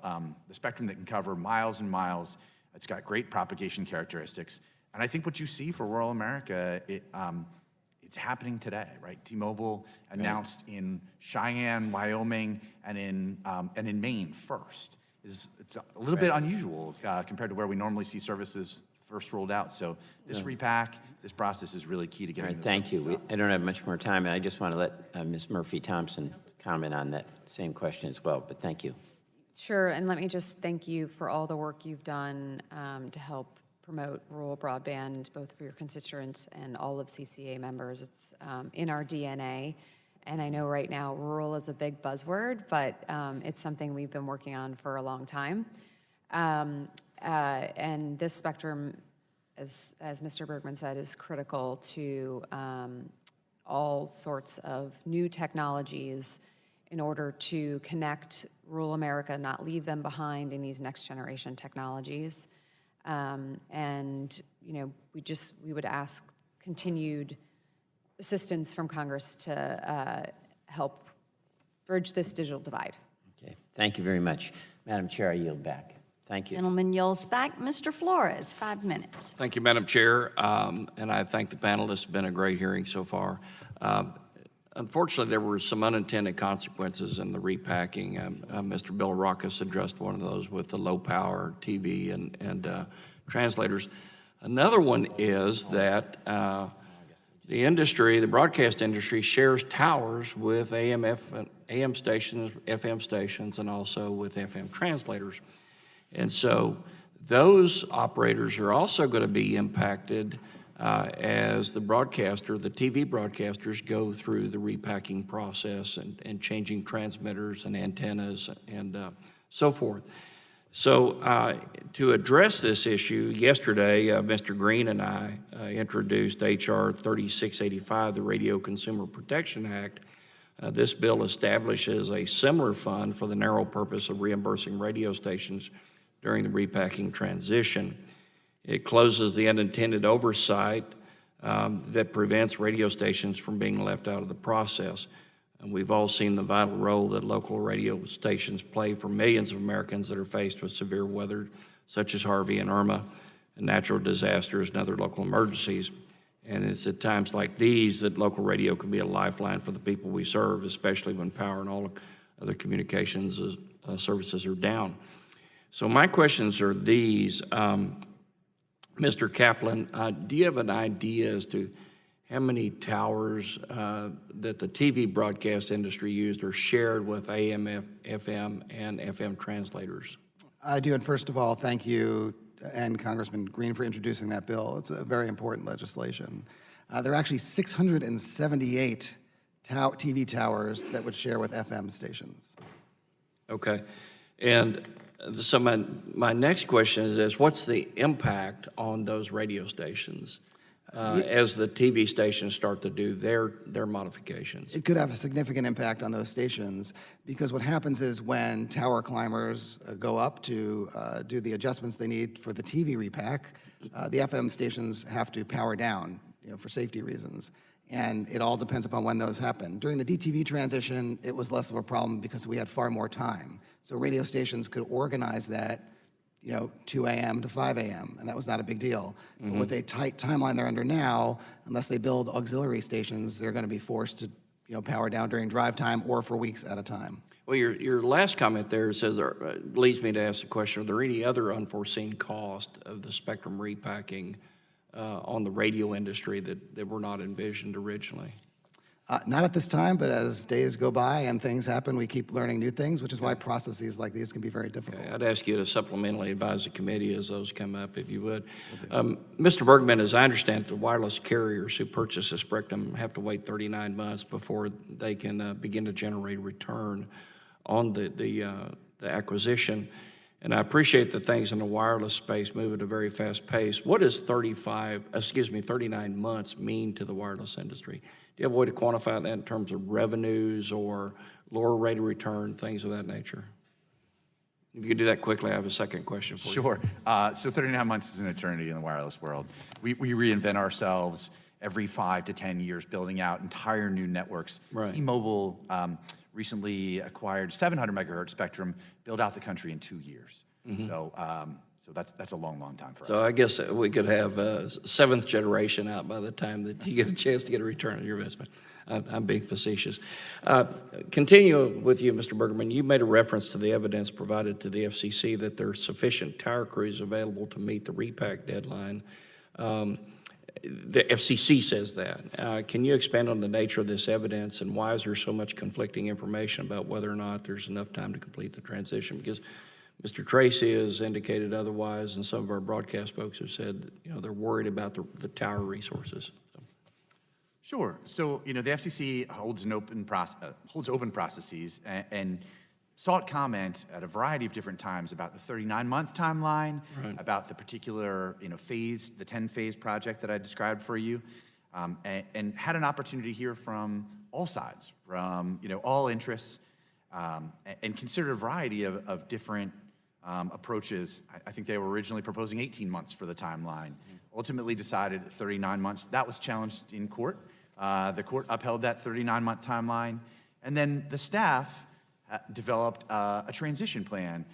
spectrum that can cover miles and miles. It's got great propagation characteristics. And I think what you see for rural America, it's happening today, right? T-Mobile announced in Cheyenne, Wyoming, and in Maine first. It's a little bit unusual compared to where we normally see services first rolled out. So this repack, this process is really key to getting this. Thank you. I don't have much more time, and I just want to let Ms. Murphy-Thompson comment on that same question as well, but thank you. Sure, and let me just thank you for all the work you've done to help promote rural broadband, both for your constituents and all of CCA members. It's in our DNA, and I know right now rural is a big buzzword, but it's something we've been working on for a long time. And this spectrum, as Mr. Bergman said, is critical to all sorts of new technologies in order to connect rural America, not leave them behind in these next generation technologies. And you know, we would ask continued assistance from Congress to help bridge this digital divide. Okay, thank you very much. Madam Chair, I yield back. Thank you. Gentleman yields back. Mr. Flores, 5 minutes. Thank you, Madam Chair, and I thank the panelists. It's been a great hearing so far. Unfortunately, there were some unintended consequences in the repacking. Mr. Bill Rockus addressed one of those with the low-power TV and translators. Another one is that the industry, the broadcast industry, shares towers with AM stations, FM stations, and also with FM translators. And so those operators are also going to be impacted as the broadcaster, the TV broadcasters go through the repacking process and changing transmitters and antennas and so forth. So to address this issue, yesterday Mr. Green and I introduced H.R. 3685, the Radio Consumer Protection Act. This bill establishes a similar fund for the narrow purpose of reimbursing radio stations during the repacking transition. It closes the unintended oversight that prevents radio stations from being left out of the process. And we've all seen the vital role that local radio stations play for millions of Americans that are faced with severe weather, such as Harvey and Irma, and natural disasters and other local emergencies. And it's at times like these that local radio can be a lifeline for the people we serve, especially when power and all other communications services are down. So my questions are these. Mr. Kaplan, do you have an idea as to how many towers that the TV broadcast industry used are shared with AM, FM, and FM translators? I do, and first of all, thank you and Congressman Green for introducing that bill. It's a very important legislation. There are actually 678 TV towers that would share with FM stations. Okay, and so my next question is what's the impact on those radio stations as the TV stations start to do their modifications? It could have a significant impact on those stations because what happens is when tower climbers go up to do the adjustments they need for the TV repack, the FM stations have to power down, for safety reasons. And it all depends upon when those happen. During the DTV transition, it was less of a problem because we had far more time. So radio stations could organize that, 2 a.m. to 5 a.m., and that was not a big deal. But with a tight timeline they're under now, unless they build auxiliary stations, they're going to be forced to, power down during drive time or for weeks at a time. Well, your last comment there says leads me to ask the question: are there any other unforeseen cost of the spectrum repacking on the radio industry that were not envisioned originally? Not at this time, but as days go by and things happen, we keep learning new things, which is why processes like these can be very difficult. Okay, I'd ask you to supplementally advise the committee as those come up, if you would. Mr. Bergman, as I understand, the wireless carriers who purchase the spectrum have to wait 39 months before they can begin to generate a return on the acquisition. And I appreciate that things in the wireless space move at a very fast pace. What does 39 months mean to the wireless industry? Do you have a way to quantify that in terms of revenues or lower rate of return, things of that nature? If you could do that quickly, I have a second question for you. Sure. So 39 months is an eternity in the wireless world. We reinvent ourselves every 5 to 10 years, building out entire new networks. Right. T-Mobile recently acquired 700 megahertz spectrum, built out the country in 2 years. Mhm. So that's a long, long time for us. So I guess we could have a 7th generation out by the time that you get a chance to get a return on your investment. I'm being facetious. Continue with you, Mr. Bergman. You made a reference to the evidence provided to the FCC that there are sufficient tower crews available to meet the repack deadline. The FCC says that. Can you expand on the nature of this evidence and why is there so much conflicting information about whether or not there's enough time to complete the transition? Because Mr. Tracy has indicated otherwise, and some of our broadcast folks have said, they're worried about the tower resources. Sure. So, the FCC holds open processes and sought comment at a variety of different times about the 39-month timeline, Right. about the particular, phase, the 10-phase project that I described for you, and had an opportunity to hear from all sides, from, all interests, and considered a variety of different approaches. I think they were originally proposing 18 months for the timeline. Ultimately decided 39 months. That was challenged in court. The court upheld that 39-month timeline. And then the staff developed a transition plan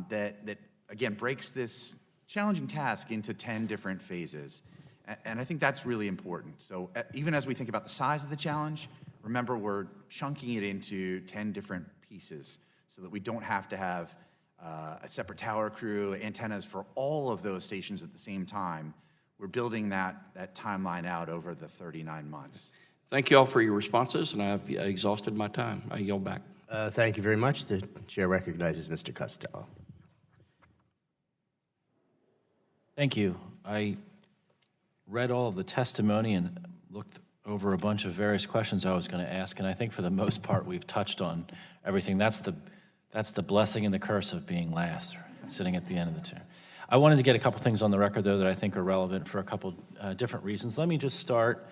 that again, breaks this challenging task into 10 different phases. And I think that's really important. So even as we think about the size of the challenge, remember we're chunking it into 10 different pieces so that we don't have to have a separate tower crew, antennas for all of those stations at the same time. We're building that timeline out over the 39 months. Thank you all for your responses, and I've exhausted my time. I yield back. Thank you very much. The chair recognizes Mr. Costello. Thank you. I read all of the testimony and looked over a bunch of various questions I was going to ask, and I think for the most part we've touched on everything. That's the blessing and the curse of being last, sitting at the end of the chair. I wanted to get a couple things on the record, though, that I think are relevant for a couple different reasons. Let me just start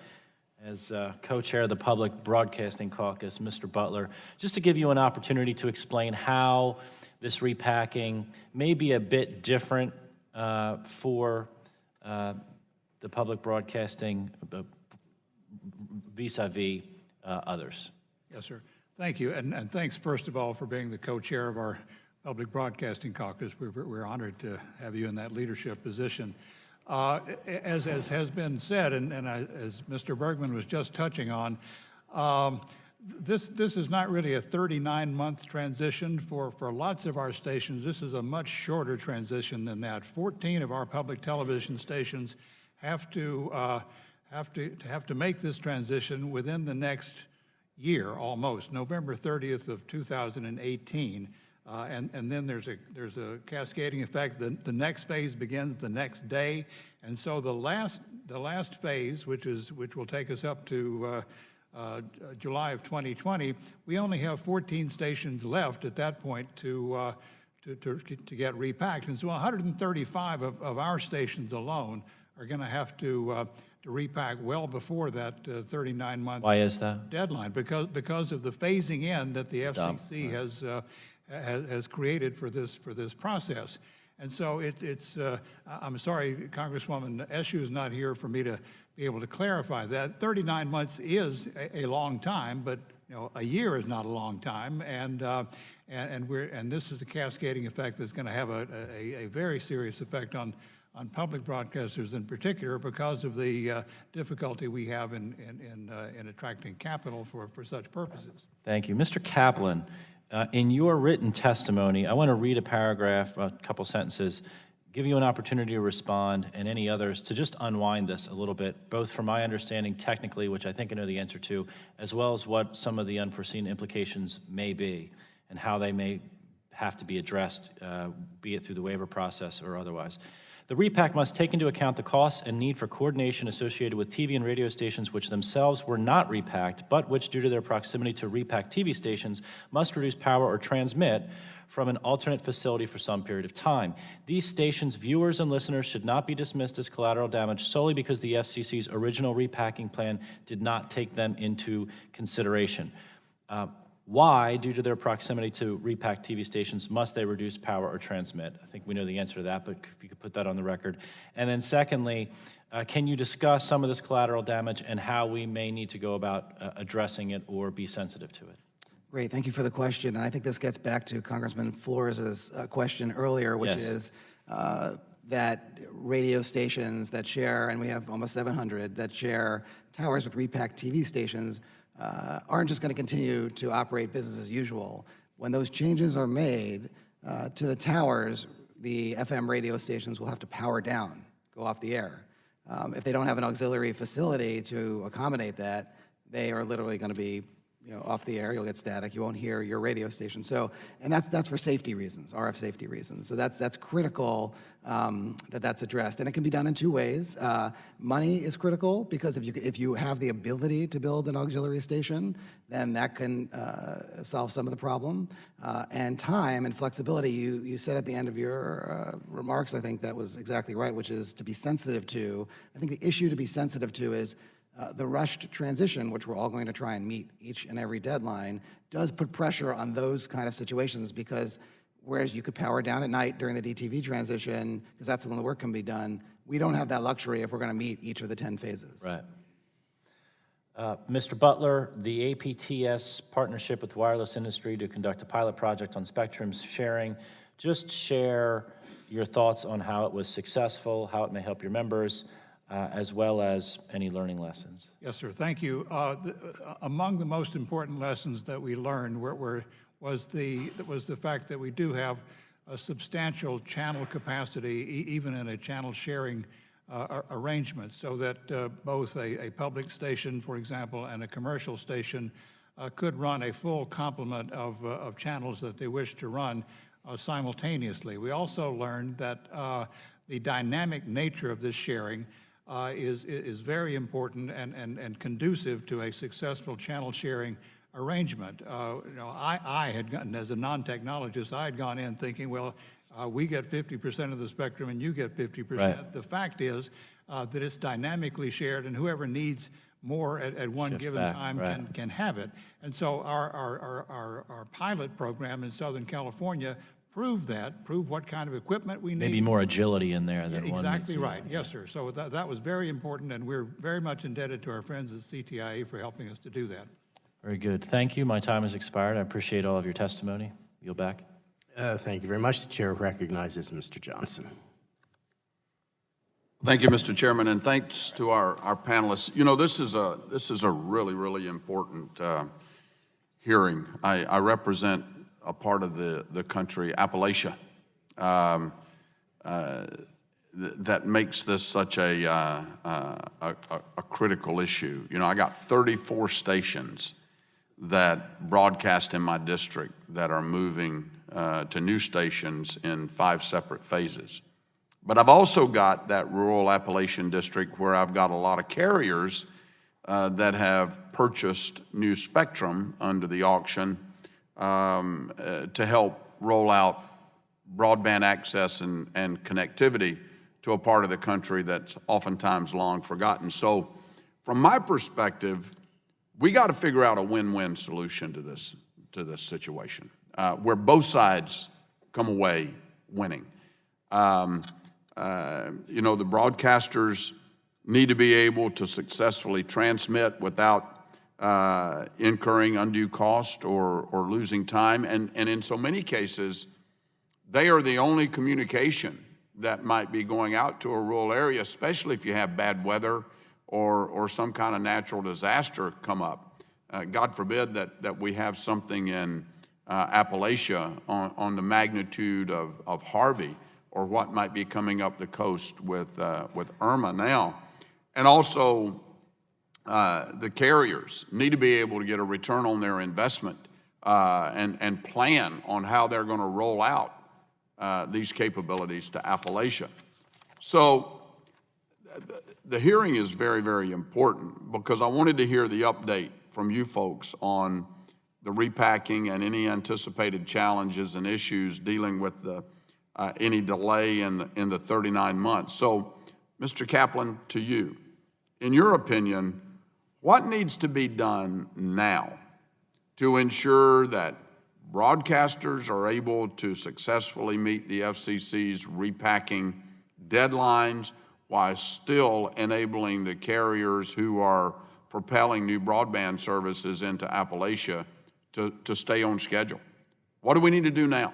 as co-chair of the Public Broadcasting Caucus, Mr. Butler, just to give you an opportunity to explain how this repacking may be a bit different for the public broadcasting vis-a-vis others. Yes, sir. Thank you, and thanks, first of all, for being the co-chair of our Public Broadcasting Caucus. We're honored to have you in that leadership position. As has been said, and as Mr. Bergman was just touching on, this is not really a 39-month transition. For lots of our stations, this is a much shorter transition than that. 14 of our public television stations have to make this transition within the next year, almost, November 30th of 2018. And then there's a cascading effect. The next phase begins the next day, and so the last phase, which will take us up to July of 2020, we only have 14 stations left at that point to get repacked, and so 135 of our stations alone are going to have to repack well before that 39-month. Why is that? Deadline, because of the phasing in that the FCC has created for this process. And so it's I'm sorry, Congresswoman Eshoo is not here for me to be able to clarify that. 39 months is a long time, but a year is not a long time, and this is a cascading effect that's going to have a very serious effect on public broadcasters in particular because of the difficulty we have in attracting capital for such purposes. Thank you. Mr. Kaplan, in your written testimony, I want to read a paragraph, a couple sentences, give you an opportunity to respond, and any others to just unwind this a little bit, both from my understanding technically, which I think I know the answer to, as well as what some of the unforeseen implications may be and how they may have to be addressed, be it through the waiver process or otherwise. The repack must take into account the costs and need for coordination associated with TV and radio stations which themselves were not repacked, but which, due to their proximity to repacked TV stations, must produce power or transmit from an alternate facility for some period of time. These stations' viewers and listeners should not be dismissed as collateral damage solely because the FCC's original repacking plan did not take them into consideration. Why, due to their proximity to repacked TV stations, must they reduce power or transmit? I think we know the answer to that, but if you could put that on the record. And then secondly, can you discuss some of this collateral damage and how we may need to go about addressing it or be sensitive to it? Great, thank you for the question. And I think this gets back to Congressman Flores' question earlier, which Yes. is that radio stations that share, and we have almost 700, that share towers with repacked TV stations aren't just going to continue to operate business as usual. When those changes are made to the towers, the FM radio stations will have to power down, go off the air. If they don't have an auxiliary facility to accommodate that, they are literally going to be off the air. You'll get static. You won't hear your radio station. So, and that's for safety reasons, RF safety reasons. So that's critical that's addressed, and it can be done in two ways. Money is critical because if you have the ability to build an auxiliary station, then that can solve some of the problem. And time and flexibility. You said at the end of your remarks, I think that was exactly right, which is to be sensitive to. I think the issue to be sensitive to is the rushed transition, which we're all going to try and meet each and every deadline, does put pressure on those kind of situations because whereas you could power down at night during the DTV transition, because that's when the work can be done, we don't have that luxury if we're going to meet each of the 10 phases. Right. Mr. Butler, the APTS partnership with wireless industry to conduct a pilot project on spectrum sharing, just share your thoughts on how it was successful, how it may help your members, as well as any learning lessons. Yes, sir. Thank you. Among the most important lessons that we learned was the fact that we do have a substantial channel capacity, even in a channel sharing arrangement, so that both a public station, for example, and a commercial station could run a full complement of channels that they wish to run simultaneously. We also learned that the dynamic nature of this sharing is very important and conducive to a successful channel sharing arrangement. I had gotten, as a non-technologist, I had gone in thinking, well, we get 50% of the spectrum and you get 50%. Right. The fact is that it's dynamically shared, and whoever needs more at one given time can have it. And so our pilot program in Southern California proved what kind of equipment we need. Maybe more agility in there than one. Exactly right. Yes, sir. So that was very important, and we're very much indebted to our friends at CTIA for helping us to do that. Very good. Thank you. My time has expired. I appreciate all of your testimony. Yield back. Thank you very much. The chair recognizes Mr. Johnson. Thank you, Mr. Chairman, and thanks to our panelists. You know, this is a really, really important hearing. I represent a part of the country, Appalachia, that makes this such a critical issue. You know, I got 34 stations that broadcast in my district that are moving to new stations in 5 separate phases. But I've also got that rural Appalachian district where I've got a lot of carriers that have purchased new spectrum under the auction to help roll out broadband access and connectivity to a part of the country that's oftentimes long forgotten. So from my perspective, we got to figure out a win-win solution to this situation where both sides come away winning. You know, the broadcasters need to be able to successfully transmit without incurring undue cost or losing time. And in so many cases, they are the only communication that might be going out to a rural area, especially if you have bad weather or some kind of natural disaster come up. God forbid that we have something in Appalachia on the magnitude of Harvey, or what might be coming up the coast with Irma now. And also, the carriers need to be able to get a return on their investment and plan on how they're going to roll out these capabilities to Appalachia. So the hearing is very, very important because I wanted to hear the update from you folks on the repacking and any anticipated challenges and issues dealing with the any delay in the 39 months. So, Mr. Kaplan, to you, in your opinion, what needs to be done now to ensure that broadcasters are able to successfully meet the FCC's repacking deadlines while still enabling the carriers who are propelling new broadband services into Appalachia to stay on schedule? What do we need to do now?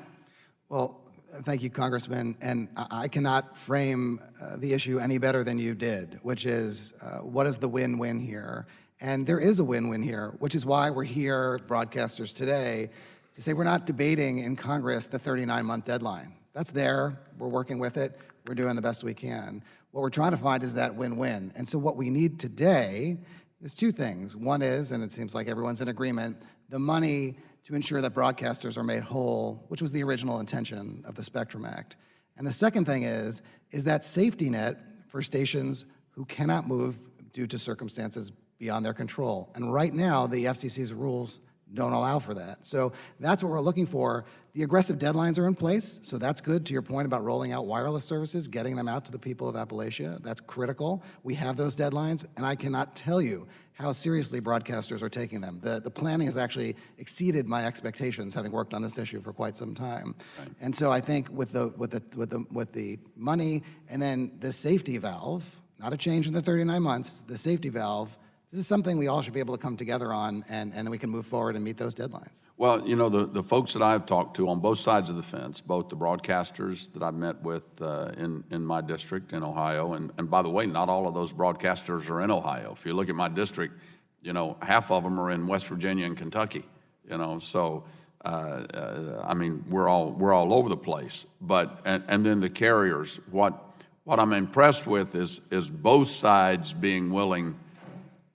Well, thank you, Congressman. And I cannot frame the issue any better than you did, which is what is the win-win here? And there is a win-win here, which is why we're here, broadcasters, today, to say we're not debating in Congress the 39-month deadline. That's there. We're working with it. We're doing the best we can. What we're trying to find is that win-win. And so what we need today is two things. One is, and it seems like everyone's in agreement, the money to ensure that broadcasters are made whole, which was the original intention of the Spectrum Act. And the second thing is that safety net for stations who cannot move due to circumstances beyond their control. And right now, the FCC's rules don't allow for that. So that's what we're looking for. The aggressive deadlines are in place, so that's good. To your point about rolling out wireless services, getting them out to the people of Appalachia, that's critical. We have those deadlines, and I cannot tell you how seriously broadcasters are taking them. The planning has actually exceeded my expectations, having worked on this issue for quite some time. Right. And so I think with the money and then the safety valve, not a change in the 39 months, the safety valve, this is something we all should be able to come together on, and then we can move forward and meet those deadlines. Well, you know, the folks that I've talked to on both sides of the fence, both the broadcasters that I've met with in my district in Ohio, and by the way, not all of those broadcasters are in Ohio. If you look at my district, you know, half of them are in West Virginia and Kentucky, you know, so, I mean, we're all over the place. But, and then the carriers, what I'm impressed with is both sides being willing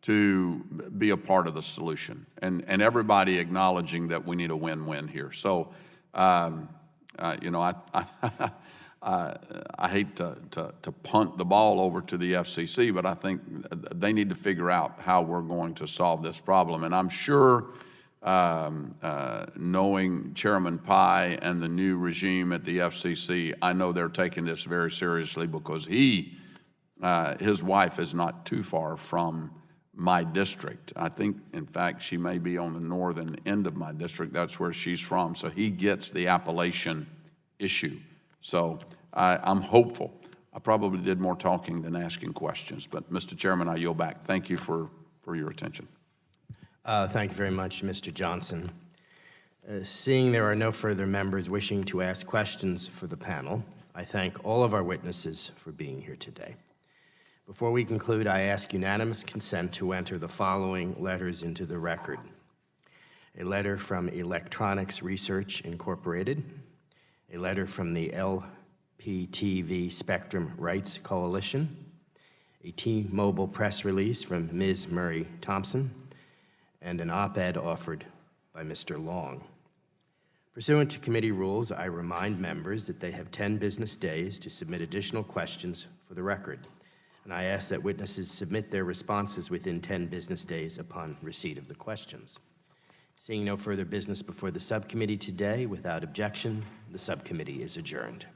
to be a part of the solution, and everybody acknowledging that we need a win-win here. So, you know, I hate to punt the ball over to the FCC, but I think they need to figure out how we're going to solve this problem. And I'm sure, knowing Chairman Pai and the new regime at the FCC, I know they're taking this very seriously because his wife is not too far from my district. I think, in fact, she may be on the northern end of my district. That's where she's from. So he gets the Appalachian issue. So I'm hopeful. I probably did more talking than asking questions. But, Mr. Chairman, I yield back. Thank you for your attention. Thank you very much, Mr. Johnson. Seeing there are no further members wishing to ask questions for the panel, I thank all of our witnesses for being here today. Before we conclude, I ask unanimous consent to enter the following letters into the record. A letter from Electronics Research Incorporated, a letter from the LPTV Spectrum Rights Coalition, a T-Mobile press release from Ms. Murray Thompson, and an op-ed offered by Mr. Long. Pursuant to committee rules, I remind members that they have 10 business days to submit additional questions for the record. And I ask that witnesses submit their responses within 10 business days upon receipt of the questions. Seeing no further business before the subcommittee today, without objection, the subcommittee is adjourned.